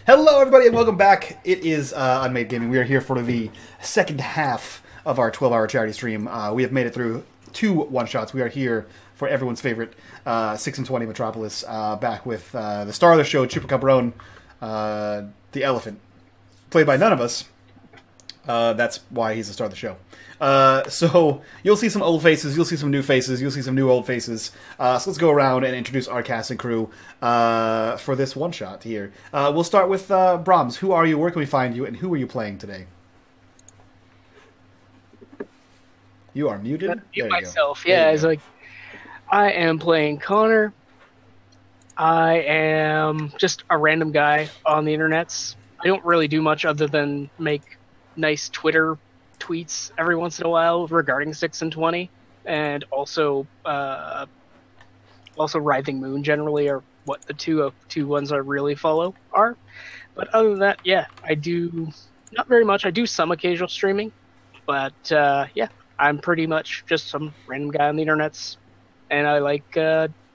Hello, everybody, and welcome back. It is unMadeGaming. We are here for the second half of our 12-hour charity stream. We have made it through 2 one-shots. We are here for everyone's favorite Six&Twenty Metropolis, back with the star of the show, Chupacabron, the elephant, played by none of us. That's why he's the star of the show. So you'll see some old faces, you'll see some new faces, you'll see some new old faces. So let's go around and introduce our cast and crew for this one-shot here. We'll start with Brahms. Who are you, where can we find you, and who are you playing today? You are muted? Mute myself, yeah. It's like, I am playing Connor. I am just a random guy on the internets. I don't really do much other than make nice Twitter tweets every once in a while regarding Six&Twenty, and also Writhing Moon generally are what the two ones I really follow are. But other than that, yeah, I do not very much. I do some occasional streaming, but yeah, I'm pretty much just some random guy on the internets, and I like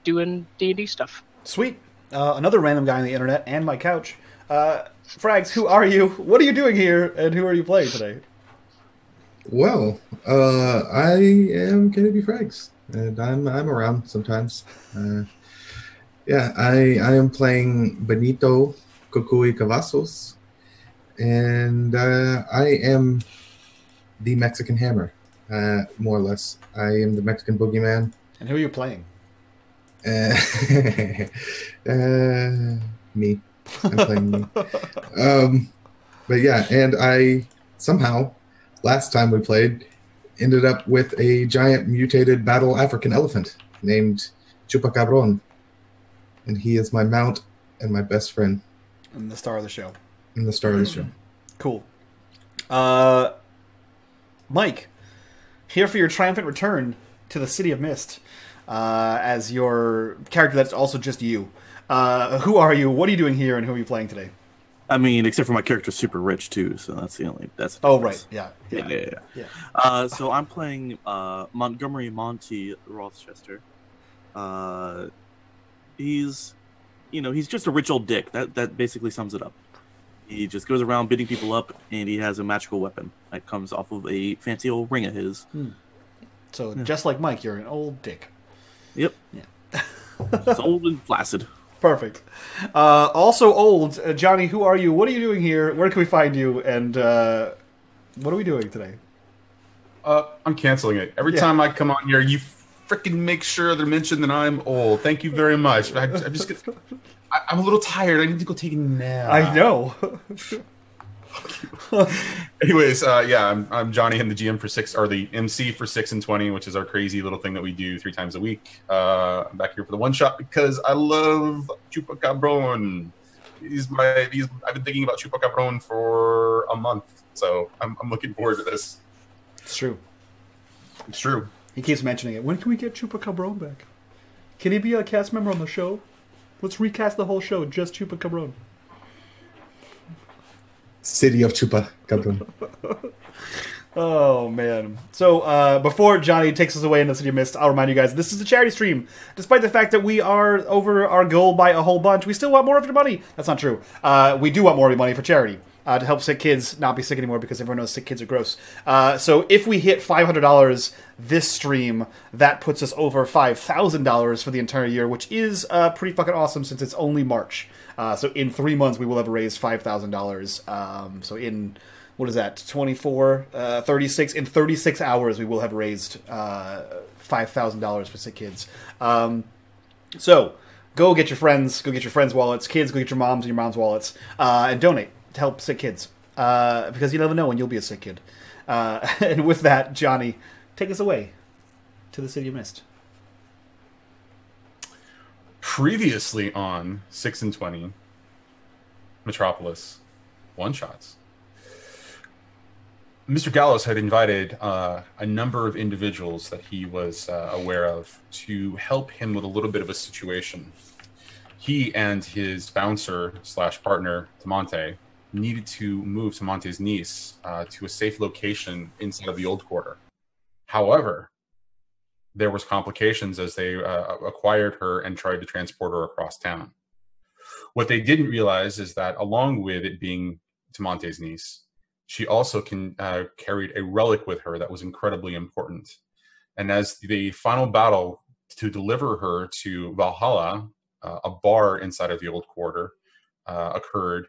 doing D&D stuff. Sweet. Another random guy on the internet and my couch. Frags, who are you? What are you doing here? And who are you playing today? Well, I am KWFrags, and I'm around sometimes. Yeah, I am playing Benito Cucuy Cavazos, and I am the Mexican Hammer, more or less. I am the Mexican Boogeyman. And who are you playing? Me. I'm playing me. But yeah, and I somehow, last time we played, ended up with a giant mutated battle African elephant named Chupacabron. And he is my mount and my best friend. And the star of the show. And the star of the show. Cool. Mike, here for your triumphant return to the City of Mist, as your character that's also just you. Who are you? What are you doing here? And who are you playing today? I mean, except for my character's super rich too, so that's the only. That's oh right, yeah. So I'm playing Montgomery Monty Rothchester. He's just a rich old dick. That basically sums it up. He just goes around beating people up, and he has a magical weapon that comes off of a fancy old ring of his. So just like Mike, you're an old dick. Yep. Yeah. It's old and flaccid. Perfect. Also old, Johnny, who are you? What are you doing here? Where can we find you? And what are we doing today? I'm canceling it. Every time I come on here, you freaking make sure they're mentioned that I'm old. Thank you very much. I'm a little tired. I need to go take a nap. I know. Anyways, yeah, I'm Johnny. I'm the GM for the MC for Six&Twenty, which is our crazy little thing that we do 3 times a week. I'm back here for the one shot because I love Chupacabron. I've been thinking about Chupacabron for a month, so I'm looking forward to this. It's true. It's true. He keeps mentioning it. When can we get Chupacabron back? Can he be a cast member on the show? Let's recast the whole show, just Chupacabron. City of Chupacabron. Oh, man. So, before Johnny takes us away in the City of Mist, I'll remind you guys, this is a charity stream. Despite the fact that we are over our goal by a whole bunch, we still want more of your money. That's not true. We do want more of your money for charity. To help sick kids not be sick anymore, because everyone knows sick kids are gross. So if we hit $500 this stream, that puts us over $5,000 for the entire year, which is pretty fucking awesome since it's only March. So in 3 months, we will have raised $5,000. So in, what is that, 24, 36, in 36 hours, we will have raised $5,000 for sick kids. So go get your friends' wallets, kids, go get your moms and your mom's wallets, and donate to help sick kids, because you never know when you'll be a sick kid. And with that, Johnny, take us away to the City of Mist. Previously on Six&Twenty Metropolis one-shots, Mr. Gallows had invited a number of individuals that he was aware of to help him with a little bit of a situation. He and his bouncer / partner, Tamonte, needed to move Tamonte's niece to a safe location inside of the old quarter. However, there was complications as they acquired her and tried to transport her across town. What they didn't realize is that along with it being Tamante's niece, she also carried a relic with her that was incredibly important. And as the final battle to deliver her to Valhalla, a bar inside of the old quarter, occurred,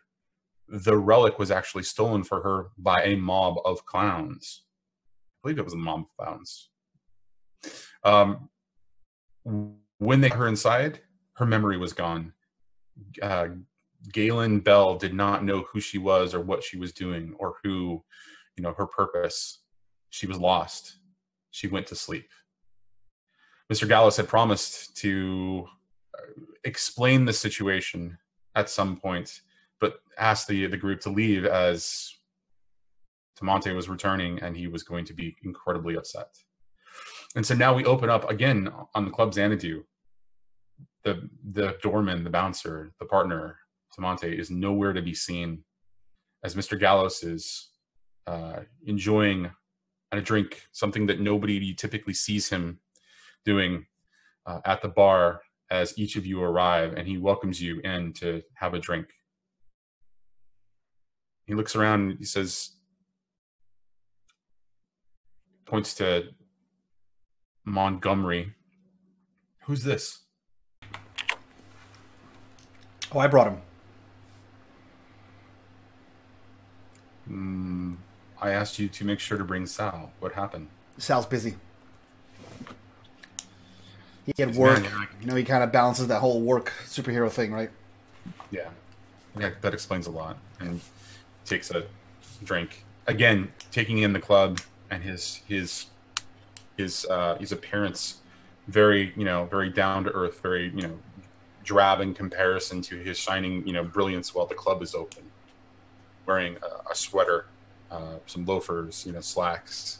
the relic was actually stolen for her by a mob of clowns. I believe it was a mob of clowns. When they got her inside, her memory was gone. Galen Bell did not know who she was or what she was doing or who, her purpose. She was lost. She went to sleep. Mr. Gallows had promised to explain the situation at some point, but asked the group to leave as Tamante was returning and he was going to be incredibly upset. And so now we open up again on the Club Xanadu. The doorman, the bouncer, the partner, Tamante, is nowhere to be seen as Mr. Gallows is enjoying a drink, something that nobody typically sees him doing at the bar as each of you arrive, and he welcomes you in to have a drink. He looks around and he says, points to Montgomery. Who's this? Oh, I brought him. I asked you to make sure to bring Sal. What happened? Sal's busy. He had work. He kind of balances that whole work superhero thing, right? Yeah, that explains a lot. And takes a drink again, taking in the club and his appearance, very very down to earth, very drab in comparison to his shining brilliance while the club is open. Wearing a sweater, some loafers, slacks,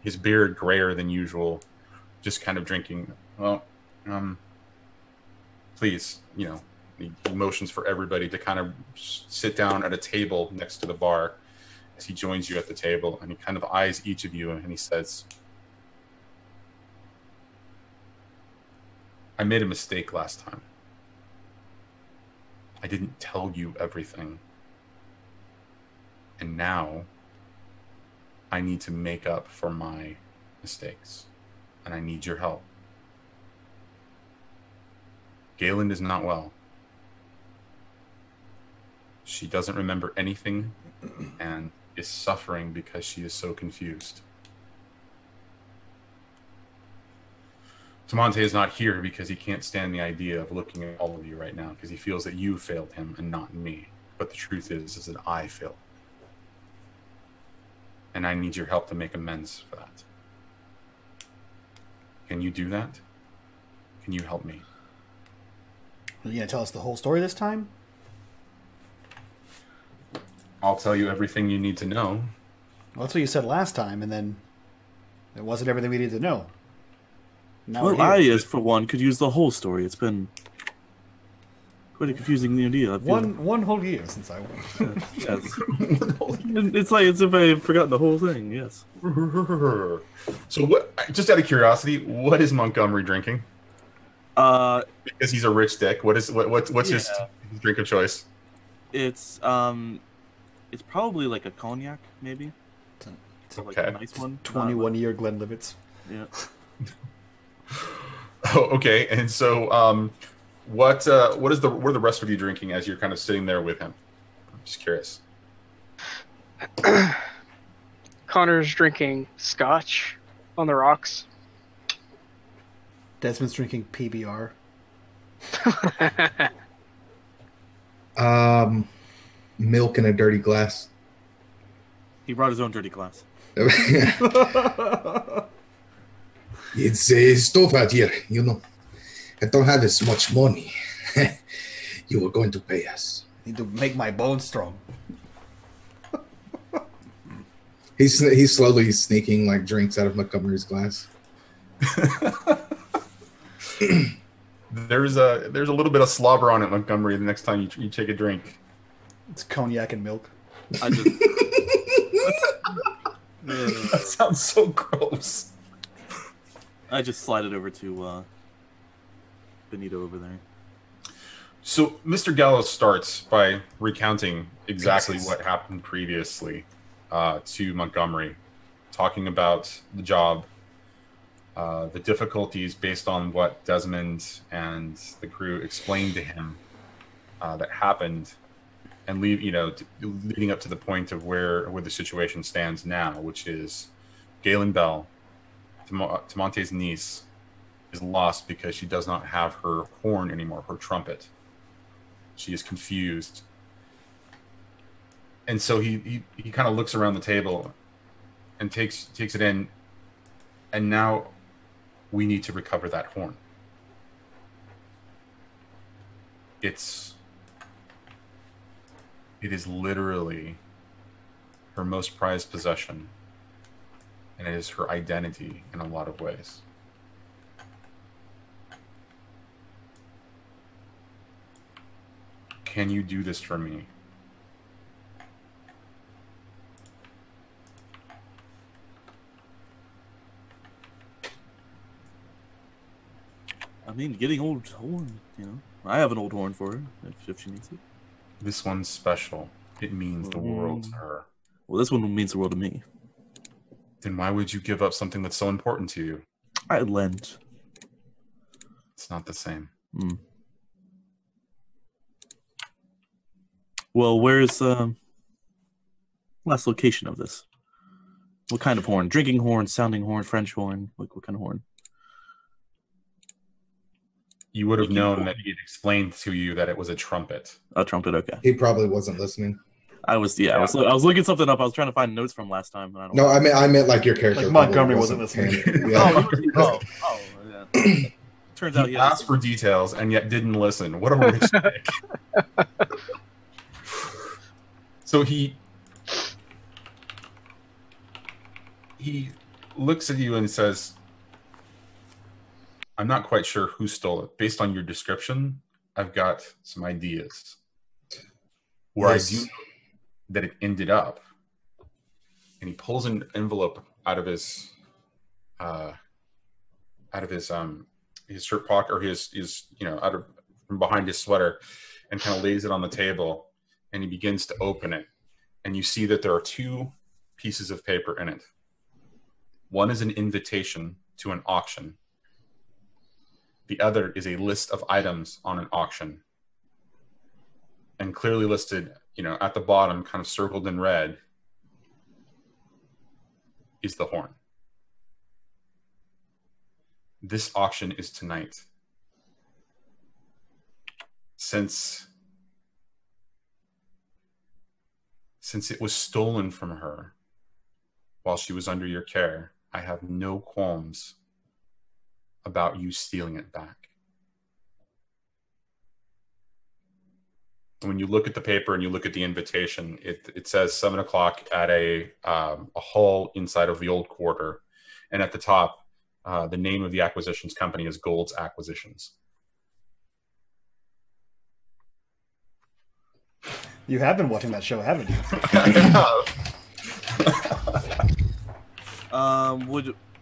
his beard grayer than usual, just kind of drinking. Well, please, he motions for everybody to kind of sit down at a table next to the bar as he joins you at the table, and he kind of eyes each of you and he says, I made a mistake last time. I didn't tell you everything. And now I need to make up for my mistakes, and I need your help. Galen is not well. She doesn't remember anything and is suffering because she is so confused. Tamante is not here because he can't stand the idea of looking at all of you right now because he feels that you failed him and not me. But the truth is that I failed. And I need your help to make amends for that. Can you do that? Can you help me? Are you going to tell us the whole story this time? I'll tell you everything you need to know. Well, that's what you said last time, and then it wasn't everything we needed to know. Now well, I, as for one, could use the whole story. It's been quite a confusing idea. One whole year since I went. Yes. It's like as if I had forgotten the whole thing. Yes. So, what? Just out of curiosity, what is Montgomery drinking? Because he's a rich dick. What's his drink of choice? It's probably like a cognac, maybe. It's like a nice one. 21-year Glenlivets. Yeah. Oh, okay. And so, what are the rest of you drinking as you're kind of sitting there with him? I'm just curious. Connor's drinking scotch on the rocks. Desmond's drinking PBR. Milk in a dirty glass. He brought his own dirty glass. It's tough out here, I don't have as much money. You were going to pay us. Need to make my bones strong. He's slowly sneaking like drinks out of Montgomery's glass. There's a little bit of slobber on it, Montgomery. The next time you take a drink, it's cognac and milk. That sounds so gross. I just slide it over to Benito over there. So Mr. Gallows starts by recounting exactly what happened previously to Montgomery, talking about the job, the difficulties based on what Desmond and the crew explained to him that happened, and leading up to the point of where the situation stands now, which is Galen Bell, Tamonte's niece, is lost because she does not have her horn anymore, her trumpet. She is confused. And so he kind of looks around the table and takes it in, and now we need to recover that horn. It is literally her most prized possession, and it is her identity in a lot of ways. Can you do this for me? I mean, getting old horn, I have an old horn for her if she needs it. This one's special. It means the world to her. Well, this one means the world to me. Then why would you give up something that's so important to you? I lent. It's not the same. Well, where's last location of this? What kind of horn? Drinking horn, sounding horn, French horn? What kind of horn? You would have known that he'd explained to you that it was a trumpet. A trumpet, okay. He probably wasn't listening. I was looking something up. I was trying to find notes from last time. And I meant like your character. Like Montgomery wasn't listening. Yeah. Yeah. Turns out he he asked for details and yet didn't listen. What a rich dick. So he looks at you and says, I'm not quite sure who stole it. Based on your description, I've got some ideas. Where I do know that it ended up, and he pulls an envelope out of his shirt pocket, or his out of from behind his sweater, and kind of lays it on the table, and he begins to open it, and you see that there are two pieces of paper in it. One is an invitation to an auction. The other is a list of items on an auction. And clearly listed, at the bottom, kind of circled in red, is the horn. This auction is tonight. Since it was stolen from her while she was under your care, I have no qualms about you stealing it back. When you look at the paper and you look at the invitation, it says 7 o'clock at a hall inside of the old quarter. And at the top, the name of the acquisitions company is Gold's Acquisitions. You have been watching that show, haven't you?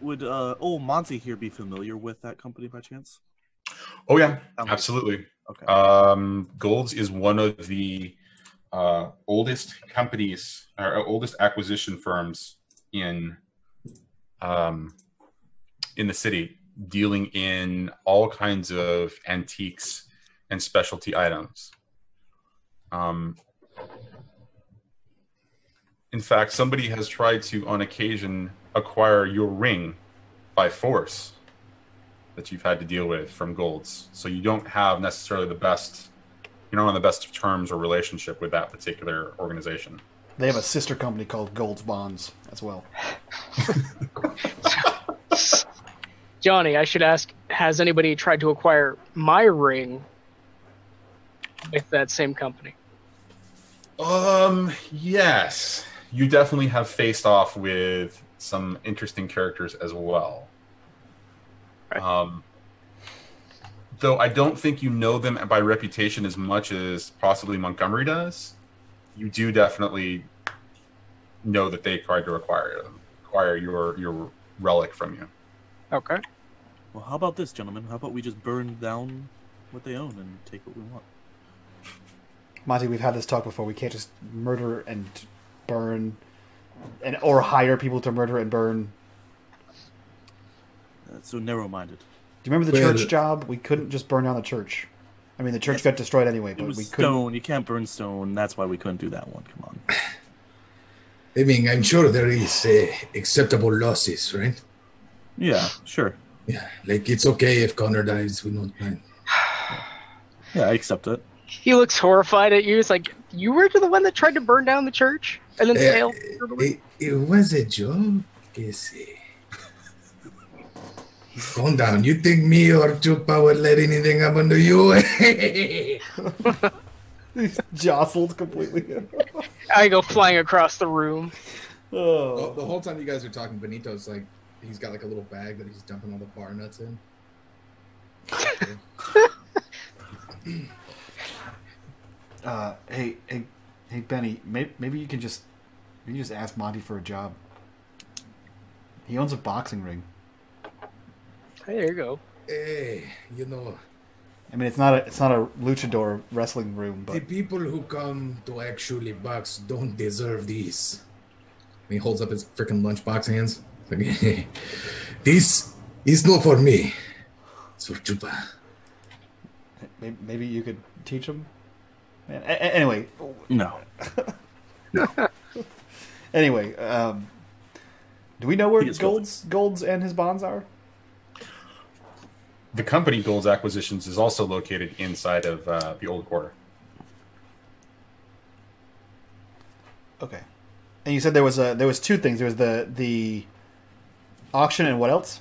Would old Monty here be familiar with that company by chance? Oh yeah, absolutely. Okay. Gold's is one of the oldest companies, or oldest acquisition firms in the city, dealing in all kinds of antiques and specialty items. In fact, somebody has tried to, on occasion, acquire your ring by force that you've had to deal with from Gold's. So you don't have necessarily you're not on the best terms or relationship with that particular organization. They have a sister company called Gold's Bonds as well. Johnny, I should ask, has anybody tried to acquire my ring with that same company? Yes. You definitely have faced off with some interesting characters as well. Right. Though I don't think you know them by reputation as much as possibly Montgomery does, you do definitely know that they tried to acquire your relic from you. Okay. Well, how about this, gentlemen? How about we just burn down what they own and take what we want? Monty, we've had this talk before. We can't just murder and burn, or hire people to murder and burn. That's so narrow-minded. Do you remember the church job? We couldn't just burn down the church. I mean, the church got destroyed anyway, but we couldn't. Stone. You can't burn stone. That's why we couldn't do that one. Come on. I mean, I'm sure there is acceptable losses, right? Yeah, sure. Yeah, like it's okay if Connor dies. We don't mind. Yeah, I accept it. He looks horrified at you. It's like, you were the one that tried to burn down the church and then failed? It was a joke, Casey. Calm down. You think me or Chupa would let anything happen to you? He's jostled completely. I go flying across the room. Oh. The whole time you guys are talking, Benito's like, he's got like a little bag that he's dumping all the bar nuts in. Hey, Benny. Maybe you can just ask Monty for a job. He owns a boxing ring. Hey, there you go. Hey, you know, I mean, it's not a luchador wrestling room, the but people who come to actually box don't deserve these. And he holds up his freaking lunchbox hands. Like, this is not for me. It's for Chupa. maybe you could teach him. Man, anyway. No. Anyway, do we know where He is Gold's and his bonds are? The company Gold's Acquisitions is also located inside of the old quarter. Okay. And you said there was two things. There was the auction and what else?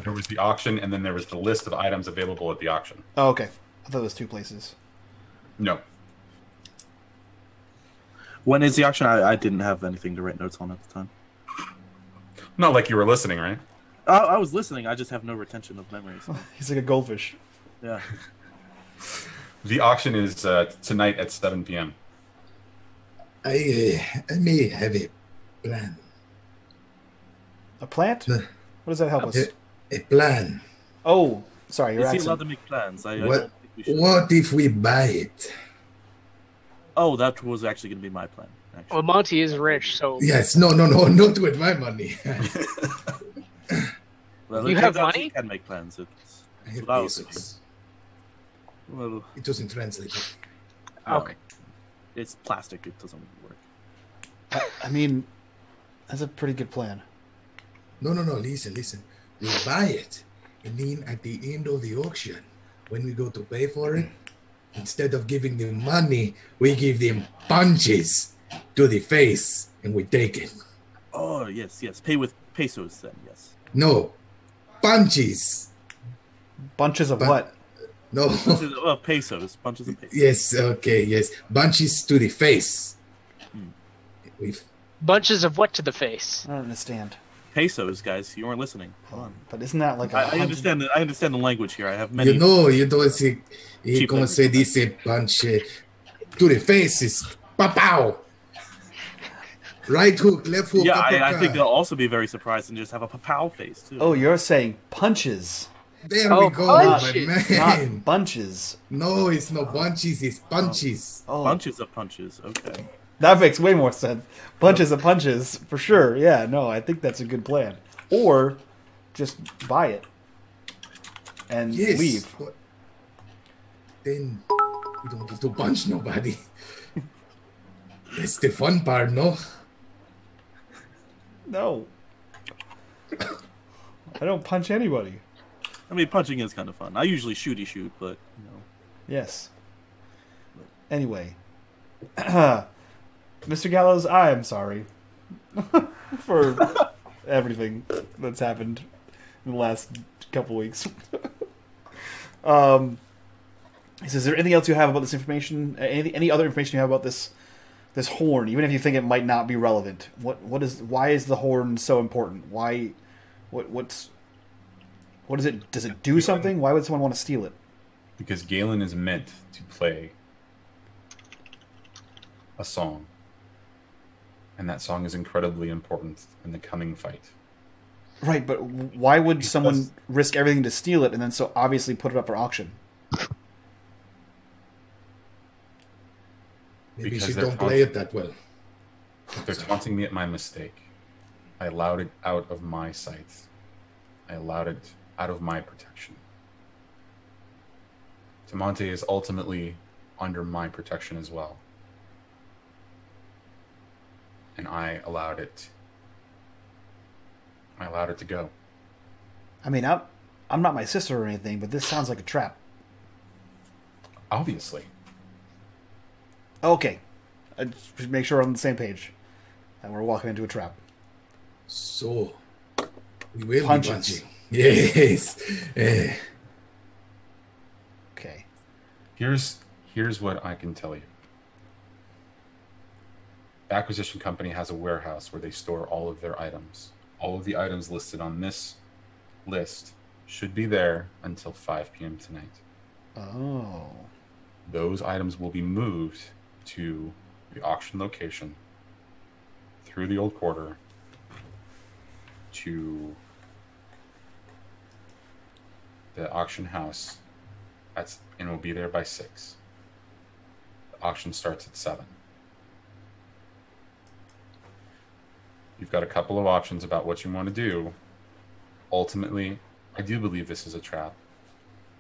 There was the auction, and then there was the list of items available at the auction. Oh, okay. I thought it was two places. No. When is the auction? I didn't have anything to write notes on at the time. Not like you were listening, right? I was listening. I just have no retention of memories. He's like a goldfish. Yeah. The auction is tonight at 7 p.m. I may have a plan. A plant? What does that help us? A plan. Oh, sorry, your Is he accent. allowed to make plans? I don't What? think we should. What if we buy it? Oh, that was actually going to be my plan. Actually. Well, Monty is rich, so Yes, no, not with my money. Well, You it have turns out money? he can make plans. I have Without it. pesos. Well, It doesn't translate. okay. it's plastic. It doesn't work. I mean, that's a pretty good plan. No, listen. We buy it, and then at the end of the auction, when we go to pay for it, instead of giving them money, we give them punches to the face, and we take it. Oh, yes. Pay with pesos then, yes. No, punches. Bunches of what? No. Pesos. Bunches of pesos. Yes, okay, yes. Punches to the face. We've Bunches of what to the face? I don't understand. Pesos, guys. You weren't listening. Come on. But isn't that like a I understand. I understand the language here. I have many. you don't say, Cheap como se dice punch to the face is pow. Right hook, left hook. Yeah, I uppercut. think they'll also be very surprised and just have a pow face too. Oh, you're saying punches, There Oh, we go, punches. my man. not bunches. No, it's no bunches, it's punches. Oh, Bunches of punches. Okay. that makes way more sense. Bunches of punches, for sure. Yeah, no, I think that's a good plan. Or just buy it and Yes. leave. But then we don't get to punch nobody. That's the fun part, no? No. I don't punch anybody. I mean, punching is kind of fun. I usually shoot, but you know. Yes. Anyway. Mr. Gallows, I am sorry for everything that's happened in the last couple weeks. He says, is there anything else you have about this information? Any other information you have about this horn, even if you think it might not be relevant? Why is the horn so important? Why what is it? Does it do something? Why would someone want to steal it? Because Galen is meant to play a song. And that song is incredibly important in the coming fight. Right, but why would someone risk everything to steal it and then so obviously put it up for auction? Maybe Because she they're don't play it that well. They're taunting me at my mistake. I allowed it out of my sight. I allowed it out of my protection. Tamonte is ultimately under my protection as well. And I allowed it to go. I mean, I'm not my sister or anything, but this sounds like a trap. Obviously. Okay. I just make sure we're on the same page. And we're walking into a trap. So, we will Punches. be punching. Yes. Okay. Here's what I can tell you. The acquisition company has a warehouse where they store all of their items. All of the items listed on this list should be there until 5 p.m. tonight. Oh. Those items will be moved to the auction location through the old quarter to the auction house and will be there by 6. The auction starts at 7. You've got a couple of options about what you want to do. Ultimately, I do believe this is a trap.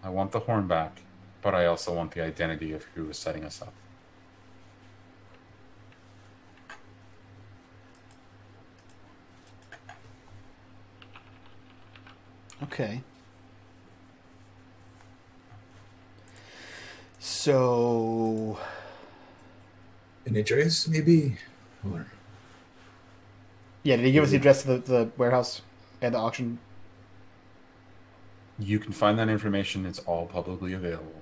I want the horn back, but I also want the identity of who is setting us up. Okay. So... An address, maybe? Or... Yeah, did he give us the address of the warehouse and the auction? You can find that information. It's all publicly available.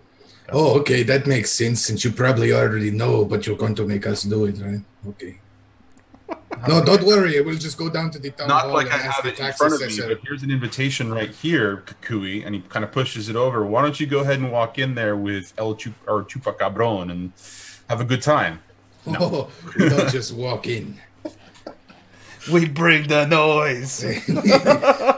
Oh, okay, that makes sense, since you probably already know, but you're going to make us do it, right? Okay. No, don't worry. We'll just go down to the town Not hall like and I ask have the it in tax front of me, assessor. but here's an invitation right here, Kukui, and he kind of pushes it over. Why don't you go ahead and walk in there with El Chupacabron and have a good time? No. Oh, we don't just walk in. We bring the noise.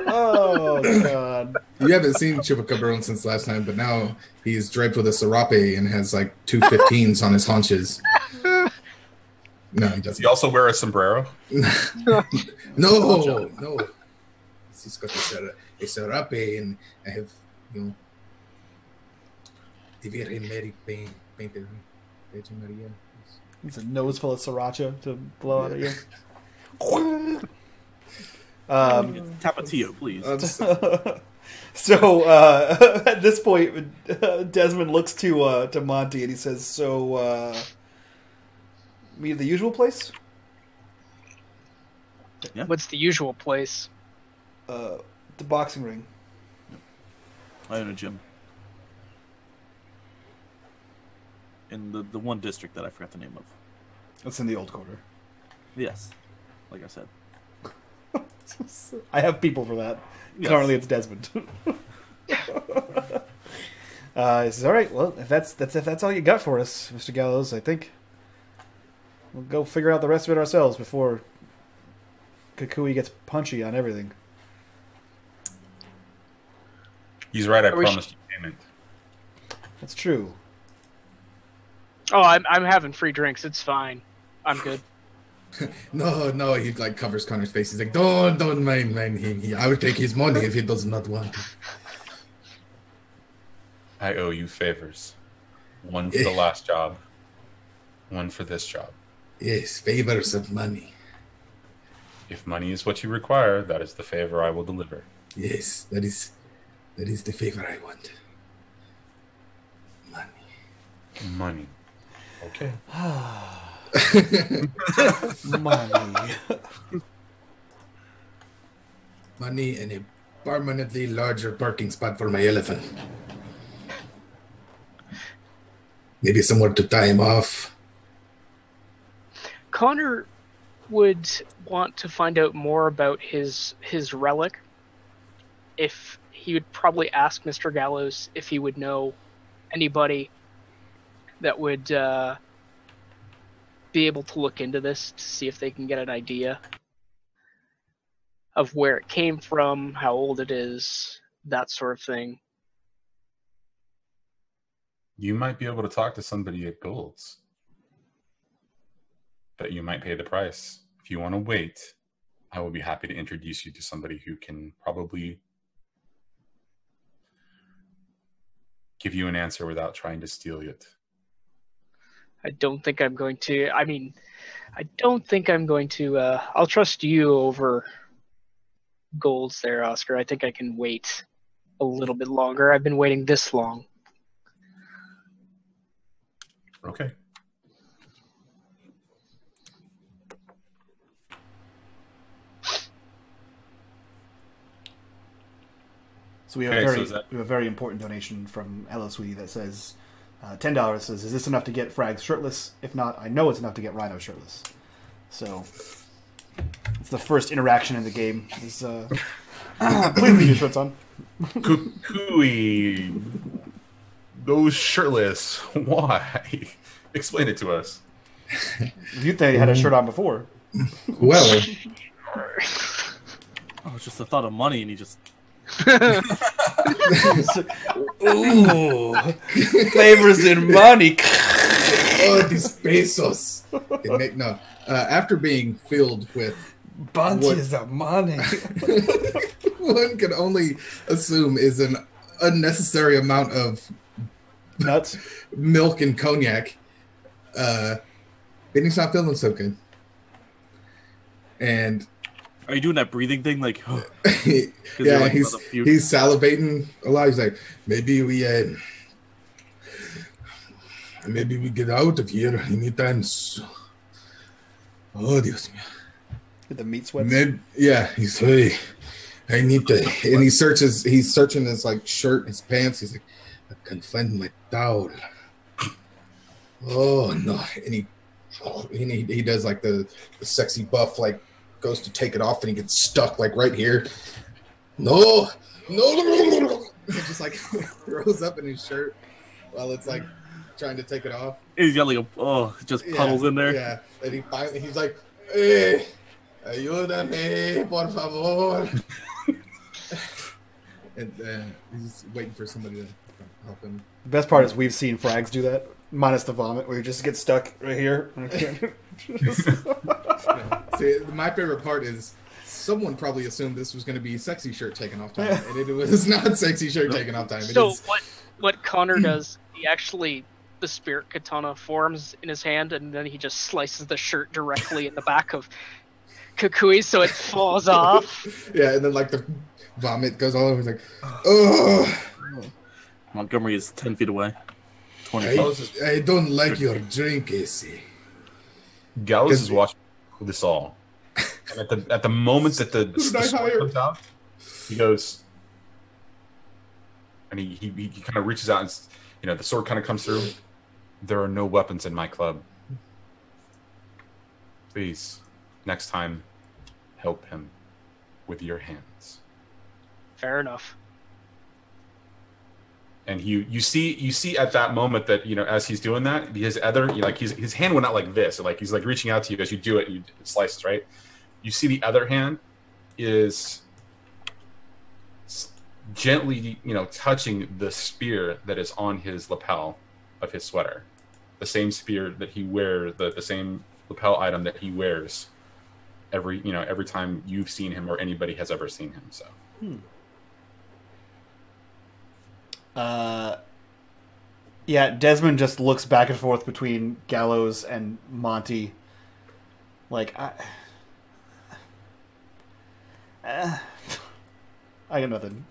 Oh, God. You haven't seen Chupacabron since last time, but now he's draped with a serape and has like 2 15s on his haunches. No, he Does doesn't. he also wear a sombrero? No. He's got a serape, and I have, the Virgin Mary painted. Virgin Maria. It's a nose full of sriracha to blow out at you. Tapatio, please. So at this point, Desmond looks to Monty and he says, "So, meet at the usual place? Yeah. What's the usual place? The boxing ring. I own a gym. In the one district that I forgot the name of. That's in the old quarter. Yes. Like I said. I have people for that. Yes. Currently, it's Desmond. He says, "All right. Well, if that's all you got for us, Mr. Gallows, I think we'll go figure out the rest of it ourselves before Kukui gets punchy on everything." He's right. I Are we promised you payment. That's true. Oh, I'm having free drinks. It's fine. I'm good. No, he like covers Connor's face. He's like, don't mind him. I will take his money if he does not want it. I owe you favors. One for the last job. One for this job. Yes, favors of money. If money is what you require, that is the favor I will deliver. Yes, that is the favor I want. Money. Okay. Money. Money and a permanently larger parking spot for my elephant. Maybe somewhere to tie him off. Connor would want to find out more about his relic. If he would probably ask Mr. Gallows if he would know anybody that would be able to look into this to see if they can get an idea of where it came from, how old it is, that sort of thing. You might be able to talk to somebody at Gold's. but you might pay the price. If you want to wait, I will be happy to introduce you to somebody who can probably give you an answer without trying to steal it. I don't think I'm going to. I mean, I don't think I'm going to. I'll trust you over golds there, Oscar. I think I can wait a little bit longer. I've been waiting this long. Okay. So we have a very important donation from Hello Sweetie that says $10 says, "Is this enough to get Frags shirtless? If not, I know it's enough to get Rhino shirtless." So it's the first interaction in the game. Is please leave your shirts on. Kukui, those shirtless. Why? Explain it to us. You think he had a shirt on before? Well, Oh, it's just the thought of money, and he just. Ooh, favors in money. oh, these pesos. After being filled with bunches of money, one can only assume is an unnecessary amount of nuts, milk, and cognac. Benny's not feeling so good, and. Are you doing that breathing thing? Like, yeah, like he's salivating a lot. He's like, maybe we get out of here anytime soon. Oh, Dios mío. With the meat sweats. Yeah, he's hey, I need to, and he's searching his like shirt, his pants. He's like, I can't find my towel. Oh no, and he does like the sexy buff like. Goes to take it off and he gets stuck like right here. No. He just like throws up in his shirt while it's like trying to take it off. He's got like just puddles in there. Yeah, and he's like, "Hey, ayúdame, por favor." And he's waiting for somebody to help him. The best part is we've seen Frags do that, minus the vomit, where you just get stuck right here. See, my favorite part is someone probably assumed this was going to be sexy shirt taking off time, and it was not sexy shirt taking off time. So what Connor does, the spirit katana forms in his hand, and then he just slices the shirt directly in the back of Kukui, so it falls off. Yeah, and then like the vomit goes all over. He's like, oh. Montgomery is 10 feet away. 20 feet. I don't like your drink, AC. Gallus is watching this all. And at the moment that the sword comes out, he goes, and he kind of reaches out, and the sword kind of comes through. There are no weapons in my club. Please, next time, help him with your hands. Fair enough. And you see at that moment that as he's doing that, his his hand went out like this, like he's like reaching out to you as you do it, and it slices, right? You see the other hand is gently touching the spear that is on his lapel of his sweater, the same spear that he wears, the same lapel item that he wears every time you've seen him or anybody has ever seen him. So. Yeah, Desmond just looks back and forth between Gallows and Monty. Like, I got nothing.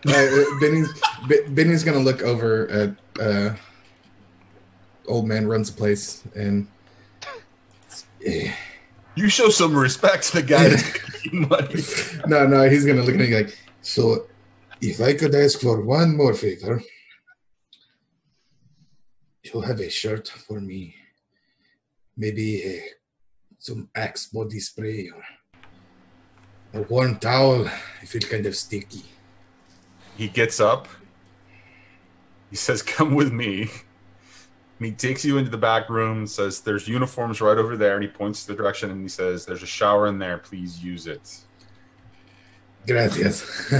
Benny's gonna look over at old man runs the place and you show some respect to the guy that's making money. No, he's gonna look at me like, so if I could ask for one more favor, you have a shirt for me, maybe some Axe body spray or a warm towel. I feel kind of sticky. He gets up. He says, "Come with me." And he takes you into the back room, says, "There's uniforms right over there." And he points to the direction and he says, "There's a shower in there. Please use it." Gracias.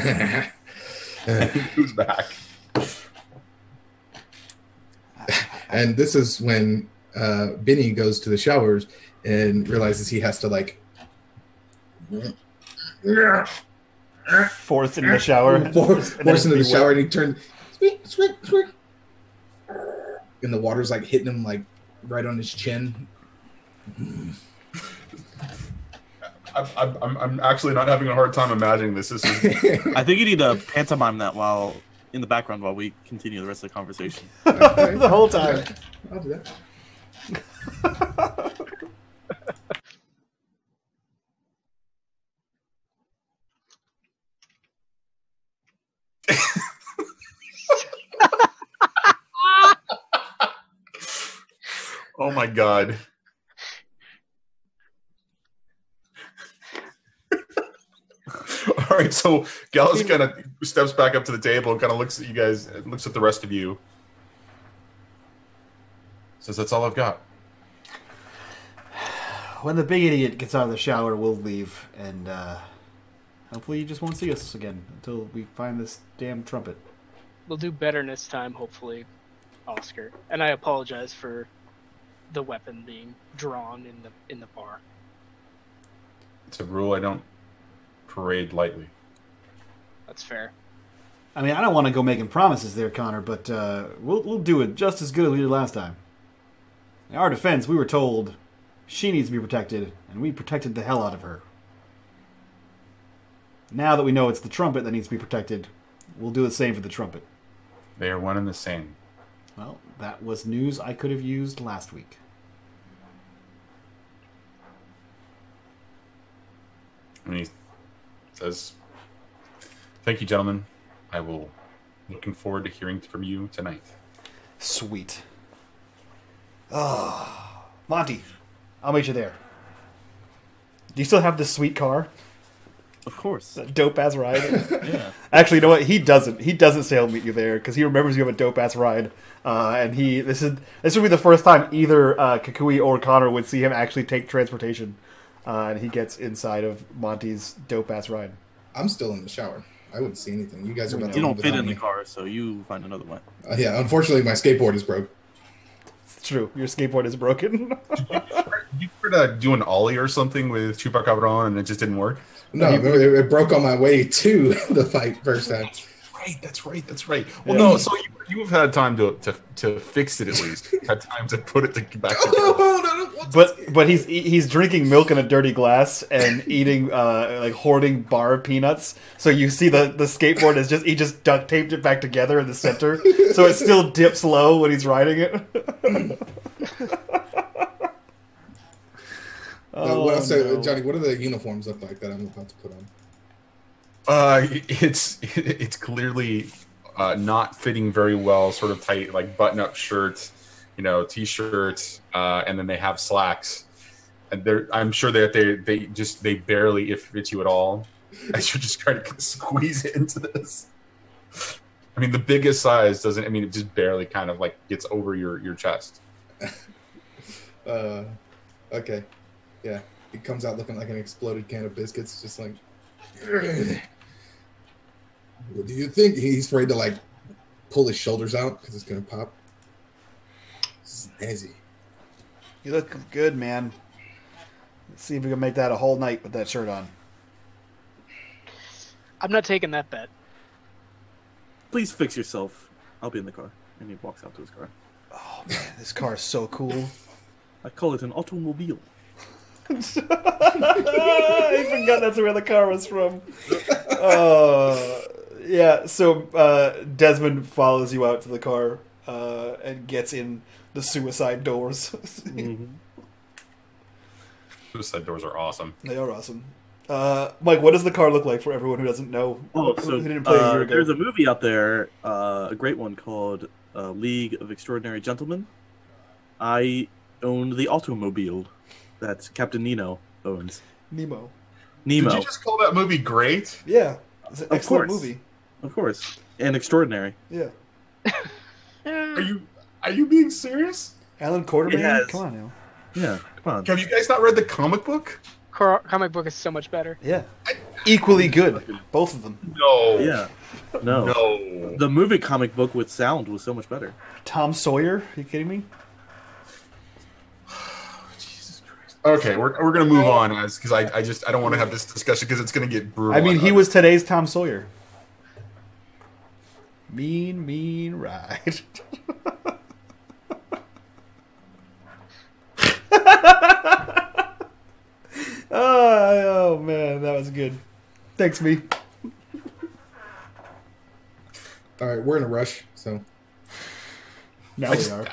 And he moves back. And this is when Benny goes to the showers and realizes he has to like Force into the shower. force into the shower, and he turns and the water's like hitting him like right on his chin. I'm actually not having a hard time imagining this. This is I think you need to pantomime that while in the background while we continue the rest of the conversation. The whole time. I'll do that. oh my god. All right, so Gallus kind of steps back up to the table and kind of looks at you guys, looks at the rest of you. Says, "That's all I've got." When the big idiot gets out of the shower, we'll leave, and hopefully you just won't see us again until we find this damn trumpet. We'll do better next time, hopefully, Oscar. And I apologize for the weapon being drawn in the bar. It's a rule I don't parade lightly. That's fair. I mean, I don't want to go making promises there, Connor, but we'll do it just as good as we did last time. In our defense, we were told she needs to be protected, and we protected the hell out of her. Now that we know it's the trumpet that needs to be protected, we'll do the same for the trumpet. They are one and the same. Well, that was news I could have used last week. And he says, "Thank you, gentlemen. I will looking forward to hearing from you tonight." Sweet. Oh, Monty, I'll meet you there. Do you still have this sweet car? Of course. That dope-ass ride? Yeah. Actually, you know what? He doesn't. He doesn't say he'll meet you there because he remembers you have a dope-ass ride. And this would be the first time either Kukui or Connor would see him actually take transportation. And he gets inside of Monty's dope-ass ride. I'm still in the shower. I wouldn't see anything. You guys are about to You don't leave fit without in the me. car, so you find another way. Yeah, unfortunately, my skateboard is broke. It's true. Your skateboard is broken. You were to do an ollie or something with Chupacabron and it just didn't work? No, it broke on my way to the fight first time. That's right. Well, no, so you have had time to fix it at least. Had time to put it back together. But he's drinking milk in a dirty glass and eating like hoarding bar peanuts. So you see the skateboard is he just duct taped it back together in the center, so it still dips low when he's riding it. What else, Johnny, what do the uniforms look like that I'm about to put on? It's clearly not fitting very well, sort of tight, like button-up shirt, t-shirt, and then they have slacks. And I'm sure that they barely, if it fits you at all, as you're just trying to squeeze it into this. I mean, the biggest size doesn't. I mean, it just barely kind of like gets over your chest. Okay. Yeah, he comes out looking like an exploded can of biscuits, just like. What do you think? He's afraid to like pull his shoulders out because it's gonna pop. Snazzy. You look good, man. Let's see if we can make that a whole night with that shirt on. I'm not taking that bet. Please fix yourself. I'll be in the car. And he walks out to his car. Oh man, this car is so cool. I call it an automobile. I forgot that's where the car was from. Yeah, so Desmond follows you out to the car and gets in the suicide doors. Mm-hmm. Suicide doors are awesome. They are awesome. Mike, what does the car look like for everyone who doesn't know? Oh, who so didn't play a year ago? there's a movie out there, a great one called League of Extraordinary Gentlemen. I owned the automobile that Captain Nemo owns. Nemo. Nemo. Did you just call that movie great? Yeah, it's an Of excellent course. movie. Of course. And extraordinary. Yeah. Are you being serious? Alan Quartermain? Yes. Come on now. Yeah, come on. Have you guys not read the comic book? Comic book is so much better. Yeah. Equally good. Both of them. No. Yeah. No. No. The movie comic book with sound was so much better. Tom Sawyer? Are you kidding me? Okay, we're gonna move on because I don't want to have this discussion because it's gonna get brutal. I mean, he was today's Tom Sawyer. Mean ride. Oh man, that was good. Thanks, me. All right, we're in a rush, so. Now we are.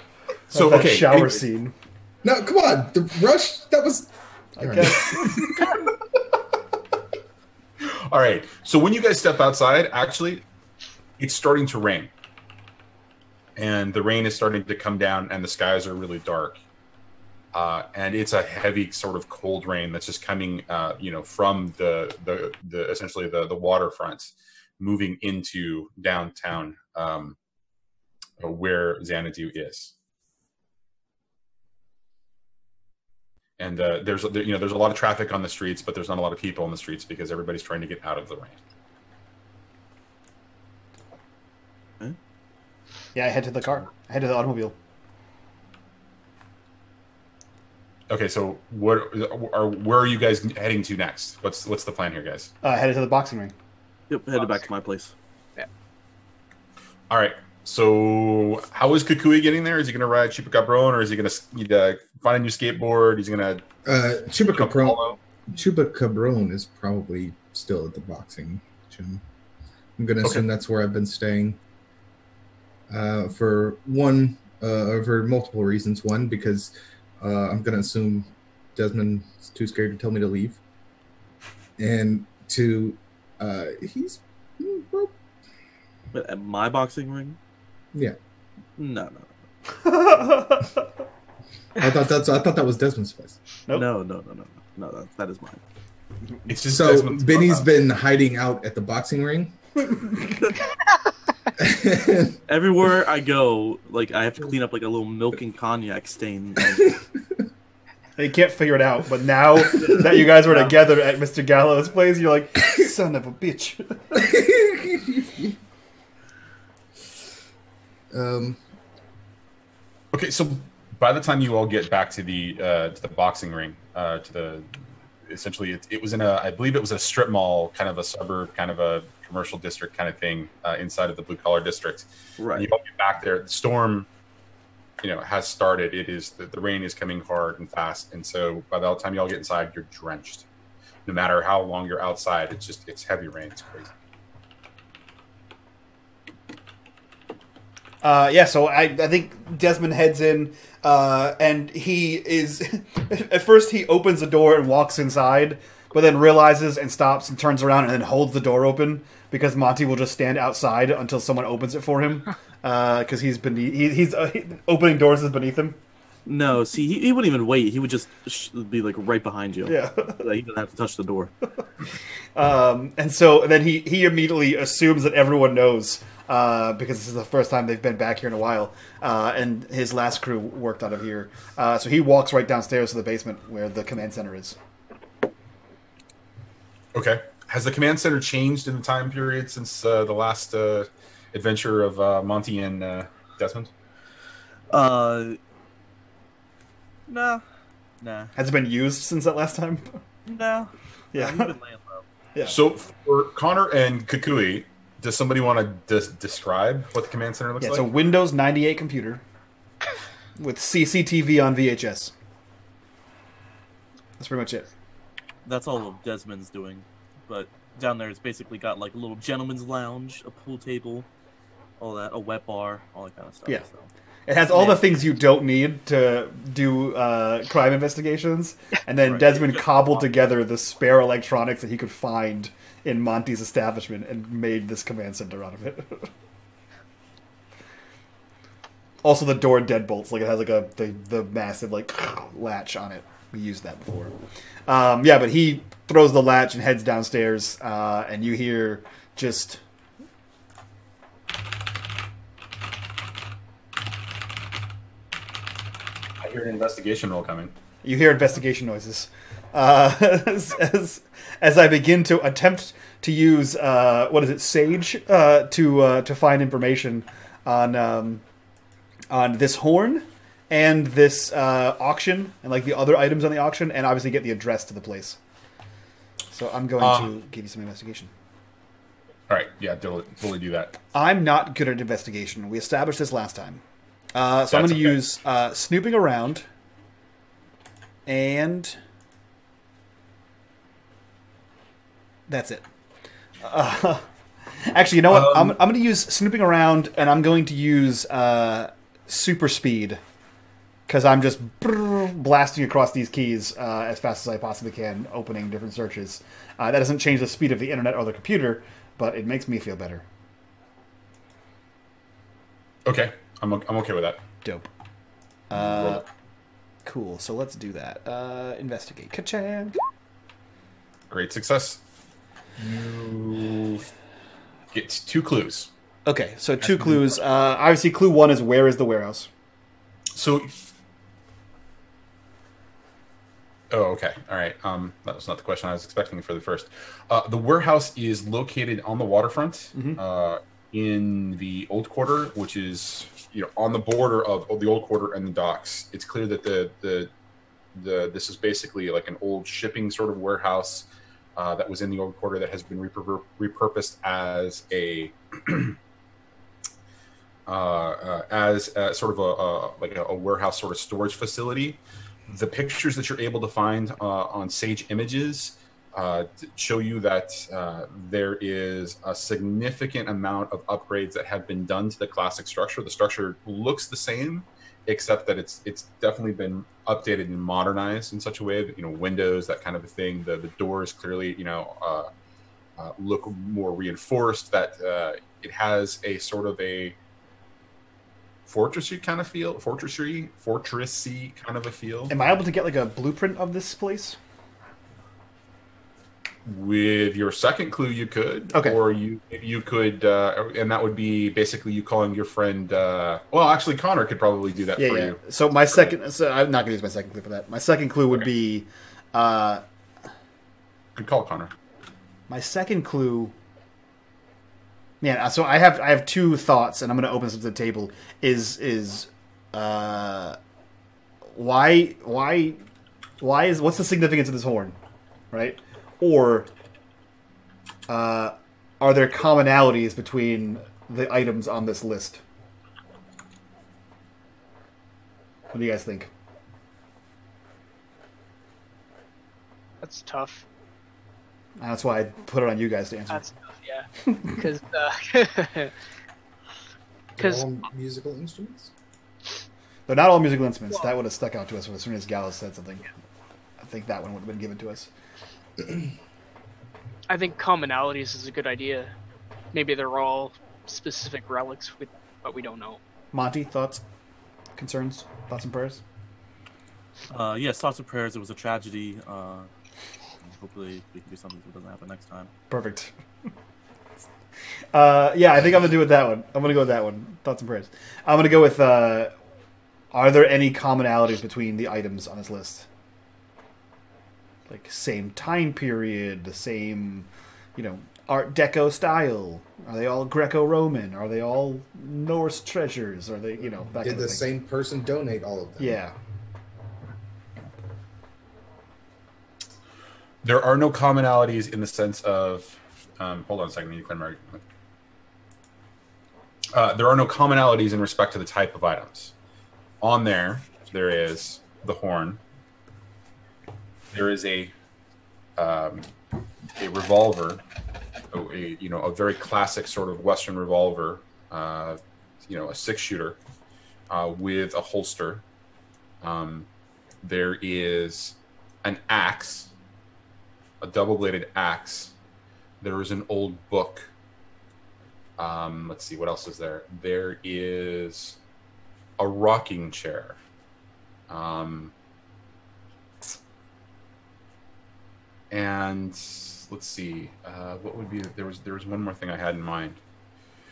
So That okay, shower scene. No, come on, the rush. That was. I guess. All right. So when you guys step outside, actually, it's starting to rain, and the rain is starting to come down, and the skies are really dark. And it's a heavy, sort of cold rain that's just coming, from the essentially the waterfront, moving into downtown, where Xanadu is. And there's a lot of traffic on the streets, but there's not a lot of people on the streets because everybody's trying to get out of the rain. Huh? Yeah, I head to the car. I head to the automobile. Okay, so where are you guys heading to next? What's the plan here, guys? Headed to the boxing ring. Yep, headed back to my place. All right. So how is Kukui getting there? Is he going to ride Chupacabron, or is he going to find a new skateboard? Is he going to Chupacabron is probably still at the boxing gym. I'm going to assume that's where I've been staying. For multiple reasons. One, because I'm going to assume Desmond's too scared to tell me to leave. And two, he's... But at my boxing ring? Yeah. No. I thought that was Desmond's place. Nope. No, that is mine. It's just So Desmond's Benny's been hiding out at the boxing ring. Everywhere I go, like I have to clean up like a little milk and cognac stain. They can't figure it out, but now that you guys were together at Mr. Gallo's place, you're like, son of a bitch. Okay, so by the time you all get back to the boxing ring, essentially it was in I believe it was a strip mall, kind of a suburb, kind of a commercial district kind of thing inside of the blue collar district. Right. And you all get back there. The storm, has started. It is the rain is coming hard and fast, and so by the time you all get inside, you're drenched. No matter how long you're outside, it's heavy rain. It's crazy. So I think Desmond heads in, and he is... At first, he opens the door and walks inside, but then realizes and stops and turns around and then holds the door open, because Monty will just stand outside until someone opens it for him, because he's opening doors is beneath him. No, see, he wouldn't even wait. He would just be like right behind you. Yeah. He doesn't have to touch the door. And so then he immediately assumes that everyone knows, because this is the first time they've been back here in a while, and his last crew worked out of here. So he walks right downstairs to the basement where the command center is. Okay. Has the command center changed in the time period since the last adventure of Monty and Desmond? No. Has it been used since that last time? No. Yeah. We've been laying low. Yeah. So for Connor and Kukui, does somebody want to describe what the command center looks Yeah, like? it's a Windows 98 computer with CCTV on VHS. That's pretty much it. That's all of Desmond's doing. But down there, it's basically got like a little gentleman's lounge, a pool table, all that, a wet bar, all that kind of stuff. Yeah. So. It has all the things you don't need to do crime investigations, and then Desmond cobbled together the spare electronics that he could find in Monty's establishment and made this command center out of it. Also, the door deadbolts, like it has like the massive like latch on it. We used that before. But he throws the latch and heads downstairs, and you hear just... I hear an investigation roll coming. You hear investigation noises. As I begin to attempt to use Sage to find information on this horn and this auction, and like the other items on the auction, and obviously get the address to the place. So I'm going to give you some investigation. All right, yeah, totally do that. I'm not good at investigation. We established this last time. So I'm going to use snooping around, and that's it. Actually, you know what? I'm going to use snooping around, and I'm going to use super speed, because I'm just blasting across these keys as fast as I possibly can, opening different searches. That doesn't change the speed of the internet or the computer, but it makes me feel better. Okay, I'm okay with that. Dope. Cool. So let's do that. Investigate. Ka-chang. Great success. You get 2 clues. Okay, so 2 clues. Obviously, clue 1 is where is the warehouse? So. Oh, okay. All right. That was not the question I was expecting for the first. The warehouse is located on the waterfront in the Old Quarter, which is on the border of the Old Quarter and the docks. It's clear that this is basically like an old shipping sort of warehouse that was in the Old Quarter that has been repurposed as a sort of a warehouse sort of storage facility. The pictures that you're able to find on Sage Images show you that there is a significant amount of upgrades that have been done to the classic structure. The structure looks the same, except that it's definitely been updated and modernized in such a way that windows, that kind of a thing. The doors clearly look more reinforced. That it has a sort of a fortressy kind of feel, fortressy kind of a feel. Am I able to get like a blueprint of this place? With your second clue, you could. Okay. Or you could, and that would be basically you calling your friend. Well, actually, Connor could probably do that for you. So my second. So I'm not going to use my second clue for that. My second clue would be. Good call, Connor. My second clue. Man, so I have 2 thoughts, and I'm going to open this up to the table. What's the significance of this horn, right? Or are there commonalities between the items on this list? What do you guys think? That's tough. That's why I put it on you guys to answer. That's tough, yeah. Because all musical instruments? They're not all musical instruments. That would have stuck out to us as soon as Gallows said something. I think that one would have been given to us. I think commonalities is a good idea. Maybe they're all specific relics, but we don't know. Monty, thoughts, concerns, thoughts and prayers? Yes, thoughts and prayers. It was a tragedy. Hopefully we can do something so it doesn't happen next time. Perfect. Yeah, I think I'm going to do with that one. I'm going to go with that one. Thoughts and prayers. I'm going to go with, are there any commonalities between the items on this list? Like, same time period, the same, Art Deco style. Are they all Greco-Roman? Are they all Norse treasures? Are they, that kind of thing. Did the same person donate all of them? Yeah. There are no commonalities in the sense of. Hold on a second. There are no commonalities in respect to the type of items. On there is the horn. There is a revolver, a very classic sort of Western revolver, a 6-shooter with a holster. There is an axe. A double-bladed axe. There is an old book. Let's see, what else is there? There is a rocking chair. And let's see, what would be? There was one more thing I had in mind.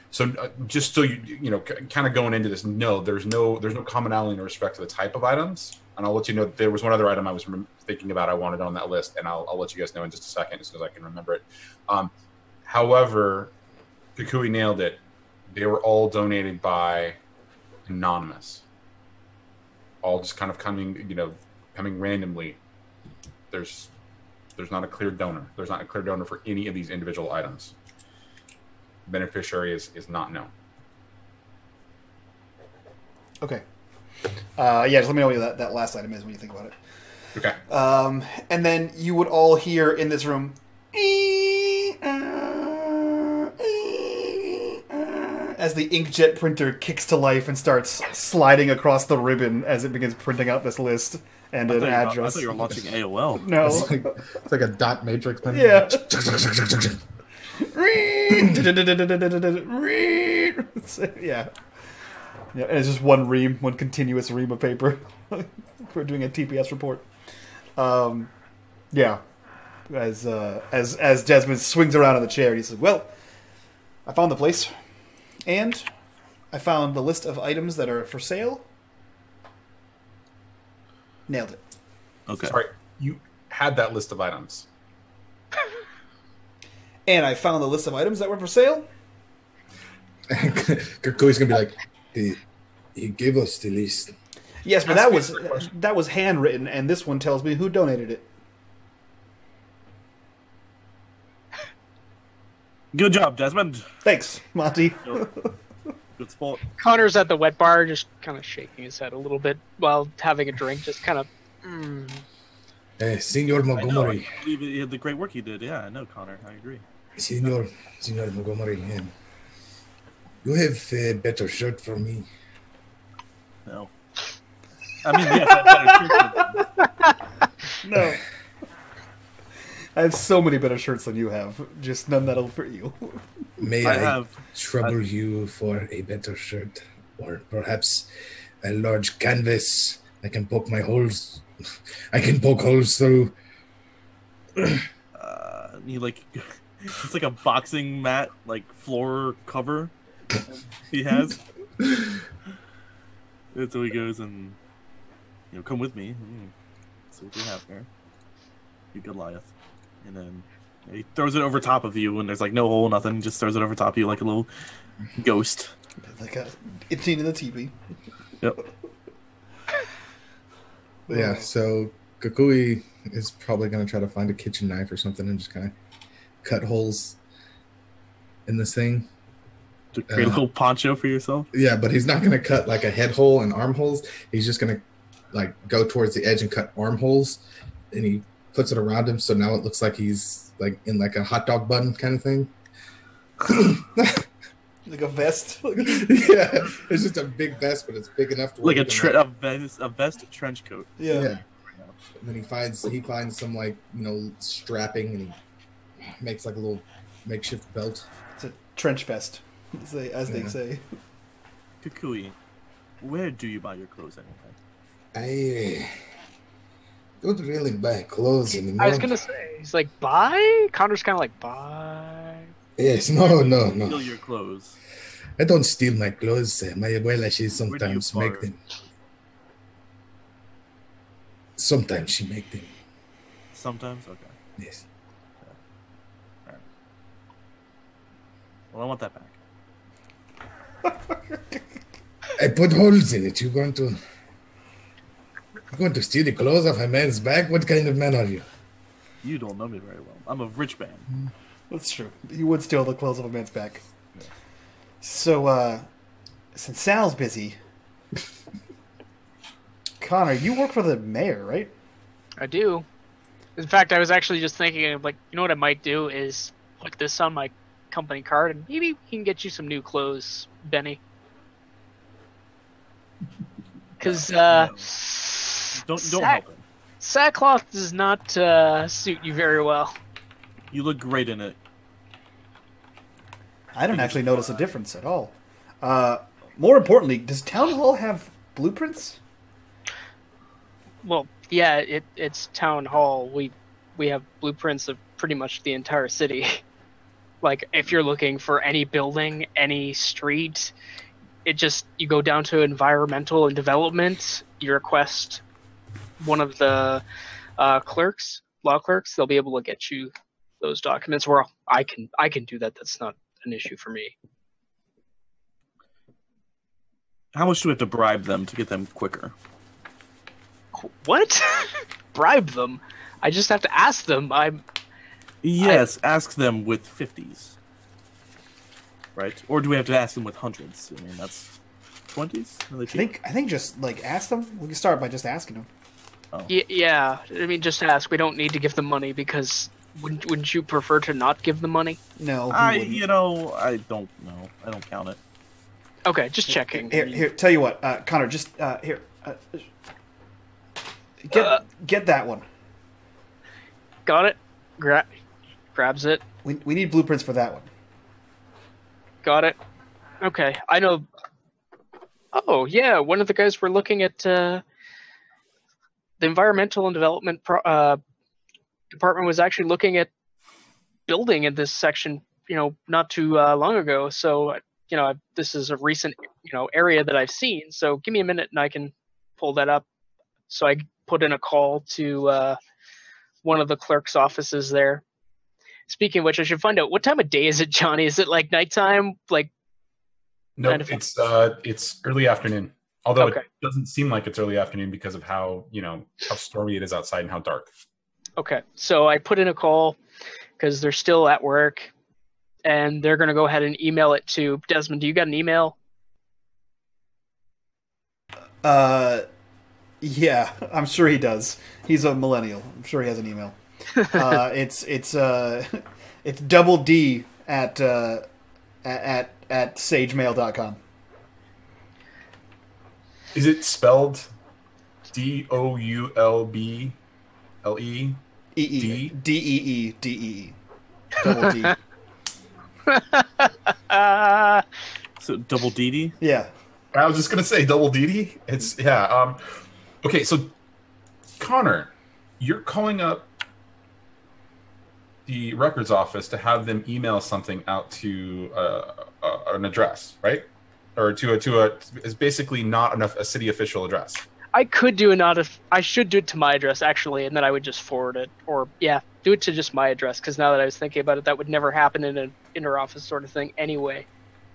So just so you kind of going into this, no, there's no commonality in respect to the type of items. And I'll let you know there was one other item I was thinking about I wanted on that list, and I'll let you guys know in just a second as soon as I can remember it. However, Kukui nailed it. They were all donated by anonymous. all just kind of coming randomly. There's not a clear donor. There's not a clear donor for any of these individual items. Beneficiary is not known. Okay. Yeah, just let me know what that last item is when you think about it. Okay. And then you would all hear in this room as the inkjet printer kicks to life and starts sliding across the ribbon as it begins printing out this list and an address. I thought you were launching AOL. No. It's like a dot matrix pen. Yeah. Yeah. Yeah, and it's just one continuous ream of paper. We're doing a TPS report. Yeah. As Desmond swings around in the chair, he says, "Well, I found the place, and I found the list of items that are for sale. Nailed it." Okay. Sorry, you had that list of items. And I found the list of items that were for sale. Kirkui's gonna be like, he gave us the list. Yes, but that was handwritten, and this one tells me who donated it. Good job, Desmond. Thanks, Monty. Good sport. Connor's at the wet bar, just kind of shaking his head a little bit while having a drink, just kind of. Senor Montgomery. I believe he had the great work he did. Yeah, I know, Connor. I agree. Senor Montgomery, you have a better shirt for me. No. I mean, yes, I better shirt. No. I have so many better shirts than you have. Just none that'll fit you. May I trouble you for a better shirt? Or perhaps a large canvas I can poke my holes... I can poke holes through. He it's like a boxing mat, like floor cover he has. And so he goes and, come with me. See what we have here. You Goliath. And then he throws it over top of you, and there's like no hole, nothing. He just throws it over top of you like a little ghost. Like it's seen in the TV. Yep. Yeah, so Kukui is probably going to try to find a kitchen knife or something and just kind of cut holes in this thing. To create a little poncho for yourself? Yeah, but he's not going to cut like a head hole and armholes. He's just going to like go towards the edge and cut armholes, and he puts it around him, so now it looks like he's like in like a hot dog bun kind of thing. Like a vest. Yeah, it's just a big vest, but it's big enough to like a vest trench coat. Yeah. And then he finds some like strapping, and he makes like a little makeshift belt. It's a trench vest, as they say. Kukui, where do you buy your clothes anyway? I don't really buy clothes anymore. I was gonna say, he's like, buy? Connor's kind of like, buy. Yes, no. Steal your clothes. I don't steal my clothes. My abuela, she sometimes make them. Sometimes she make them. Sometimes? Okay. Yes. All right. Well, I want that back. I put holes in it. You're going to steal the clothes off a man's back? What kind of man are you? You don't know me very well. I'm a rich man. That's true. You would steal the clothes of a man's back. Yeah. So, since Sal's busy, Connor, you work for the mayor, right? I do. In fact, I was actually just thinking of, what I might do is put this on my company card, and maybe he can get you some new clothes, Benny. Because, Don't help him. Sackcloth does not suit you very well. You look great in it. I don't actually notice a difference at all. More importantly, does Town Hall have blueprints? Well, yeah, it's Town Hall. We have blueprints of pretty much the entire city. Like, if you're looking for any building, any street, you go down to environmental and development, you request one of the law clerks, they'll be able to get you those documents. Where I can do that. That's not an issue for me. How much do we have to bribe them to get them quicker? What? Bribe them? I just have to ask them. Yes, ask them with 50s. Right? Or do we have to ask them with hundreds? I mean, that's 20s? I think just like ask them. We can start by just asking them. Oh. Yeah, I mean, just ask. We don't need to give them money because wouldn't you prefer to not give them money? No, I don't know. I don't count it. Okay, just checking. Here. Tell you what, Connor, just here. Get that one. Got it. Grabs it. We need blueprints for that one. Got it. Okay, I know. Oh yeah, one of the guys we're looking at. The environmental and development department was actually looking at building in this section, not too long ago. So, this is a recent, area that I've seen. So give me a minute and I can pull that up. So I put in a call to one of the clerk's offices there. Speaking of which, I should find out what time of day is it, Johnny? Is it like nighttime? Like, no, it's early afternoon. Although okay. It doesn't seem like it's early afternoon because of how stormy it is outside and how dark. Okay, so I put in a call because they're still at work, and they're going to go ahead and email it to Desmond. Do you got an email? Yeah, I'm sure he does. He's a millennial. I'm sure he has an email. It's double D at sagemail.com. Is it spelled DOULBLE? DEEDEE. Double D. So double DD? Yeah. I was just gonna say double DD. It's okay, so Connor, you're calling up the records office to have them email something out to an address, right? Or to it's basically not a city official address. I could do I should do it to my address actually, and then I would just forward it, or do it to just my address. Because now that I was thinking about it, that would never happen in an inter-office sort of thing anyway.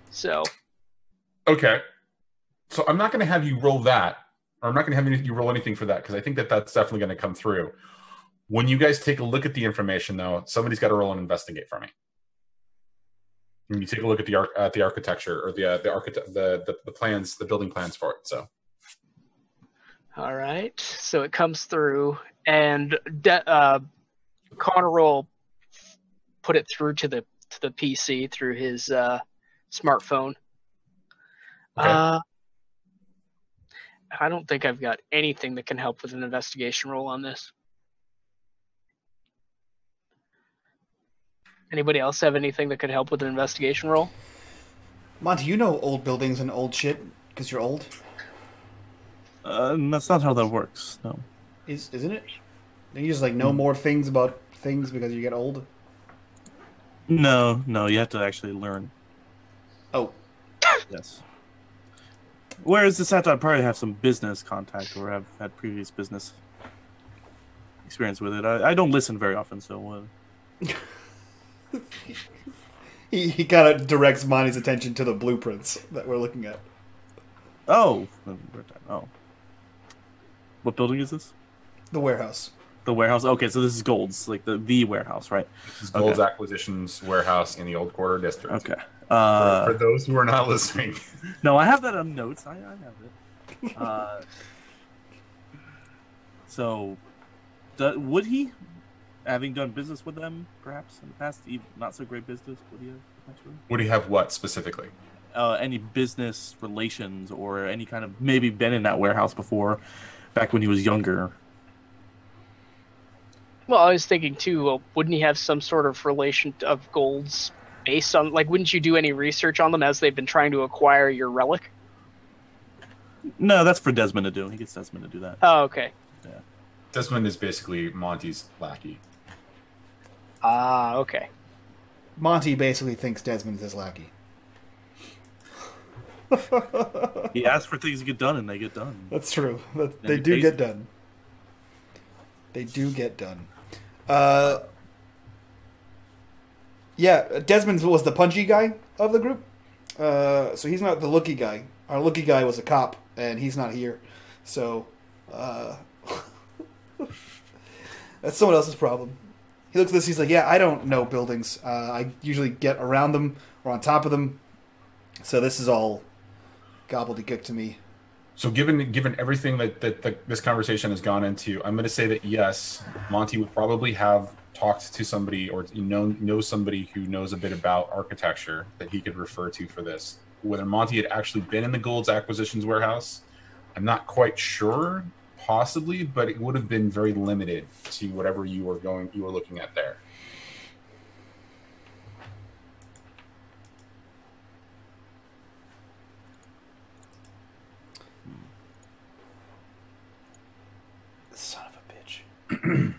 So. Okay. So I'm not going to have you roll that, or I'm not going to have you roll anything for that, because I think that's definitely going to come through. When you guys take a look at the information, though, somebody's got to roll and investigate for me. When you take a look at the architecture or the plans, the building plans for it. So. All right. So it comes through, and Connor will put it through to the PC through his smartphone. Okay. I don't think I've got anything that can help with an investigation roll on this. Anybody else have anything that could help with an investigation roll? Monty, you know old buildings and old shit because you're old. That's not how that works. No. Isn't it? You just know more things about things because you get old. No, you have to actually learn. Oh. Yes. Whereas this I'd probably have some business contact or have had previous business experience with it. I don't listen very often, so. He kind of directs Monty's attention to the blueprints that we're looking at. Oh. What building is this? The warehouse. The warehouse? Okay, so this is Gold's, like the warehouse, right? This is Gold's Acquisitions Warehouse in the Old Quarter District. Okay. For those who are not listening. No, I have that on notes. I have it. So, would he, having done business with them, perhaps, in the past, even not so great business, would he have potentially? Would he have what, specifically? Any business relations or any kind of, maybe been in that warehouse before, back when he was younger. Well, I was thinking too, wouldn't he have some sort of relation of Gold's based on, wouldn't you do any research on them as they've been trying to acquire your relic? No, that's for Desmond to do. He gets Desmond to do that. Oh, okay. Yeah. Desmond is basically Monty's lackey. Ah, okay. Monty basically thinks Desmond's his lackey. He asks for things to get done, and they get done. That's true. They do get done. They do get done. Yeah, Desmond was the punchy guy of the group. So he's not the looky guy. Our looky guy was a cop, and he's not here. So That's someone else's problem. He looks at this, he's like, yeah, I don't know buildings. I usually get around them or on top of them. So this is all gobbledygook to me. So given everything that this conversation has gone into, I'm going to say that yes, Monty would probably have talked to somebody or know somebody who knows a bit about architecture that he could refer to for this. Whether Monty had actually been in the Gold's Acquisitions warehouse, I'm not quite sure. Possibly, but it would have been very limited to whatever you were looking at there. Son of a bitch.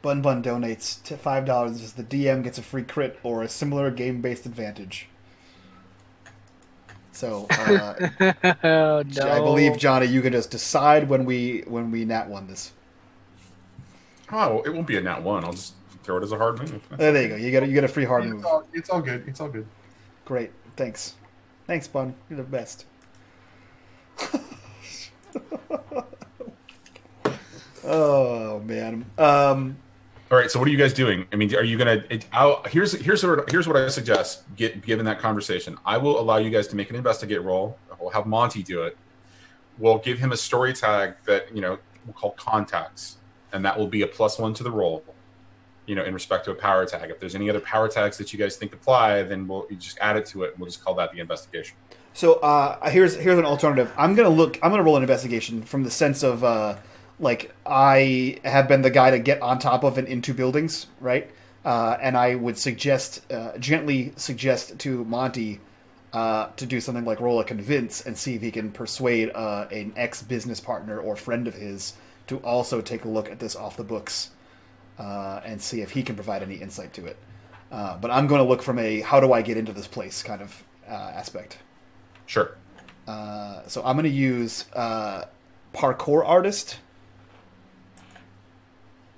Bun donates to $5 and says the DM gets a free crit or a similar game-based advantage. So, Oh, no. I believe, Johnny, you can just decide when we nat 1 this. Oh, it won't be a nat 1. I'll just throw it as a hard move. There you go. You get a free hard move. It's all good. It's all good. Great. Thanks, Bun. You're the best. Oh man. All right. So what are you guys doing? I mean, are you gonna? Here's what I suggest. Given that conversation, I will allow you guys to make an investigate roll. We'll have Monty do it. We'll give him a story tag that we'll call contacts, and that will be a +1 to the roll. In respect to a power tag. If there's any other power tags that you guys think apply, then you just add it to it. And we'll just call that the investigation. So here's an alternative. I'm gonna roll an investigation from the sense of I have been the guy to get on top of and into buildings, right? And I would gently suggest to Monty to do something like roll a convince and see if he can persuade an ex-business partner or friend of his to also take a look at this off the books and see if he can provide any insight to it. But I'm going to look from a how do I get into this place kind of aspect. Sure. So I'm going to use parkour artist.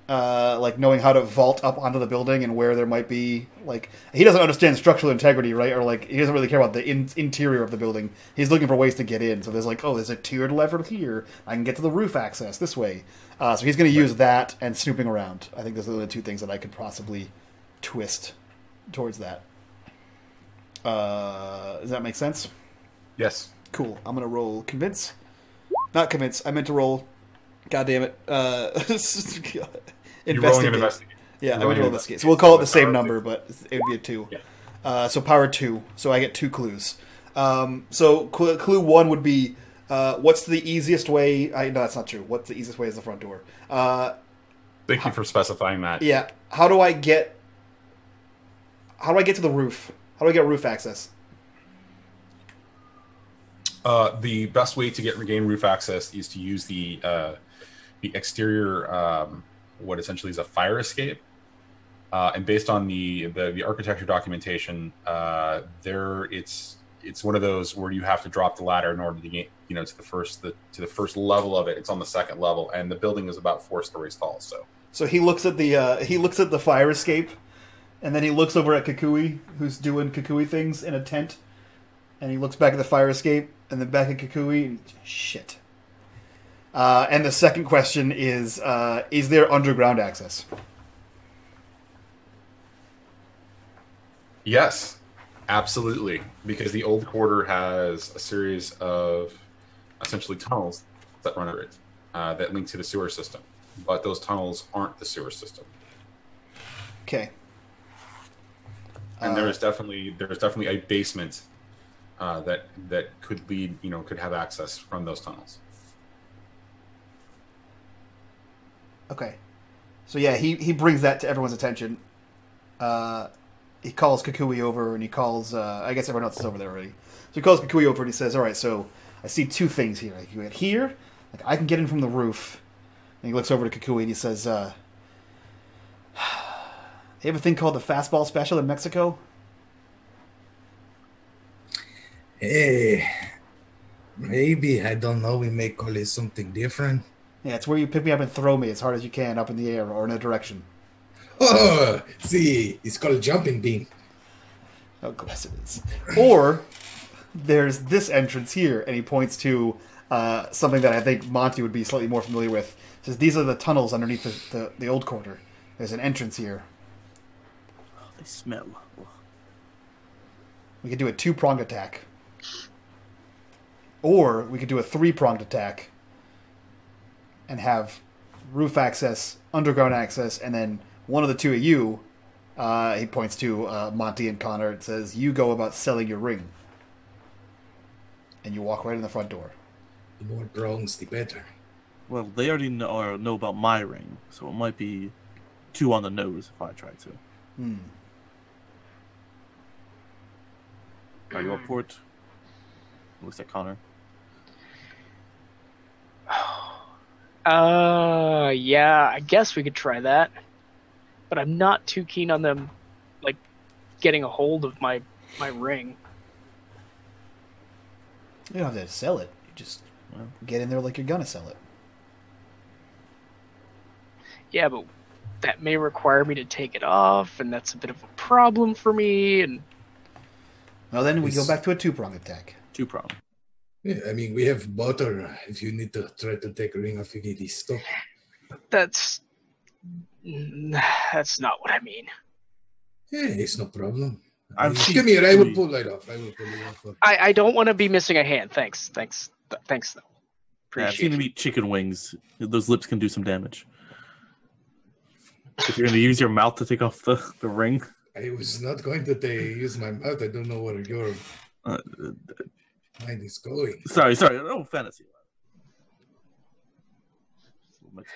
Knowing how to vault up onto the building and where there might be, he doesn't understand structural integrity, right? Or, he doesn't really care about the interior of the building. He's looking for ways to get in. So there's there's a tiered lever here. I can get to the roof access this way. So he's going to use that and snooping around. I think those are the two things that I could possibly twist towards that. Does that make sense? Yes. Cool. I'm going to roll convince. Not convince. I meant to roll... God damn it. You're rolling an investigate. Yeah, I would roll investigate. So we'll call it the same number, but it would be a 2. Yeah. So power 2. So I get 2 clues. So clue 1 would be, what's the easiest way... no, that's not true. What's the easiest way is the front door. Thank you for specifying that. Yeah. How do I get to the roof? How do I get roof access? The best way to gain roof access is to use the exterior, what essentially is a fire escape. And based on the architecture documentation, it's one of those where you have to drop the ladder in order to get to the first level of it. It's on the second level, and the building is about 4 stories tall. So he looks at the fire escape, and then he looks over at Kukui, who's doing Kukui things in a tent, and he looks back at the fire escape, and then back at Kukui, and shit. And the second question is there underground access? Yes, absolutely. Because the old quarter has a series of essentially tunnels that run under it that link to the sewer system. But those tunnels aren't the sewer system. Okay. And there's definitely a basement that could lead, could have access from those tunnels. Okay. So yeah, he brings that to everyone's attention. He calls Kukui over, and he calls... I guess everyone else is over there already. So he calls Kukui over, and he says, all right, so I see 2 things here. You get here, I can get in from the roof. And he looks over to Kukui, and he says, they have a thing called the fastball special in Mexico? Hey, maybe, I don't know, we may call it something different. Yeah, it's where you pick me up and throw me as hard as you can up in the air or in a direction. Oh, see, it's called jumping beam. Of course it is. Or there's this entrance here, and he points to something that I think Monty would be slightly more familiar with. It says, these are the tunnels underneath the old quarter. There's an entrance here. Oh, they smell. We could do a 2-pronged attack. Or we could do a 3-pronged attack and have roof access, underground access, and then one of the two of you, he points to Monty and Connor, it says, you go about selling your ring. And you walk right in the front door. The more prongs, the better. Well, they already know about my ring, so it might be too on the nose if I try to. Are you up for it? Looks like Connor. Yeah, I guess we could try that. But I'm not too keen on them, like, getting a hold of my ring. You don't have to sell it. You just get in there like you're gonna sell it. Yeah, but that may require me to take it off, and that's a bit of a problem for me, and... Well, then we go back to a 2-pronged attack. 2-prong. Yeah, I mean, we have butter. If you need to try to take a ring off, you get this stuff. That's not what I mean. Yeah, it's no problem. I've Come here, I will pull it off. I will pull it off. I don't want to be missing a hand. Thanks, though. Yeah, I've Appreciate seen him it. eat chicken wings. Those lips can do some damage. If you're going to use your mouth to take off the ring. I was not going to use my mouth. I don't know where your mind is going. Sorry, no fantasy.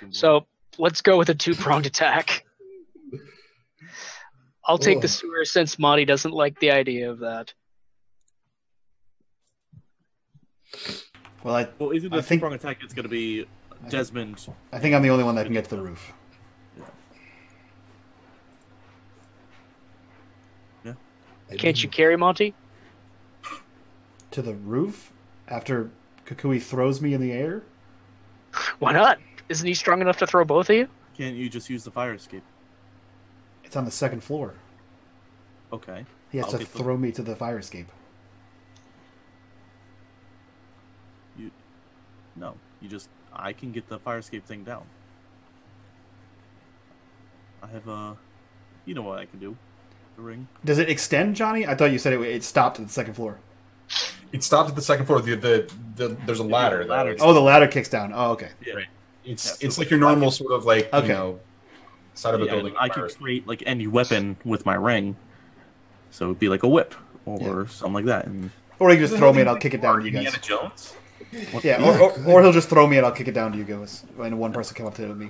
So let's go with a 2-pronged attack. I'll take the sewer since Monty doesn't like the idea of that. Well, isn't the 2-prong attack? It's going to be Desmond. I think I'm the only one that can get to the roof. Yeah. Can't you carry Monty? To the roof? After Kukui throws me in the air? Why not? Isn't he strong enough to throw both of you? Can't you just use the fire escape? It's on the 2nd floor. Okay. He has to throw me to the fire escape. No, I can get the fire escape thing down. I have you know what I can do. The ring. Does it extend, Johnny? I thought you said it stopped at the 2nd floor. It stopped at the 2nd floor. There's a ladder. Oh, the ladder kicks down. Oh, okay. Yeah. Right. It's like your normal sort of like, side of a building. I could create like any weapon with my ring. So it'd be like a whip or something like that. Or he can just throw me and I'll kick it down to you guys. Indiana Jones? Yeah, or he'll just throw me and I'll kick it down to you guys. And one person come up to it with me.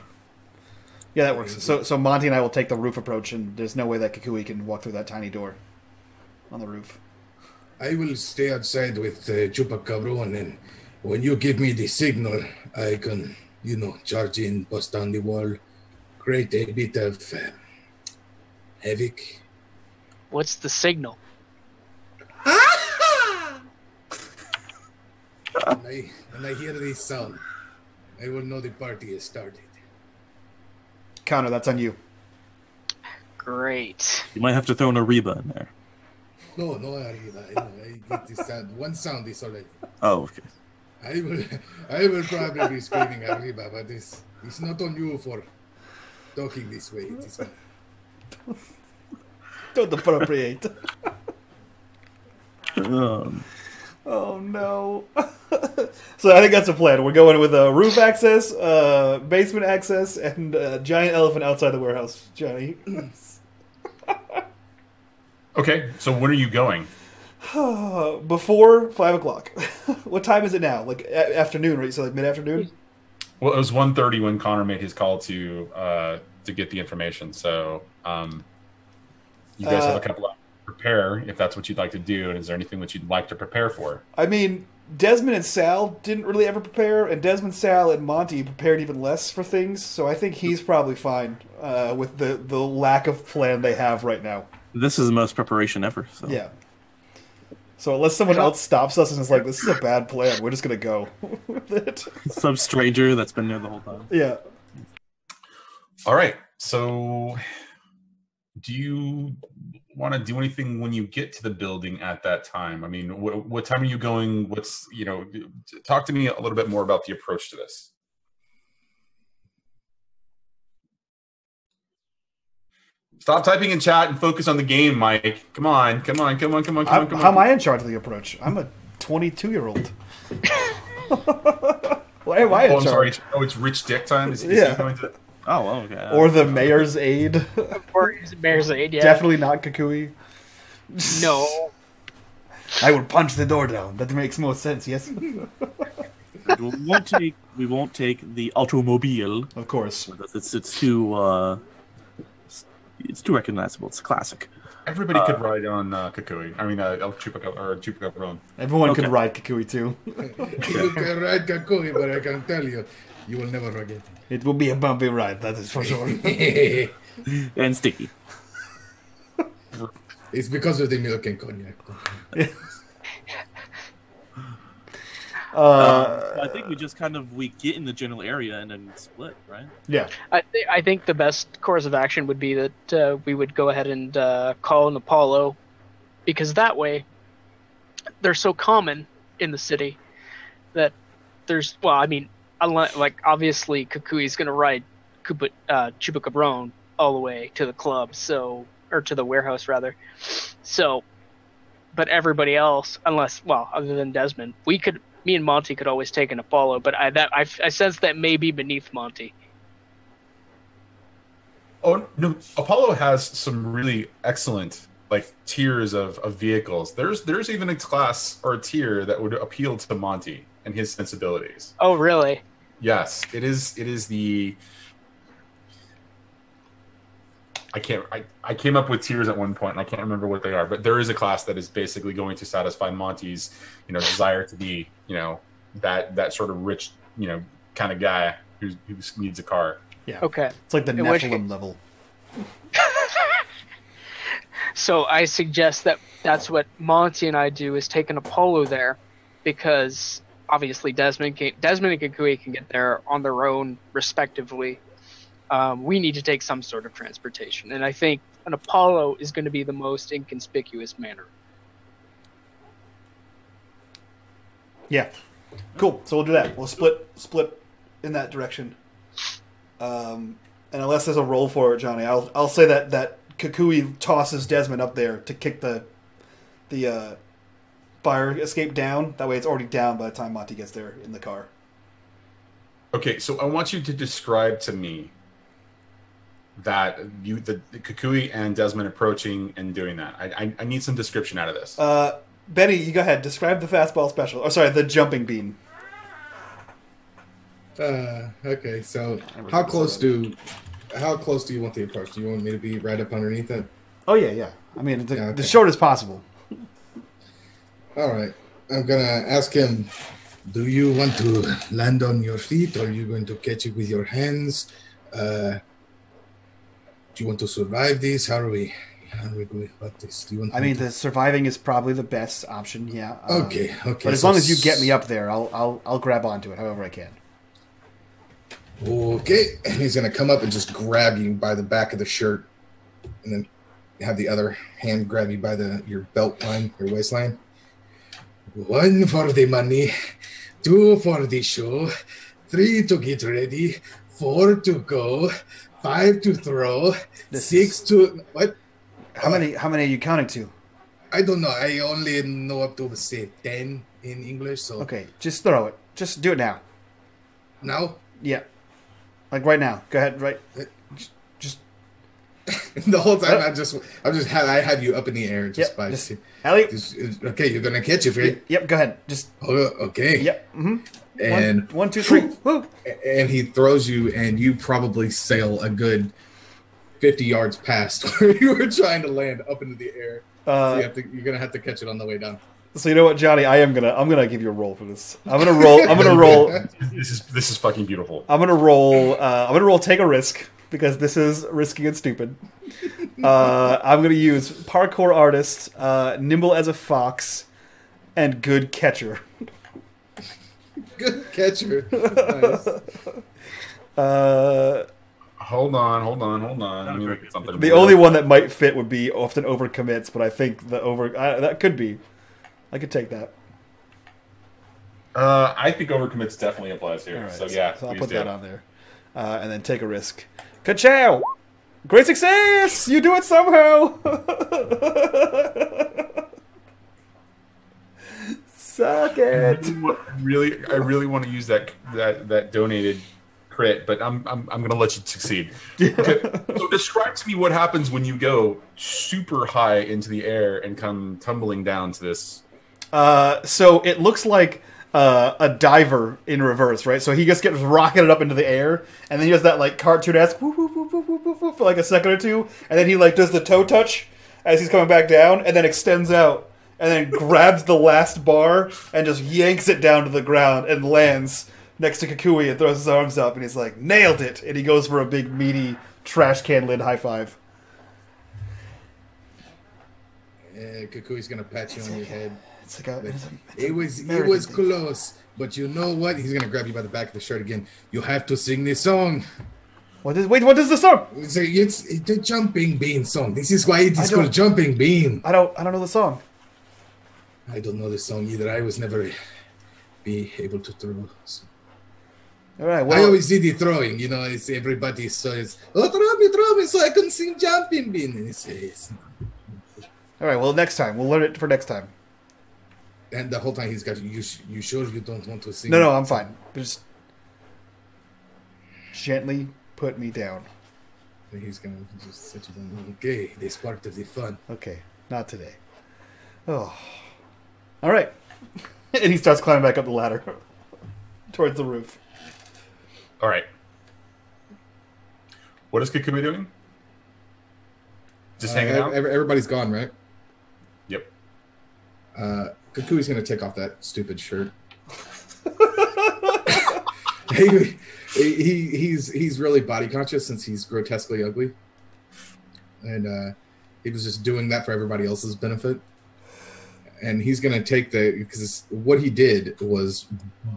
Yeah, that works. So Monty and I will take the roof approach, and there's no way that Kukui can walk through that tiny door on the roof. I will stay outside with Chupacabro, and then when you give me the signal, I can, charge in, bust down the wall, create a bit of havoc. What's the signal? When I hear this sound, I will know the party has started. Connor, that's on you. Great. You might have to throw an Ariba in there. No, Arriba. I get this sound. One sound is already. Oh, okay. I will probably be screaming Arriba, but it's not on you for talking this way. It is fine. Don't appropriate. Oh no. So I think that's a plan. We're going with a roof access, basement access, and a giant elephant outside the warehouse, Johnny. Okay, so when are you going? Before 5 o'clock. What time is it now? Like afternoon, right? So like mid-afternoon? Well, it was 1:30 when Connor made his call to get the information. So you guys have a couple hours to prepare if that's what you'd like to do. And is there anything that you'd like to prepare for? I mean, Desmond and Sal didn't really ever prepare, and Desmond, Sal, and Monty prepared even less for things. So I think he's probably fine with the lack of plan they have right now. This is the most preparation ever. So. Yeah. So unless someone else stops us and is like, this is a bad plan, we're just going to go with it. Some stranger that's been there the whole time. Yeah. All right. So do you want to do anything when you get to the building at that time? I mean, what time are you going? What's, talk to me a little bit more about the approach to this. Stop typing in chat and focus on the game, Mike. Come on. How am I in charge of the approach? I'm a 22-year-old. Why am I in charge? Sorry. Oh, it's Rich Dick time? Is he going to... Oh, okay. Or the mayor's aide. Or mayor's aide, yeah. Definitely not Kukui. No. I would punch the door down. That makes more sense, yes? We won't take the automobile. Of course. It's too recognizable. It's a classic. Everybody could ride on Kukui. I mean, Chupacabron. Everyone could ride Kukui too. You can ride Kakui, but I can tell you, you will never forget it. It will be a bumpy ride, that is for sure. And sticky. It's because of the milk and cognac. I think we just we get in the general area and then split, right? Yeah. I think the best course of action would be that we would go ahead and call an Apollo, because that way they're so common in the city that there's, well, I mean, obviously Kukui's going to ride Chupacabron all the way to the club, or to the warehouse rather. So, but everybody else, other than Desmond, me and Monty could always take an Apollo, but I sense that may be beneath Monty. Oh no, Apollo has some really excellent tiers of vehicles. There's even a class or a tier that would appeal to Monty and his sensibilities. Oh really? Yes, it is the. I came up with tiers at one point, and I can't remember what they are, but there is a class that is basically going to satisfy Monty's, desire to be, that sort of rich, kind of guy who needs a car. Yeah. Okay. It's like the Nephilim level. So I suggest that's what Monty and I do, is take an Apollo there, because obviously Desmond and Kukui can get there on their own respectively. We need to take some sort of transportation, and I think an Apollo is going to be the most inconspicuous manner. Yeah, cool. So we'll do that. We'll split in that direction. And unless there's a roll for it, Johnny, I'll say that Kukui tosses Desmond up there to kick the fire escape down. That way, it's already down by the time Monty gets there in the car. Okay, so I want you to describe to me that the Kukui and Desmond approaching and doing that. I need some description out of this. Benny, you go ahead. Describe the fastball special. The jumping bean. Okay, so how close do you want the approach? Do you want me to be right up underneath it? Oh yeah. I mean, the shortest possible. All right. I'm gonna ask him. Do you want to land on your feet, or are you going to catch it with your hands? Do you want to survive this? How are we going about this? Do you want? The surviving is probably the best option. Yeah. Okay. But as long as you get me up there, I'll grab onto it however I can. Okay. And he's gonna come up and just grab you by the back of the shirt, and then have the other hand grab you by your belt line, your waistline. 1 for the money, 2 for the show, 3 to get ready, 4 to go, 5 to throw, 6 to what? How many are you counting to? I don't know. I only know up to say 10 in English. So okay, just throw it. Just do it now. Now? Yeah, like right now. Go ahead. Right. Just the whole time I have you up in the air just by. Ellie. Okay, you're gonna catch it, right? Yep. Go ahead. Just. Okay. Yep. Mm-hmm. And 1, 2, 3. Woo. And he throws you, and you probably sail a good 50 yards past where you were trying to land up into the air. So you're gonna have to catch it on the way down. So you know what, Johnny? I'm gonna give you a roll for this. I'm gonna roll. This is fucking beautiful. I'm gonna roll. Take a risk, because this is risky and stupid. I'm gonna use parkour artist, nimble as a fox, and good catcher. Good catcher. Nice. Hold on. Let me look at something. The only one that might fit would be often overcommits, but I think that could be. I could take that. I think overcommits definitely applies here. Right, so yeah, I'll put do. that on there, and then take a risk. Ka-chow! Great success! You do it somehow. Suck it. I really want to use that donated crit, but I'm gonna let you succeed. Okay. So describe to me what happens when you go super high into the air and come tumbling down to this. So it looks like a diver in reverse, right? So he just gets rocketed up into the air, and then he does that like cartoon-esque whoop, whoop, whoop, whoop, whoop, whoop, whoop, for like a second or two, and then he like does the toe touch as he's coming back down, and then extends out, and then grabs the last bar and just yanks it down to the ground and lands next to Kukui and throws his arms up, and he's like, nailed it! And he goes for a big, meaty, trash can lid high five. Kukui's gonna pat you on your head. It's like It was close, but you know what? He's gonna grab you by the back of the shirt again. You have to sing this song. What is the song? It's the Jumping Bean song. This is why it is called Jumping Bean. I don't know the song. I don't know the song either. I was never be able to throw. So. All right. Well, I always did the throwing. You know, it's everybody says, "Oh, throw me, so I can sing Jumping Bean." And it's all right. Well, next time we'll learn it for next time. And the whole time he's got you sure you don't want to sing? No, I'm fine. Just gently put me down. And he's gonna just set you down. Okay, this part of the fun. Okay, not today. Oh, all right. And he starts climbing back up the ladder towards the roof. All right. What is Kukui doing? Just hanging out? Everybody's gone, right? Yep. Kukui's gonna take off that stupid shirt. He's really body conscious since he's grotesquely ugly, and he was just doing that for everybody else's benefit. And he's gonna take because what he did was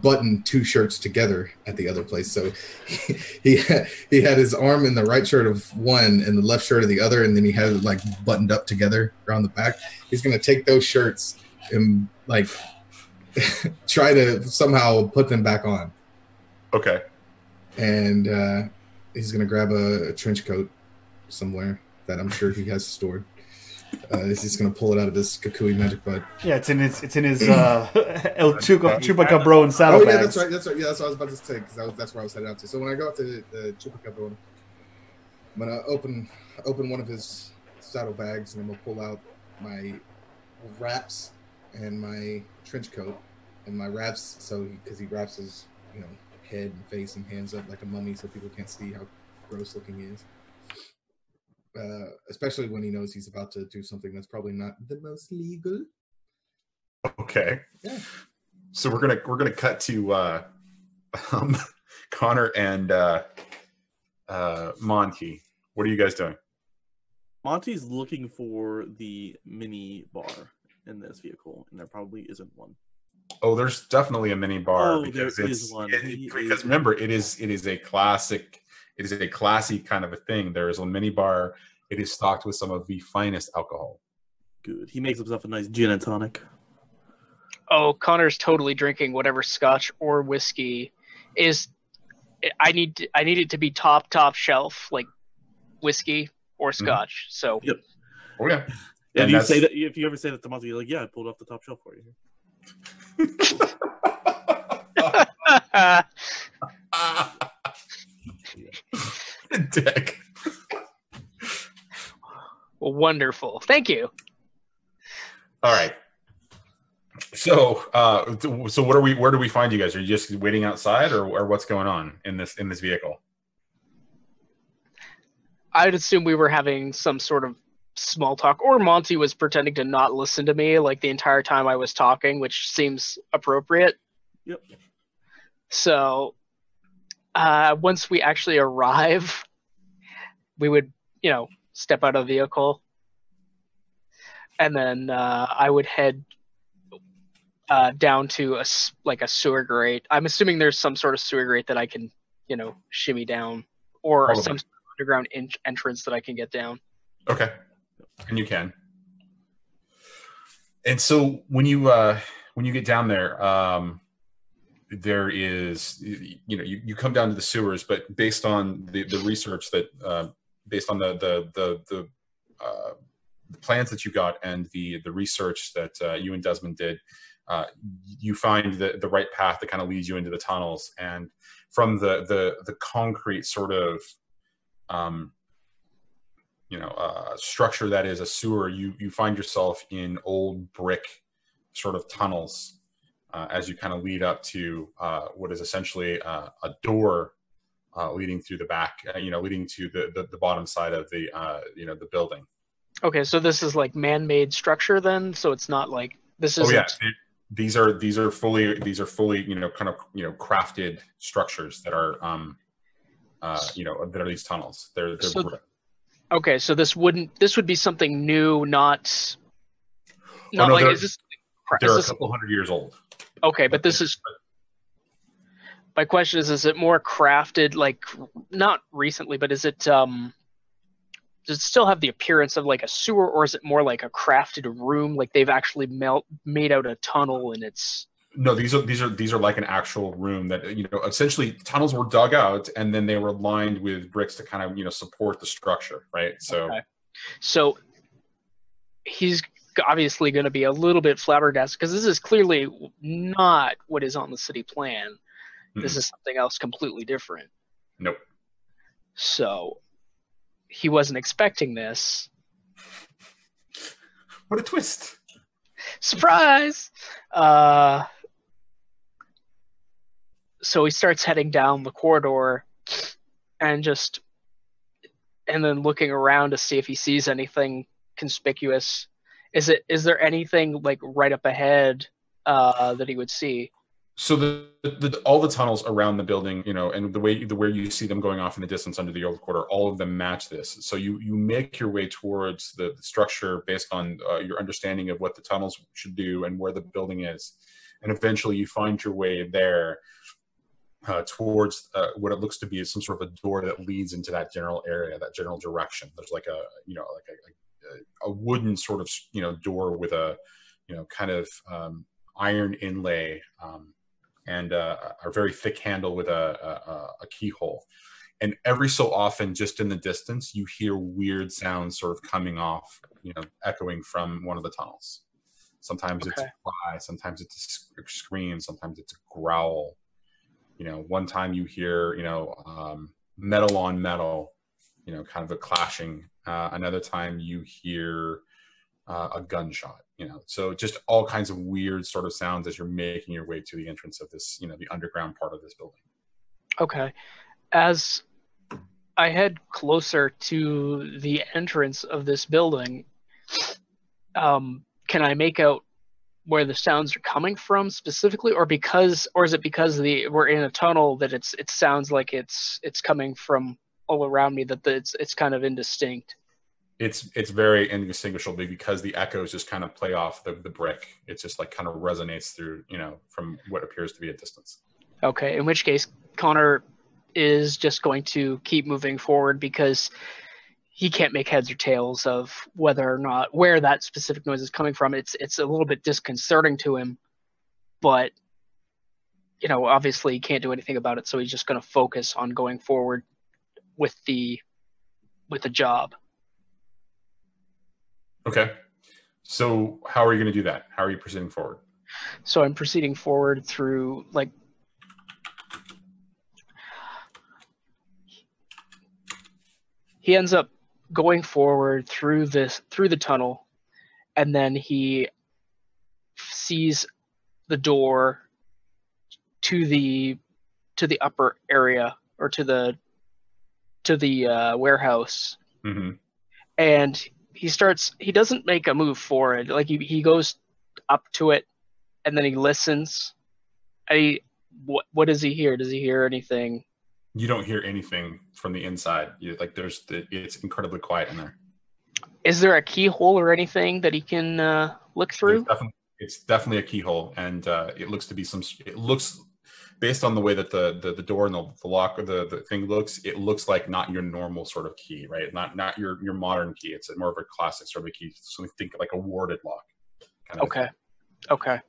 button two shirts together at the other place. So he had his arm in the right shirt of one and the left shirt of the other, and then he had it like buttoned up together around the back. He's gonna take those shirts and like try to somehow put them back on. Okay. And he's gonna grab a trench coat somewhere that I'm sure he has stored. He's just gonna pull it out of his Kukui magic bud. Yeah, it's in his El Chupacabro and saddlebags. Oh yeah, that's right. Yeah, that's what I was about to say because that's where I was headed out to. So when I go out to the Chupacabro, I'm gonna open one of his saddlebags and I'm gonna pull out my wraps and my trench coat and my wraps. So because he wraps his head and face and hands up like a mummy, so people can't see how gross looking he is. Especially when he knows he's about to do something that's probably not the most legal. Okay. Yeah. So we're gonna cut to Connor and Monty. What are you guys doing? Monty's looking for the mini bar in this vehicle, and there probably isn't one. Oh, there's definitely a mini bar. Oh, because there is one. Because remember, it is a classic. It is a classy kind of a thing. There is a mini bar. It is stocked with some of the finest alcohol. Good. He makes himself a nice gin and tonic. Oh, Connor's totally drinking whatever scotch or whiskey is. I need it to be top shelf, like whiskey or scotch. So. Yep. Oh yeah. And you say that if you ever say that to Monty, you're like, "Yeah, I pulled off the top shelf for you." Dick. Well, wonderful. Thank you. All right. So, where do we find you guys? Are you just waiting outside, or what's going on in this vehicle? I'd assume we were having some sort of small talk, or Monty was pretending to not listen to me like the entire time I was talking, which seems appropriate. Yep. So, once we actually arrive, we would, step out of the vehicle, and then I would head down to a sewer grate. I'm assuming there's some sort of sewer grate that I can, shimmy down, or some underground entrance that I can get down. Okay, and you can. And so when you get down there, there is, you come down to the sewers, but based on the research that based on the plans that you got and the research that you and Desmond did, you find the right path that kind of leads you into the tunnels. And from the concrete sort of structure that is a sewer, you find yourself in old brick sort of tunnels as you kind of lead up to what is essentially a door leading through the back, leading to the bottom side of the building. Okay, so this is like man-made structure then, so it's not like this is. Oh yeah, these are fully kind of crafted structures that are that are these tunnels. They're so okay, so this would be something new, not like is this? They're a couple hundred years old. Okay, but this is. My question is it more crafted, like not recently, but is it does it still have the appearance of like a sewer, or is it more like a crafted room, like they've actually made out a tunnel and it's? No, these are like an actual room that essentially tunnels were dug out and then they were lined with bricks to kind of support the structure, right? So, okay. So he's obviously going to be a little bit flabbergasted because this is clearly not what is on the city plan. Mm-hmm. This is something else completely different. Nope. So he wasn't expecting this. What a twist! Surprise! So he starts heading down the corridor and then looking around to see if he sees anything conspicuous. Is there anything like right up ahead that he would see? So all the tunnels around the building, and the way you see them going off in the distance under the old quarter, all of them match this. So you make your way towards the structure based on your understanding of what the tunnels should do and where the building is, and eventually you find your way there towards what it looks to be some sort of a door that leads into that general area, that general direction. There's like a wooden sort of door with a kind of iron inlay. And a very thick handle with a keyhole. And every so often, just in the distance, you hear weird sounds sort of coming off, echoing from one of the tunnels. Sometimes it's a cry, sometimes it's a scream, sometimes it's a growl. One time you hear, metal on metal, kind of a clashing. Another time you hear a gunshot. So just all kinds of weird sort of sounds as you're making your way to the entrance of this, the underground part of this building. Okay. As I head closer to the entrance of this building, can I make out where the sounds are coming from specifically, or is it because we're in a tunnel that it sounds like it's coming from all around me, that it's kind of indistinct? It's very indistinguishable because the echoes just kind of play off the brick. It just like kind of resonates through, from what appears to be a distance. Okay, in which case Connor is just going to keep moving forward because he can't make heads or tails of whether or not where that specific noise is coming from. It's a little bit disconcerting to him, but obviously he can't do anything about it, so he's just going to focus on going forward with the job. Okay. So how are you going to do that? How are you proceeding forward? So I'm proceeding forward through, like, he ends up going forward through the tunnel, and then he sees the door to the upper area, or to the warehouse. Mm-hmm. And he doesn't make a move forward. Like he goes up to it and then he listens. What does he hear? Does he hear anything? You don't hear anything from the inside. It's incredibly quiet in there. Is there a keyhole or anything that he can look through? It's definitely a keyhole, and it looks based on the way that the door and the lock or the thing looks, it looks like not your normal sort of key, right? Not your modern key. It's more of a classic sort of key. So we think like a warded lock. Kind of Okay. Okay.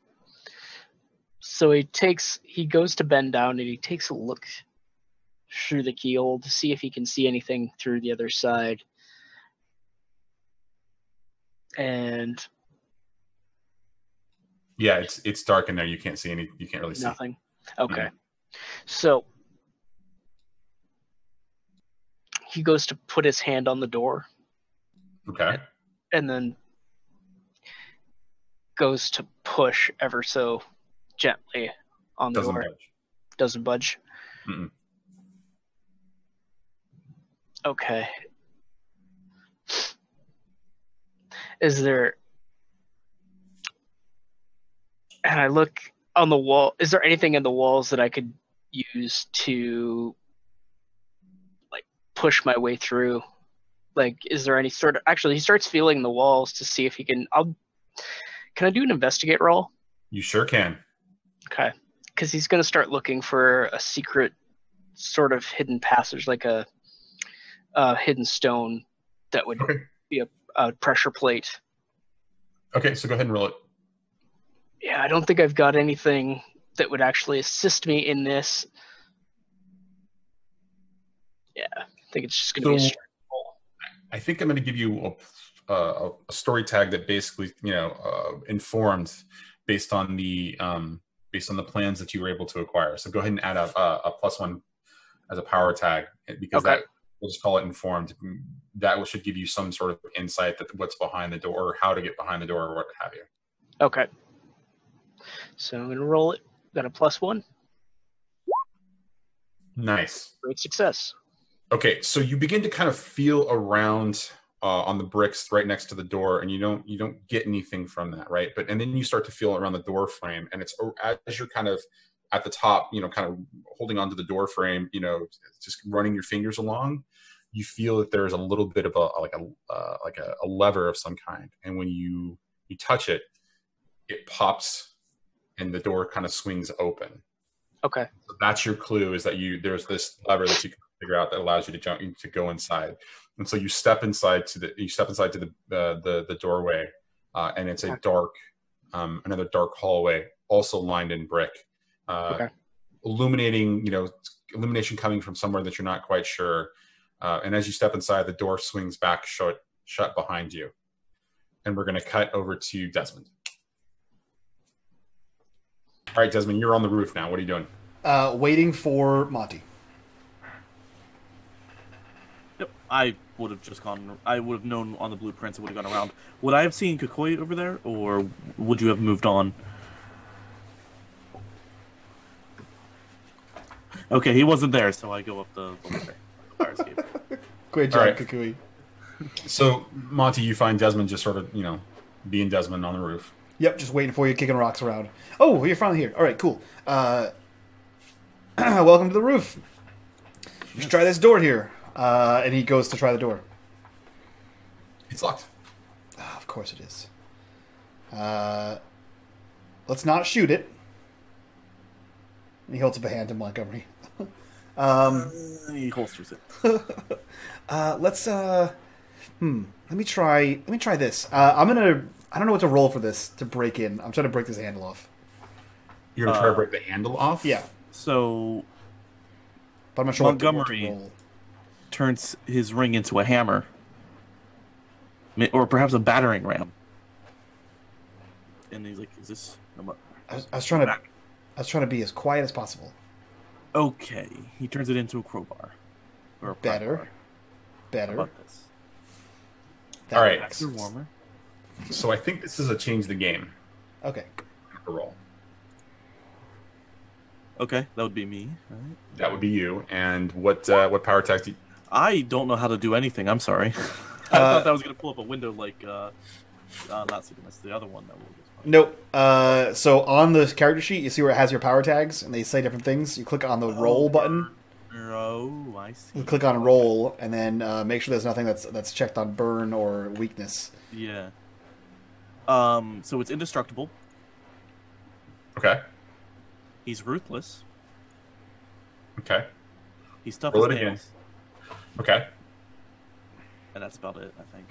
So he goes to bend down and he takes a look through the keyhole to see if he can see anything through the other side. And yeah, it's dark in there. You can't see any. You can't really see nothing. Okay. So he goes to put his hand on the door. Okay. And then goes to push ever so gently on the door. Budge. Doesn't budge. Mm-mm. Okay. Is there... And I look on the wall. Is there anything in the walls that I could use to like push my way through? Like, is there any sort of... Actually, he starts feeling the walls to see if he can... Can I do an investigate roll? You sure can. Okay. Because he's going to start looking for a secret sort of hidden passage, like a hidden stone that would be a pressure plate. Okay, so go ahead and roll it. Yeah, I don't think I've got anything that would actually assist me in this. Yeah, I think it's just going to be a straight roll. I think I'm going to give you a story tag that basically, informed based on the plans that you were able to acquire. So go ahead and add a +1 as a power tag, because that, we'll just call it informed. That should give you some sort of insight that what's behind the door, or how to get behind the door, or what have you. Okay. So I'm going to roll it. Got a +1. Nice. Great success. Okay, so you begin to kind of feel around on the bricks right next to the door, and you don't get anything from that, right? And then you start to feel around the door frame, and it's as you're kind of at the top, kind of holding onto the door frame, just running your fingers along, you feel that there's a little bit of a lever of some kind, and when you touch it, it pops, and the door kind of swings open. Okay. So that's your clue, is that there's this lever that you can figure out that allows you to go inside. And so you step inside to the doorway, and it's a dark, another dark hallway, also lined in brick, illumination coming from somewhere that you're not quite sure. And as you step inside, the door swings back shut behind you. And we're going to cut over to Desmond. All right, Desmond, you're on the roof now. What are you doing? Waiting for Monty. Yep, I would have just gone. I would have known on the blueprints. It would have gone around. Would I have seen Kukoi over there, or would you have moved on? Okay, he wasn't there, so I go up the fire escape. Great job, right. Kukui. So, Monty, you find Desmond just sort of, being Desmond on the roof. Yep, just waiting for you, kicking rocks around. Oh, you're finally here. All right, cool. Welcome to the roof. You should try this door here. And he goes to try the door. It's locked. Oh, of course it is. Let's not shoot it. He holds up a hand to Montgomery. He holsters it. Let's let me try this. I don't know what to roll for this to break in. I'm trying to break this handle off. You're gonna try to break the handle off? Yeah. So but I'm not sure Montgomery what to roll. Turns his ring into a hammer. Or perhaps a battering ram. And he's like, is this... I was trying to be as quiet as possible. Okay. He turns it into a crowbar. Or a Better. How about this? All right. You're warmer. So I think this is a change the game. Okay. Roll. Okay, that would be me. All right. That would be you. And what power tags do you... I don't know how to do anything. I'm sorry. I thought that was going to pull up a window like... not That's the other one that will just... Nope. So on the character sheet, you see where it has your power tags, and they say different things. You click on the roll button. Oh, I see. You click on roll, and then make sure there's nothing that's checked on burn or weakness. Yeah. So it's indestructible. Okay. He's ruthless. Okay. He's tough Roll as it again. nails. Okay. And that's about it, I think.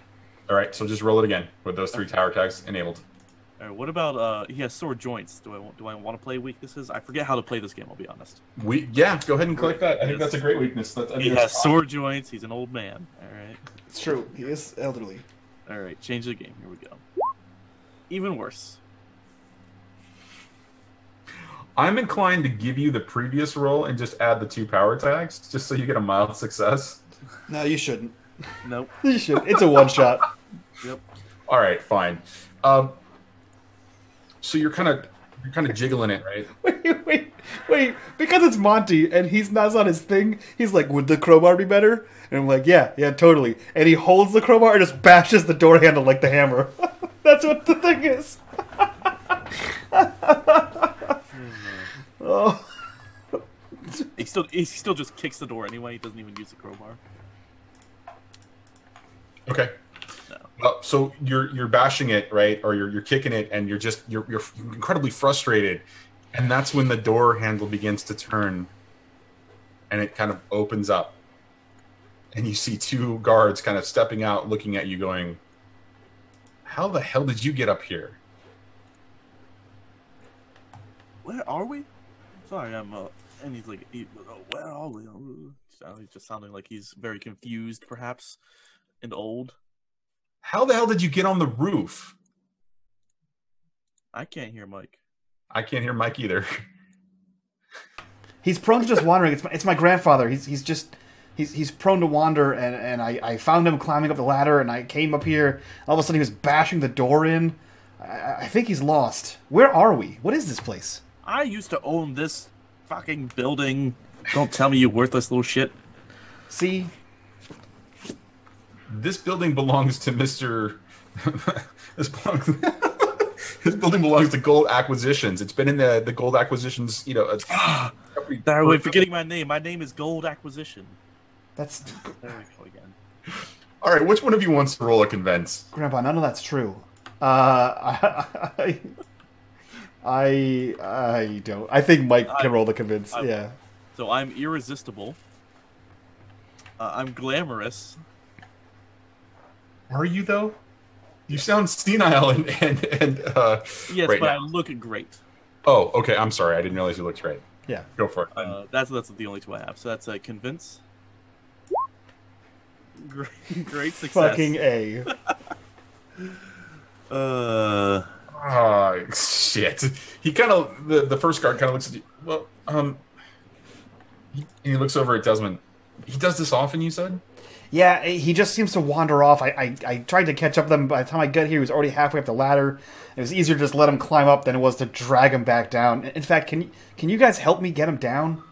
All right. So just roll it again with those 3 tower tags enabled. All right, what about he has sore joints? Do I want to play weaknesses? I forget how to play this game. I'll be honest. Yeah. Go ahead and click that. I think that's a great weakness. He has sore joints. He's an old man. All right. It's true. He is elderly. All right. Change the game. Here we go. Even worse. I'm inclined to give you the previous roll and just add the 2 power tags, just so you get a mild success. No, you shouldn't. Nope. You should. It's a one shot. Yep. All right, fine. So you're kind of jiggling it, right? Wait. Because it's Monty and that's not his thing. He's like, would the crowbar be better? And I'm like, yeah, totally. And he holds the crowbar and just bashes the door handle like the hammer. That's what the thing is. Oh. He still just kicks the door anyway. He doesn't even use the crowbar. Okay. No. Well, so you're bashing it, right? Or you're kicking it, and you're incredibly frustrated, and that's when the door handle begins to turn, and it kind of opens up, and you see 2 guards kind of stepping out, looking at you, going, "How the hell did you get up here?" Where are we? Sorry, and he's like, where are we? He's just sounding like he's very confused, perhaps, and old. How the hell did you get on the roof? I can't hear Mike. I can't hear Mike either. He's prone to just wandering. It's my grandfather. He's prone to wander, and I found him climbing up the ladder, and I came up here. All of a sudden, he was bashing the door in. I think he's lost. Where are we? What is this place? I used to own this fucking building. Don't tell me, you worthless little shit. See? This building belongs to Mr. This building belongs to Gold Acquisitions. It's been in the Gold Acquisitions, We're forgetting my name. My name is Gold Acquisition. There we go again. All right, which one of you wants to roll a convince? Grandpa, none of that's true. I don't. I think Mike can roll the convince. Yeah. So I'm irresistible. I'm glamorous. Are you though? You sound senile and yes, right but now. I look great. Oh, okay. I'm sorry. I didn't realize you looked right. Yeah. Go for it. That's the only 2 I have. So that's a convince. Great success. Fucking A. Oh, shit. He kind of the first guard kind of looks at you. Well, he looks over at Desmond. He does this often, you said? Yeah, he just seems to wander off. I tried to catch up with him. By the time I got here, he was already halfway up the ladder. It was easier to just let him climb up than it was to drag him back down. In fact, can you guys help me get him down?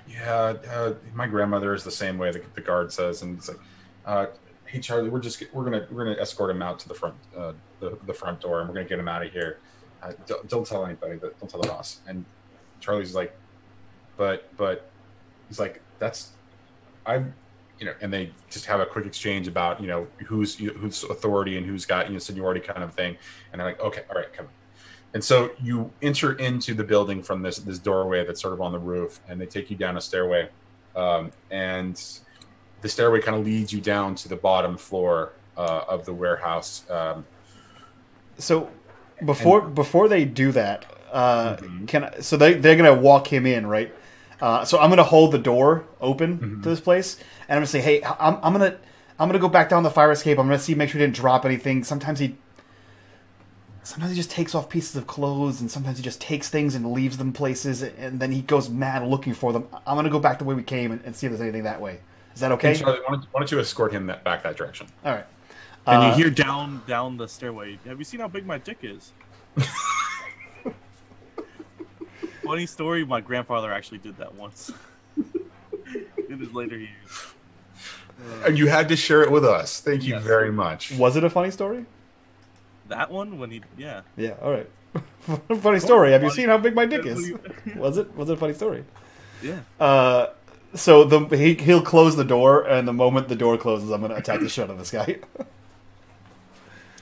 Yeah, my grandmother is the same way. The guard says, and it's like, "Hey, Charlie, we're gonna escort him out to the front, the front door, and we're gonna get him out of here. Don't tell anybody. Don't tell the boss." And Charlie's like, "But," he's like, and they just have a quick exchange about who's authority and who's got seniority kind of thing, and they're like, "Okay, all right, come on." And so you enter into the building from this doorway that's sort of on the roof, and they take you down a stairway, and the stairway kind of leads you down to the bottom floor of the warehouse. So before they do that, they're gonna walk him in, right? So I'm gonna hold the door open to this place, and I'm gonna say, "Hey, I'm gonna go back down the fire escape. I'm gonna make sure he didn't drop anything. Sometimes he just takes off pieces of clothes, and sometimes he just takes things and leaves them places, and then he goes mad looking for them. I'm gonna go back the way we came and see if there's anything that way. Is that okay?" Hey, Charlie, why don't you escort him back that direction? All right. And you hear down the stairway, "Have you seen how big my dick is?" Funny story, my grandfather actually did that once. In his later years. And you had to share it with us. Thank you Yes. very much. Was it a funny story? That one, when he, yeah. Yeah. All right. Funny story. Have you seen how big my dick is? Was it a funny story? Yeah. So he'll close the door, and the moment the door closes, I'm going to attack the shit out of this guy.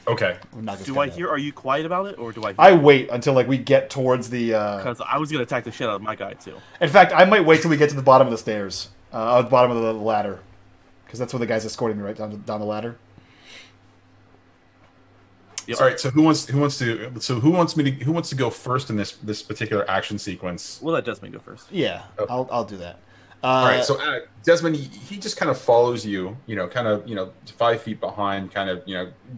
Okay. Do I hear? Are you quiet about it, or do I? I wait until like we get towards the. Because I was gonna attack the shit out of my guy too. In fact, I might wait till we get to the bottom of the stairs, the bottom of the ladder, because that's where the guy's escorting me right down the ladder. Yep. All right. So who wants to go first in this particular action sequence? We'll let Desmond go first. Yeah, okay. I'll do that. All right. So Desmond, he just kind of follows you. 5 feet behind, kind of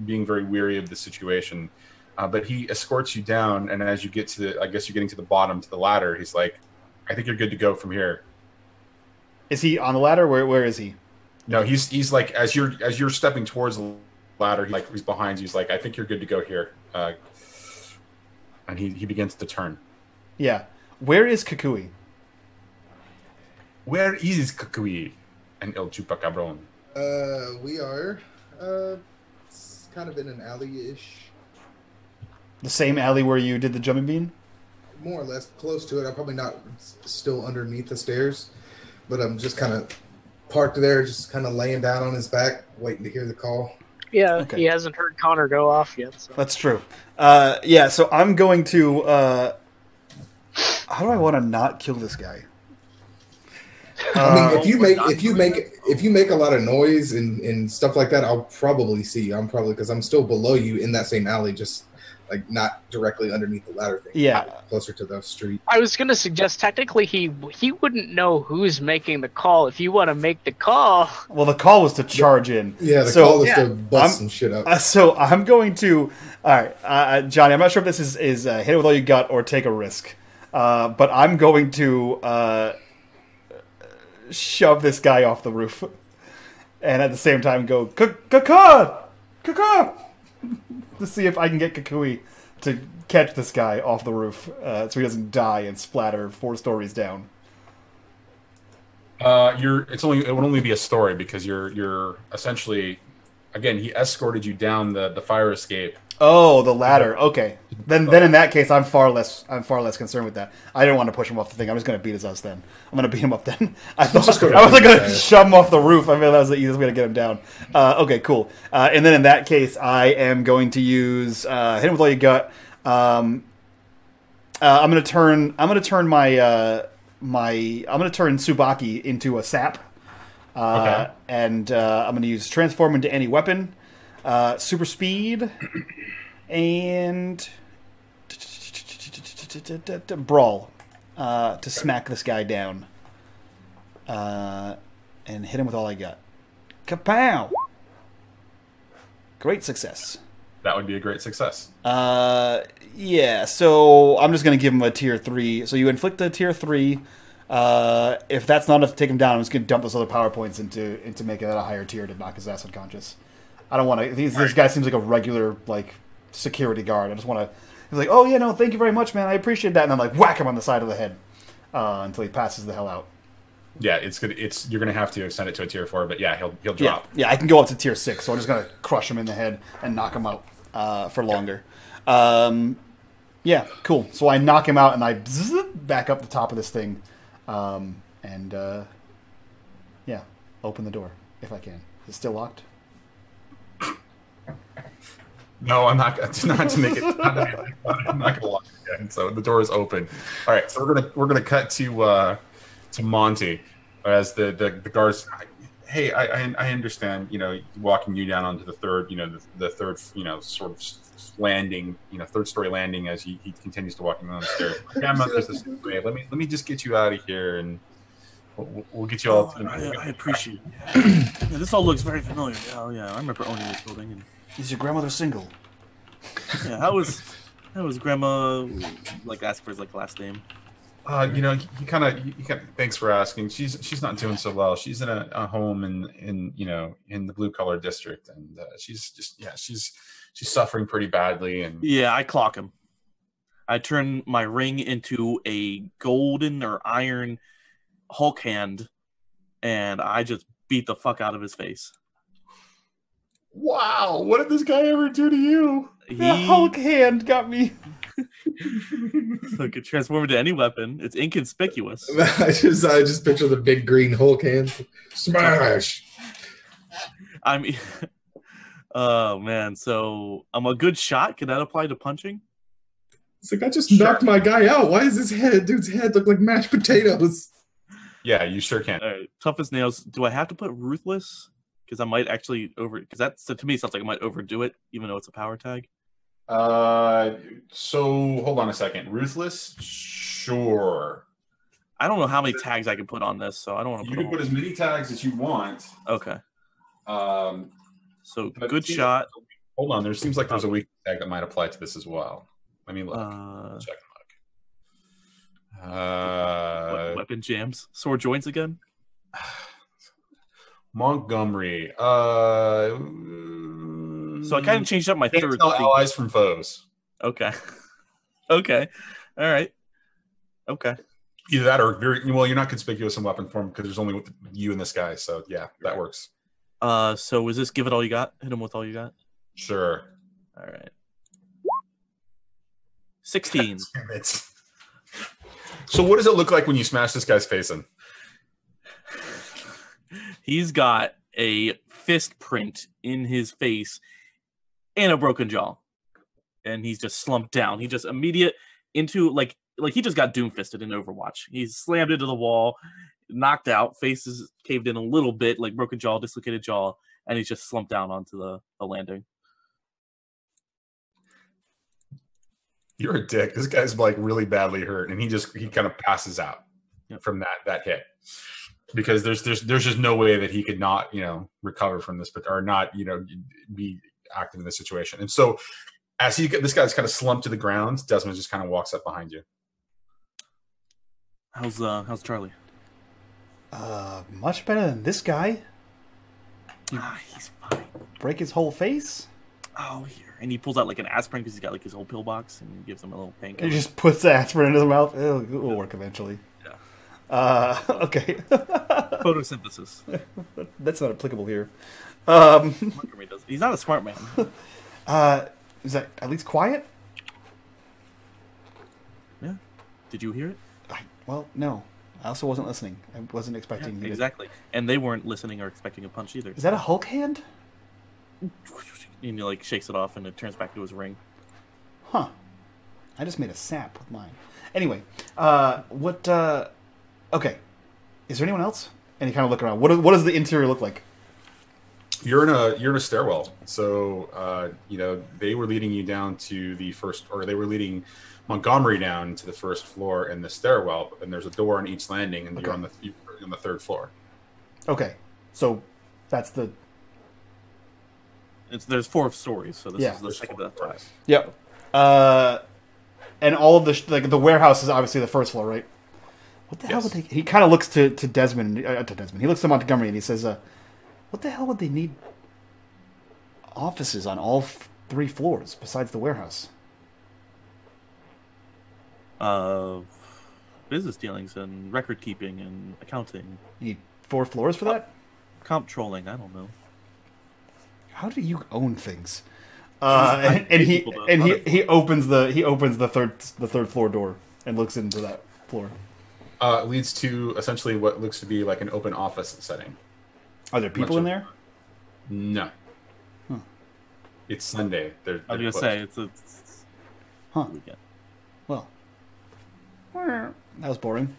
being very weary of the situation. But he escorts you down, and as you get to I guess you're getting to the bottom to the ladder. He's like, "I think you're good to go from here." Is he on the ladder? Where is he? No, he's like as you're stepping towards the ladder, he's behind you. He's like, "I think you're good to go here," and he begins to turn. Yeah, where is Kukui? Where is Kukui and El Chupacabron? We are it's kind of in an alley-ish. The same alley where you did the jumping bean? More or less close to it. I'm probably not still underneath the stairs, but I'm just kind of parked there, just kind of laying down on his back, waiting to hear the call. Yeah, okay. He hasn't heard Connor go off yet. So. That's true. Yeah, so I'm going to... how do I want to not kill this guy? I mean, if you make a lot of noise and stuff like that, I'll probably see you. Because I'm still below you in that same alley, just like not directly underneath the ladder thing. Yeah, closer to the street. I was going to suggest technically he wouldn't know who's making the call. If you want to make the call, well, the call was to charge in. Yeah, the call was to bust some shit up. So I'm going to. All right, Johnny. I'm not sure if this is hit it with all you got or take a risk, but I'm going to. Shove this guy off the roof, and at the same time go Kaka to see if I can get Kukui to catch this guy off the roof, so he doesn't die and splatter 4 stories down. It would only be a story because you're essentially, again, he escorted you down the fire escape. Oh, the ladder. Okay, then in that case, I'm far less concerned with that. I didn't want to push him off the thing. I'm just going to beat his ass then. I'm going to beat him up then. I was going to shove him off the roof. I mean, that was the easiest way to get him down. Okay, cool. And then in that case, I am going to use hit him with all you got. I'm going to turn Tsubaki into a sap. Okay. And I'm going to use transform into any weapon. Super speed and brawl to smack this guy down and hit him with all I got. Kapow! Great success. That would be a great success. Yeah, so I'm just going to give him a tier 3. So you inflict a tier 3. If that's not enough to take him down, I'm just going to dump those other power points into making that a higher tier to knock his ass unconscious. I don't want to. This guy seems like a regular security guard. I just want to. He's like, oh yeah, no, thank you very much, man. I appreciate that, and then whack him on the side of the head until he passes the hell out. Yeah, it's good. You're gonna have to extend it to a tier 4, but yeah, he'll drop. Yeah, I can go up to tier 6, so I'm just gonna crush him in the head and knock him out for longer. Yeah, cool. So I knock him out and I back up the top of this thing, and open the door if I can. Is it still locked? No, I'm not. Not to make it. I'm not gonna lock it again. So the door is open. All right. So we're gonna cut to Monty as the guards. Hey, I understand. Walking you down onto the third. The third. Sort of landing. Third story landing as he continues to walk down the stairs. Grandma, there's this way. Let me just get you out of here and. We'll get you all. I appreciate it. Yeah, this all looks very familiar. Oh yeah, I remember owning this building. And... Is your grandmother single? Yeah, how was Grandma ask for his last name? You kind of. Thanks for asking. She's not doing so well. She's in a home in the blue collar district, and she's suffering pretty badly. And yeah, I clock him. I turn my ring into a golden or iron Hulk hand, and I just beat the fuck out of his face. Wow, what did this guy ever do to you? The Hulk hand got me. So it could transform into any weapon. It's inconspicuous. I just picture the big green Hulk hands. Smash! I mean, Oh man, so I'm a good shot. Can that apply to punching? It's like I just knocked my guy out. Why does dude's head look like mashed potatoes? Yeah, you sure can. All right, tough as nails. Do I have to put ruthless? Because I might actually because to me sounds like I might overdo it, even though it's a power tag. So hold on a second. Ruthless, sure. I don't know how many tags I can put on this, so I don't want to. You can put as many tags as you want. Okay. So good seems shot. Hold on, there seems like there's a weak tag that might apply to this as well. Let me look. Check and look. Weapon jams, sword joints again. Montgomery. So I kind of changed up my third. Tell allies from foes. Okay. Okay. All right. Okay. Either that or you're not conspicuous in weapon form because there's only you and this guy. So yeah, that works. So is this give it all you got? Hit him with all you got? Sure. All right. 16. So what does it look like when you smash this guy's face in? He's got a fist print in his face and a broken jaw. And he's just slumped down. He just immediate into like he just got doom fisted in Overwatch. He's slammed into the wall, knocked out, face is caved in a little bit, like broken jaw, dislocated jaw, and he's just slumped down onto the landing. You're a dick. This guy's like really badly hurt, and he kind of passes out from that hit because there's just no way that he could not recover from this, or not be active in this situation. And so as this guy's kind of slumped to the ground, Desmond just kind of walks up behind you. How's Charlie? Much better than this guy. He's fine. Break his whole face? Oh, here. And he pulls out like an aspirin because he's got like his whole pill box and gives him a little painkiller. He just puts the aspirin into the mouth. It will work eventually. Yeah. Okay. Photosynthesis. That's not applicable here. He's not a smart man. Is that at least quiet? Yeah. Did you hear it? Well, no. I also wasn't listening. I wasn't expecting you exactly. And they weren't listening or expecting a punch either. Is that a Hulk hand? And he like shakes it off and it turns back to his ring. Huh. I just made a sap with mine. Anyway, okay. Is there anyone else? And you kind of look around. What does the interior look like? You're in a stairwell. So they were leading you down to the first, or they were leading Montgomery down to the first floor in the stairwell, and there's a door on each landing, and you're on the third floor. Okay, so that's the. There's 4 stories, so this is the second of that time. Yep. And all of the warehouse is obviously the first floor, right? What the hell would they? He kind of looks to Desmond. He looks to Montgomery and he says, "What the hell would they need offices on all 3 floors besides the warehouse?" Business dealings and record keeping and accounting. You need 4 floors for that? Comptrolling, I don't know. How do you own things? And he opens the third floor door and looks into that floor. It leads to essentially what looks to be like an open office setting. Are there people in there? No. Huh. It's Sunday. I was gonna say it's huh. Weekend. Well, that was boring.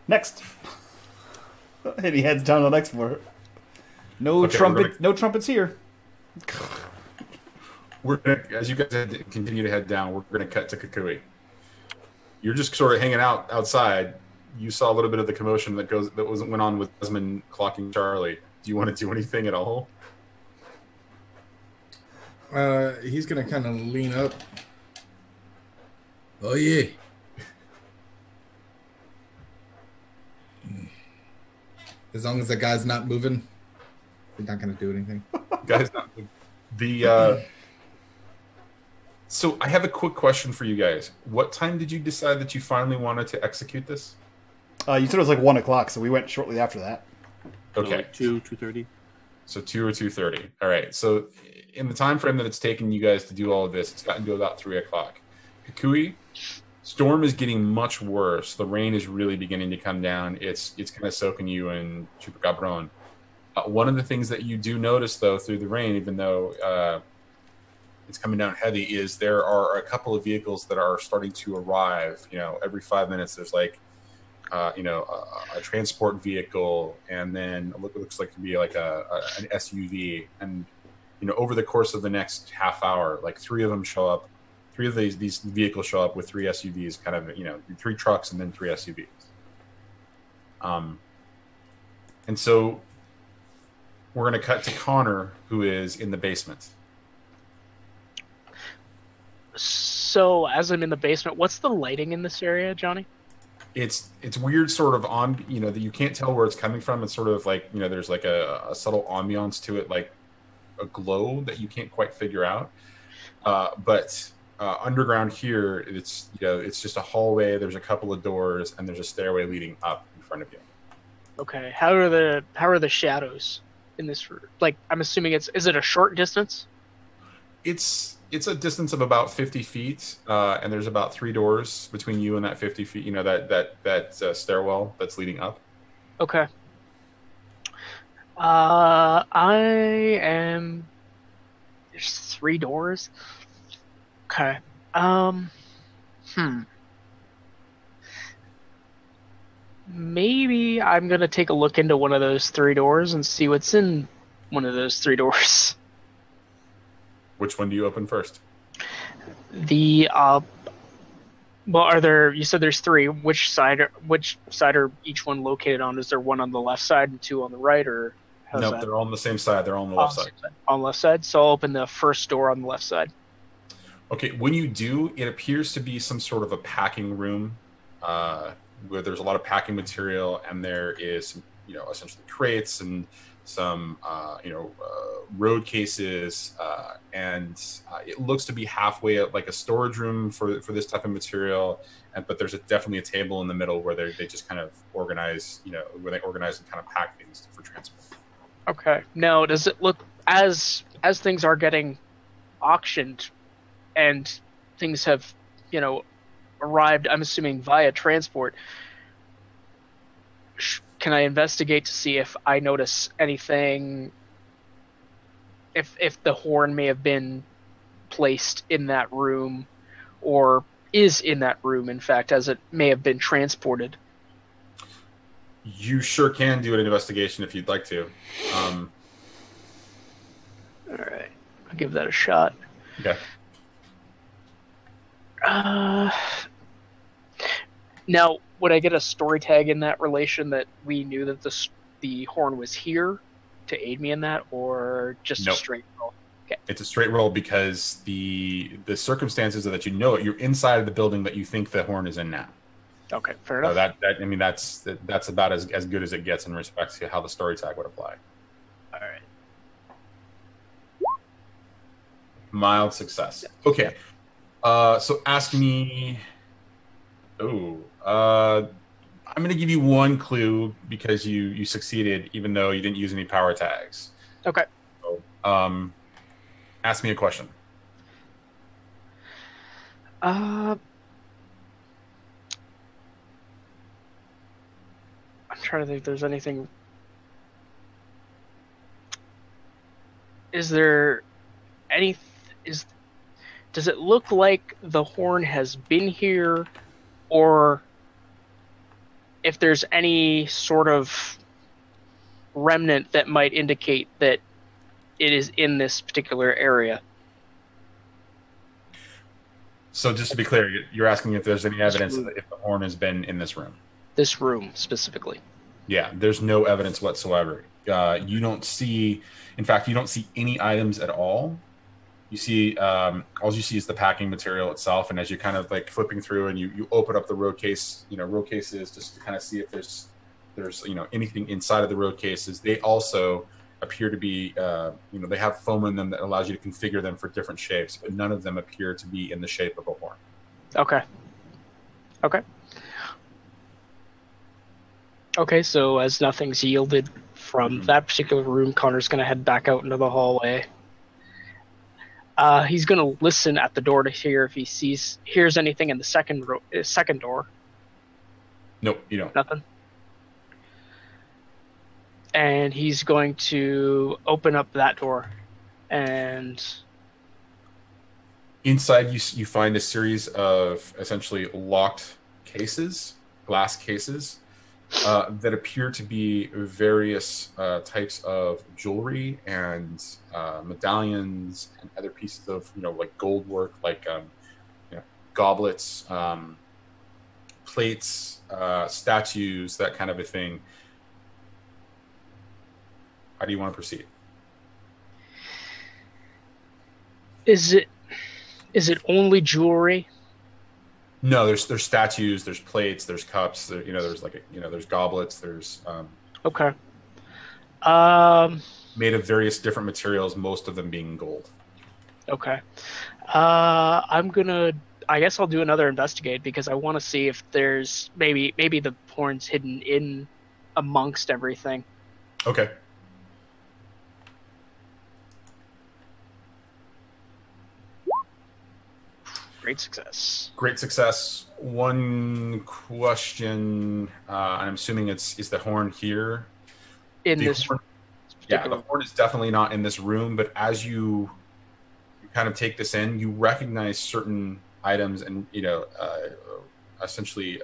Next, and he heads down to the next floor. No trumpets here. We're gonna, as you guys continue to head down, we're gonna cut to Kukui. You're just sort of hanging out outside. You saw a little bit of the commotion that went on with Desmond clocking Charlie. Do you want to do anything at all? He's gonna kind of lean up. Oh yeah. As long as the guy's not moving, we're not gonna do anything. Guy's not moving. So I have a quick question for you guys. What time did you decide that you finally wanted to execute this? You said it was like 1:00, so we went shortly after that. Okay. So like 2:30. So 2 or 2:30. All right. So in the time frame that it's taken you guys to do all of this, it's gotten to about 3:00. Kukui, storm is getting much worse. The rain is really beginning to come down. It's kind of soaking you in Chupacabron. One of the things that you do notice, though, through the rain, even though it's coming down heavy, is there are a couple of vehicles that are starting to arrive. Every 5 minutes there's like, a transport vehicle, and then it looks like to be like an SUV. And over the course of the next half hour, like 3 of them show up. 3 of these vehicles show up with 3 SUVs, kind of 3 trucks and then 3 SUVs. And so we're going to cut to Connor, who is in the basement. So as I'm in the basement, what's the lighting in this area, Johnny? It's weird, sort of on, that you can't tell where it's coming from. It's sort of like, there's like a subtle ambiance to it, like a glow that you can't quite figure out. But underground here, it's just a hallway. There's a couple of doors, and there's a stairway leading up in front of you. Okay, how are the shadows in this room? Like, I'm assuming is it a short distance? It's a distance of about 50 feet, and there's about 3 doors between you and that 50 feet. That stairwell that's leading up. Okay. There's 3 doors. Okay. Maybe I'm gonna take a look into one of those 3 doors and see what's in one of those 3 doors. Which one do you open first? Well, you said there's 3. Which side are each one located on? Is there one on the left side and 2 on the right, or how's No, that? they're all on the same side. They're all on the left side. On the left side. So I'll open the first door on the left side. Okay, when you do, it appears to be some sort of a packing room, where there's a lot of packing material, and there is some, essentially crates and some, road cases, and it looks to be halfway like a storage room for this type of material. But there's definitely a table in the middle where they just kind of organize, where they organize and kind of pack things for transport. Okay. Now, does it look as things are getting auctioned and things have, arrived, I'm assuming via transport, can I investigate to see if I notice anything, if the horn may have been placed in that room, or is in that room, in fact, as it may have been transported? You sure can do an investigation if you'd like to. All right. I'll give that a shot. Okay. Now, would I get a story tag in that relation that we knew that the horn was here to aid me in that, or just Nope. a straight roll? Okay. It's a straight roll because the circumstances are that you're inside of the building that you think the horn is in now. Okay, fair So enough. that's about as good as it gets in respect to how the story tag would apply. All right. Mild success. Okay. So ask me. I'm going to give you one clue because you succeeded, even though you didn't use any power tags. Okay. So, ask me a question. I'm trying to think if there's anything. Is there any? Does it look like the horn has been here, or if there's any sort of remnant that might indicate that it is in this particular area? So just to be clear, you're asking if there's any evidence that if the horn has been in this room. This room specifically. Yeah, there's no evidence whatsoever. You don't see, in fact, you don't see any items at all. You see, all you see is the packing material itself. And as you're kind of like flipping through and you open up the road cases just to kind of see if there's anything inside of the road cases. They also appear to be, they have foam in them that allows you to configure them for different shapes, but none of them appear to be in the shape of a horn. Okay. Okay, so as nothing's yielded from that particular room, Connor's going to head back out into the hallway. He's going to listen at the door to hear if he hears anything in the second door. Nope, you don't. Nothing. and he's going to open up that door, and inside you find a series of essentially locked cases, glass cases, that appear to be various types of jewelry and medallions and other pieces of like gold work, like goblets, plates, statues, that kind of a thing. How do you want to proceed? Is it only jewelry? No, there's statues, there's plates, there's cups, there's there's goblets, there's Okay. made of various different materials, most of them being gold. Okay. I guess I'll do another investigate because I want to see if there's maybe the porn's hidden in amongst everything. Okay. Great success. Great success. One question, I'm assuming is the horn here? In this horn, yeah, the horn is definitely not in this room, but as you kind of take this in, you recognize certain items and essentially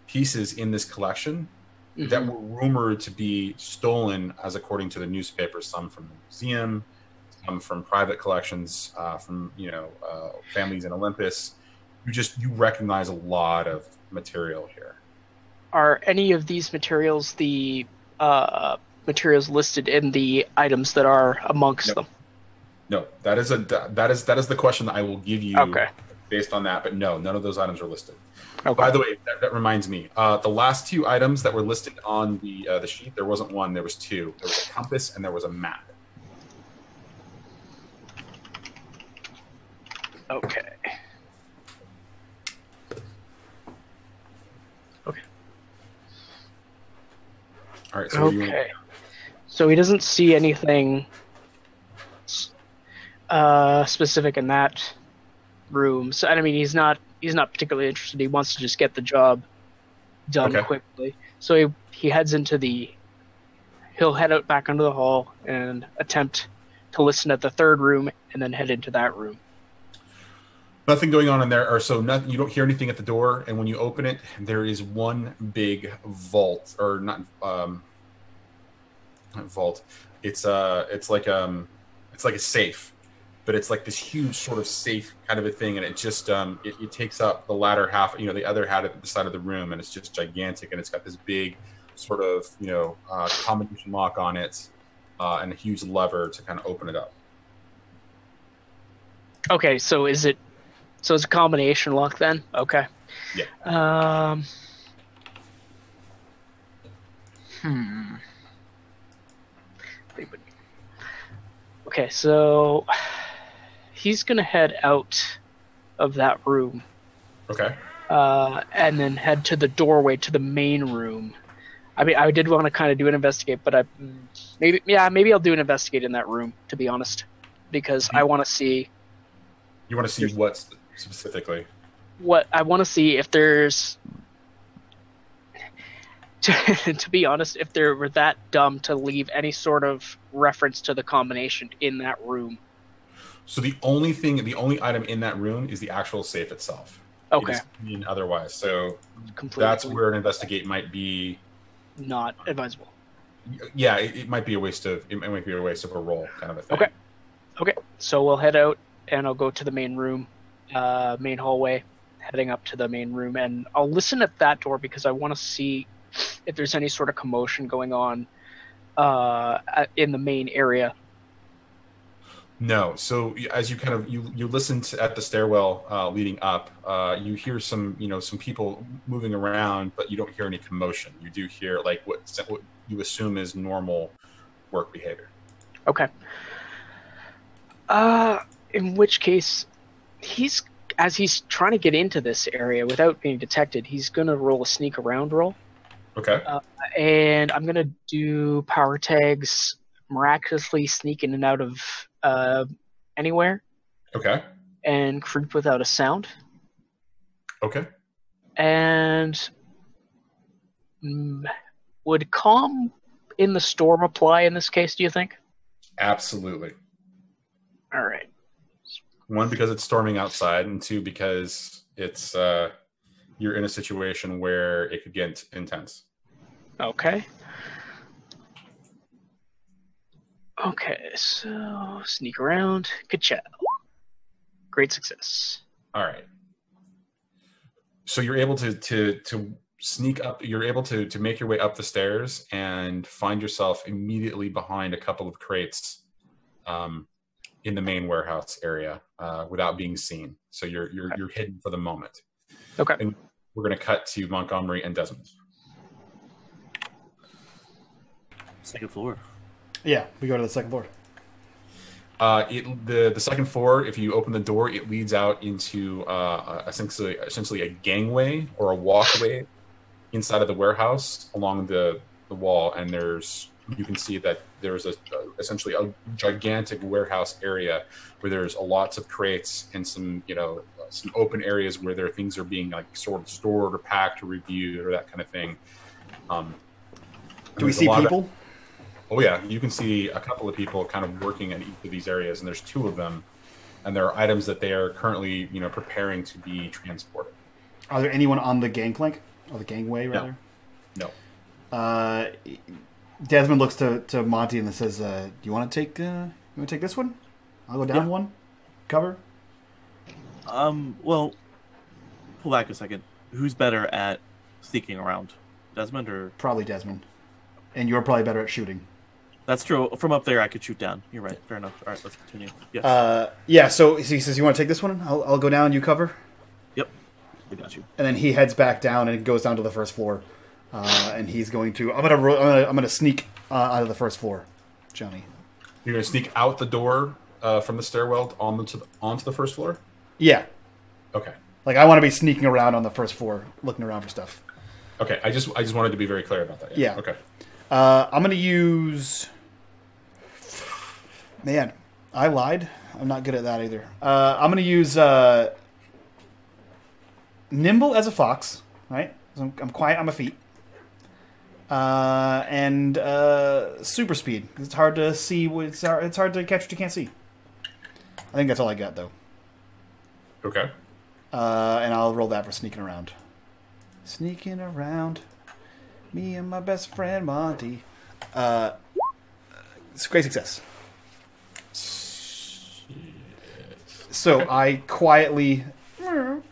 pieces in this collection that were rumored to be stolen, as according to the newspapers, some from the museum, some from private collections, from families in Olympus. You recognize a lot of material here. Are any of these materials the materials listed in the items that are amongst them? No, that is the question that I will give you based on that. But no, none of those items are listed. Okay. By the way, that reminds me. The last two items that were listed on the sheet, there wasn't one. There was two. There was a compass and there was a map. Okay. All right. So okay. So he doesn't see anything specific in that room. So I mean, he's not particularly interested. He wants to just get the job done quickly. So he heads into he'll head out back into the hall and attempt to listen at the third room, and then head into that room. Nothing going on in there, or so nothing. You don't hear anything at the door, and when you open it, there is one big vault, or not vault. It's like a safe, but it's like this huge sort of safe kind of a thing, and it just it takes up the latter half, the other half at the side of the room, and it's just gigantic, and it's got this big sort of combination lock on it, and a huge lever to kind of open it up. Okay, so it's a combination lock then? Okay. Yeah. Okay, so he's gonna head out of that room. Okay. And then head to the doorway to the main room. I mean, I did want to kind of do an investigate, but maybe I'll do an investigate in that room, to be honest, because I want to see. You want to see what specifically? What I want to see if there's, to be honest, if they were that dumb to leave any sort of reference to the combination in that room. So the only item in that room is the actual safe itself. Okay. Otherwise, so completely. That's where an investigate might be not advisable. Yeah, it might be a waste of a roll kind of a thing. Okay. So we'll head out and I'll go to the main room, main hallway, heading up to the main room, and I'll listen at that door because I want to see if there's any sort of commotion going on in the main area. No. So as you kind of you listen at the stairwell leading up, you hear some people moving around, but you don't hear any commotion. You do hear like what you assume is normal work behavior. Okay. In which case, as he's trying to get into this area without being detected, he's gonna roll a sneak around roll. Okay. And I'm gonna do power tags, miraculously sneak in and out of anywhere. Okay. And creep without a sound. Okay. And would calm in the storm apply in this case, do you think? Absolutely. All right. One, because it's storming outside, and two, because it's you're in a situation where it could get intense. Okay. Okay, so sneak around. Good chat. Great success. All right. So you're able to sneak up. You're able to make your way up the stairs and find yourself immediately behind a couple of crates in the main warehouse area without being seen. So you're hidden for the moment. Okay. And we're going to cut to Montgomery and Desmond. Second floor. Yeah, we go to the second floor. The second floor, if you open the door, it leads out into essentially a gangway or a walkway inside of the warehouse along the wall, and you can see that there's essentially a gigantic warehouse area where there's lots of crates and some open areas where things are being like sort of stored or packed or reviewed or that kind of thing. Do we see people? Oh yeah, you can see a couple of people kind of working in each of these areas, and there's two of them, and there are items that they are currently, preparing to be transported. Are there anyone on the gangplank or the gangway rather? No. Desmond looks to Monty and says, "Do you want to take this one? I'll go down one. Cover." Well, pull back a second. Who's better at sneaking around, Desmond or? Probably Desmond, and you're probably better at shooting. That's true. From up there, I could shoot down. You're right. Fair enough. All right, let's continue. Yes. Yeah. So he says, "You want to take this one? I'll go down. You cover." Yep. I got you. And then he heads back down and goes down to the first floor, and he's going to. I'm gonna sneak out of the first floor, Johnny. You're gonna sneak out the door from the stairwell onto the first floor. Yeah. Okay. Like I want to be sneaking around on the first floor, looking around for stuff. Okay. I just wanted to be very clear about that. Yeah. Okay. I'm gonna use. Man, I lied. I'm not good at that either. I'm going to use nimble as a fox, right? I'm quiet on my feet. And super speed. It's hard to see. It's hard to catch what you can't see. I think that's all I got, though. Okay. And I'll roll that for sneaking around. Sneaking around. Me and my best friend, Monty. It's a great success. So I quietly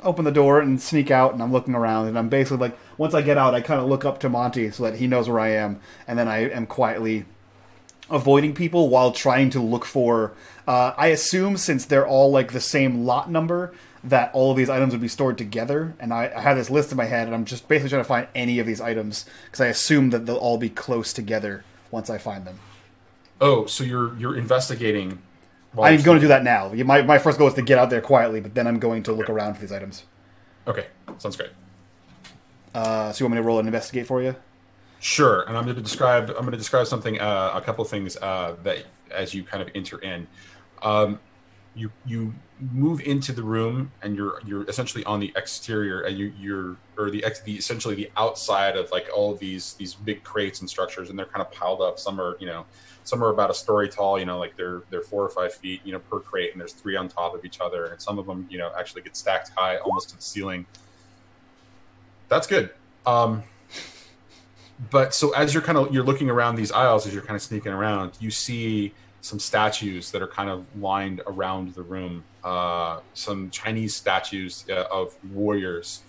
open the door and sneak out, and I'm looking around, and I'm basically like, once I get out, I kind of look up to Monty so that he knows where I am, and then I am quietly avoiding people while trying to look for, I assume since they're all like the same lot number, that all of these items would be stored together, and I have this list in my head, and I'm just basically trying to find any of these items, because I assume that they'll all be close together once I find them. Oh, so you're investigating. I'm going to do that now. My first goal is to get out there quietly, but then I'm going to look around for these items. Okay, sounds great. So you want me to roll and investigate for you? Sure, and I'm going to describe something, a couple of things that as you kind of enter in, you move into the room, and you're essentially on the exterior, and you're essentially the outside of like all of these big crates and structures, and they're kind of piled up. Some are about a story tall, like they're 4 or 5 feet, per crate, and there's 3 on top of each other, and some of them, actually get stacked high almost to the ceiling. That's good. But so as you're looking around these aisles, as you're kind of sneaking around, you see some statues that are kind of lined around the room, some Chinese statues of warriors,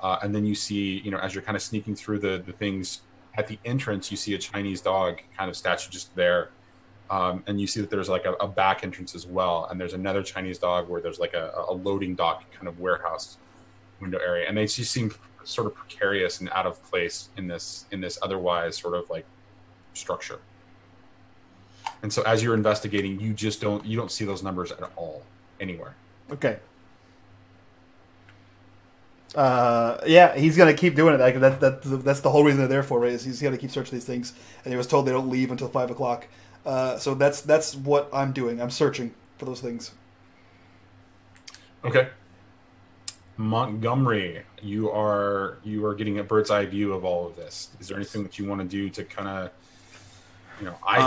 and then you see, as you're kind of sneaking through the things. At the entrance, you see a Chinese dog kind of statue just there. And you see that there's like a back entrance as well. And there's another Chinese dog where there's like a loading dock kind of warehouse window area. And they just seem sort of precarious and out of place in this otherwise sort of like structure. And so as you're investigating, you don't see those numbers at all anywhere. Okay. Yeah, he's gonna keep doing it. Like that's the whole reason they're there for, right? Is he's gonna keep searching these things, and he was told they don't leave until 5 o'clock. So that's what I'm doing. I'm searching for those things. Okay. Montgomery, you are getting a bird's eye view of all of this. Is there anything that you want to do to kind of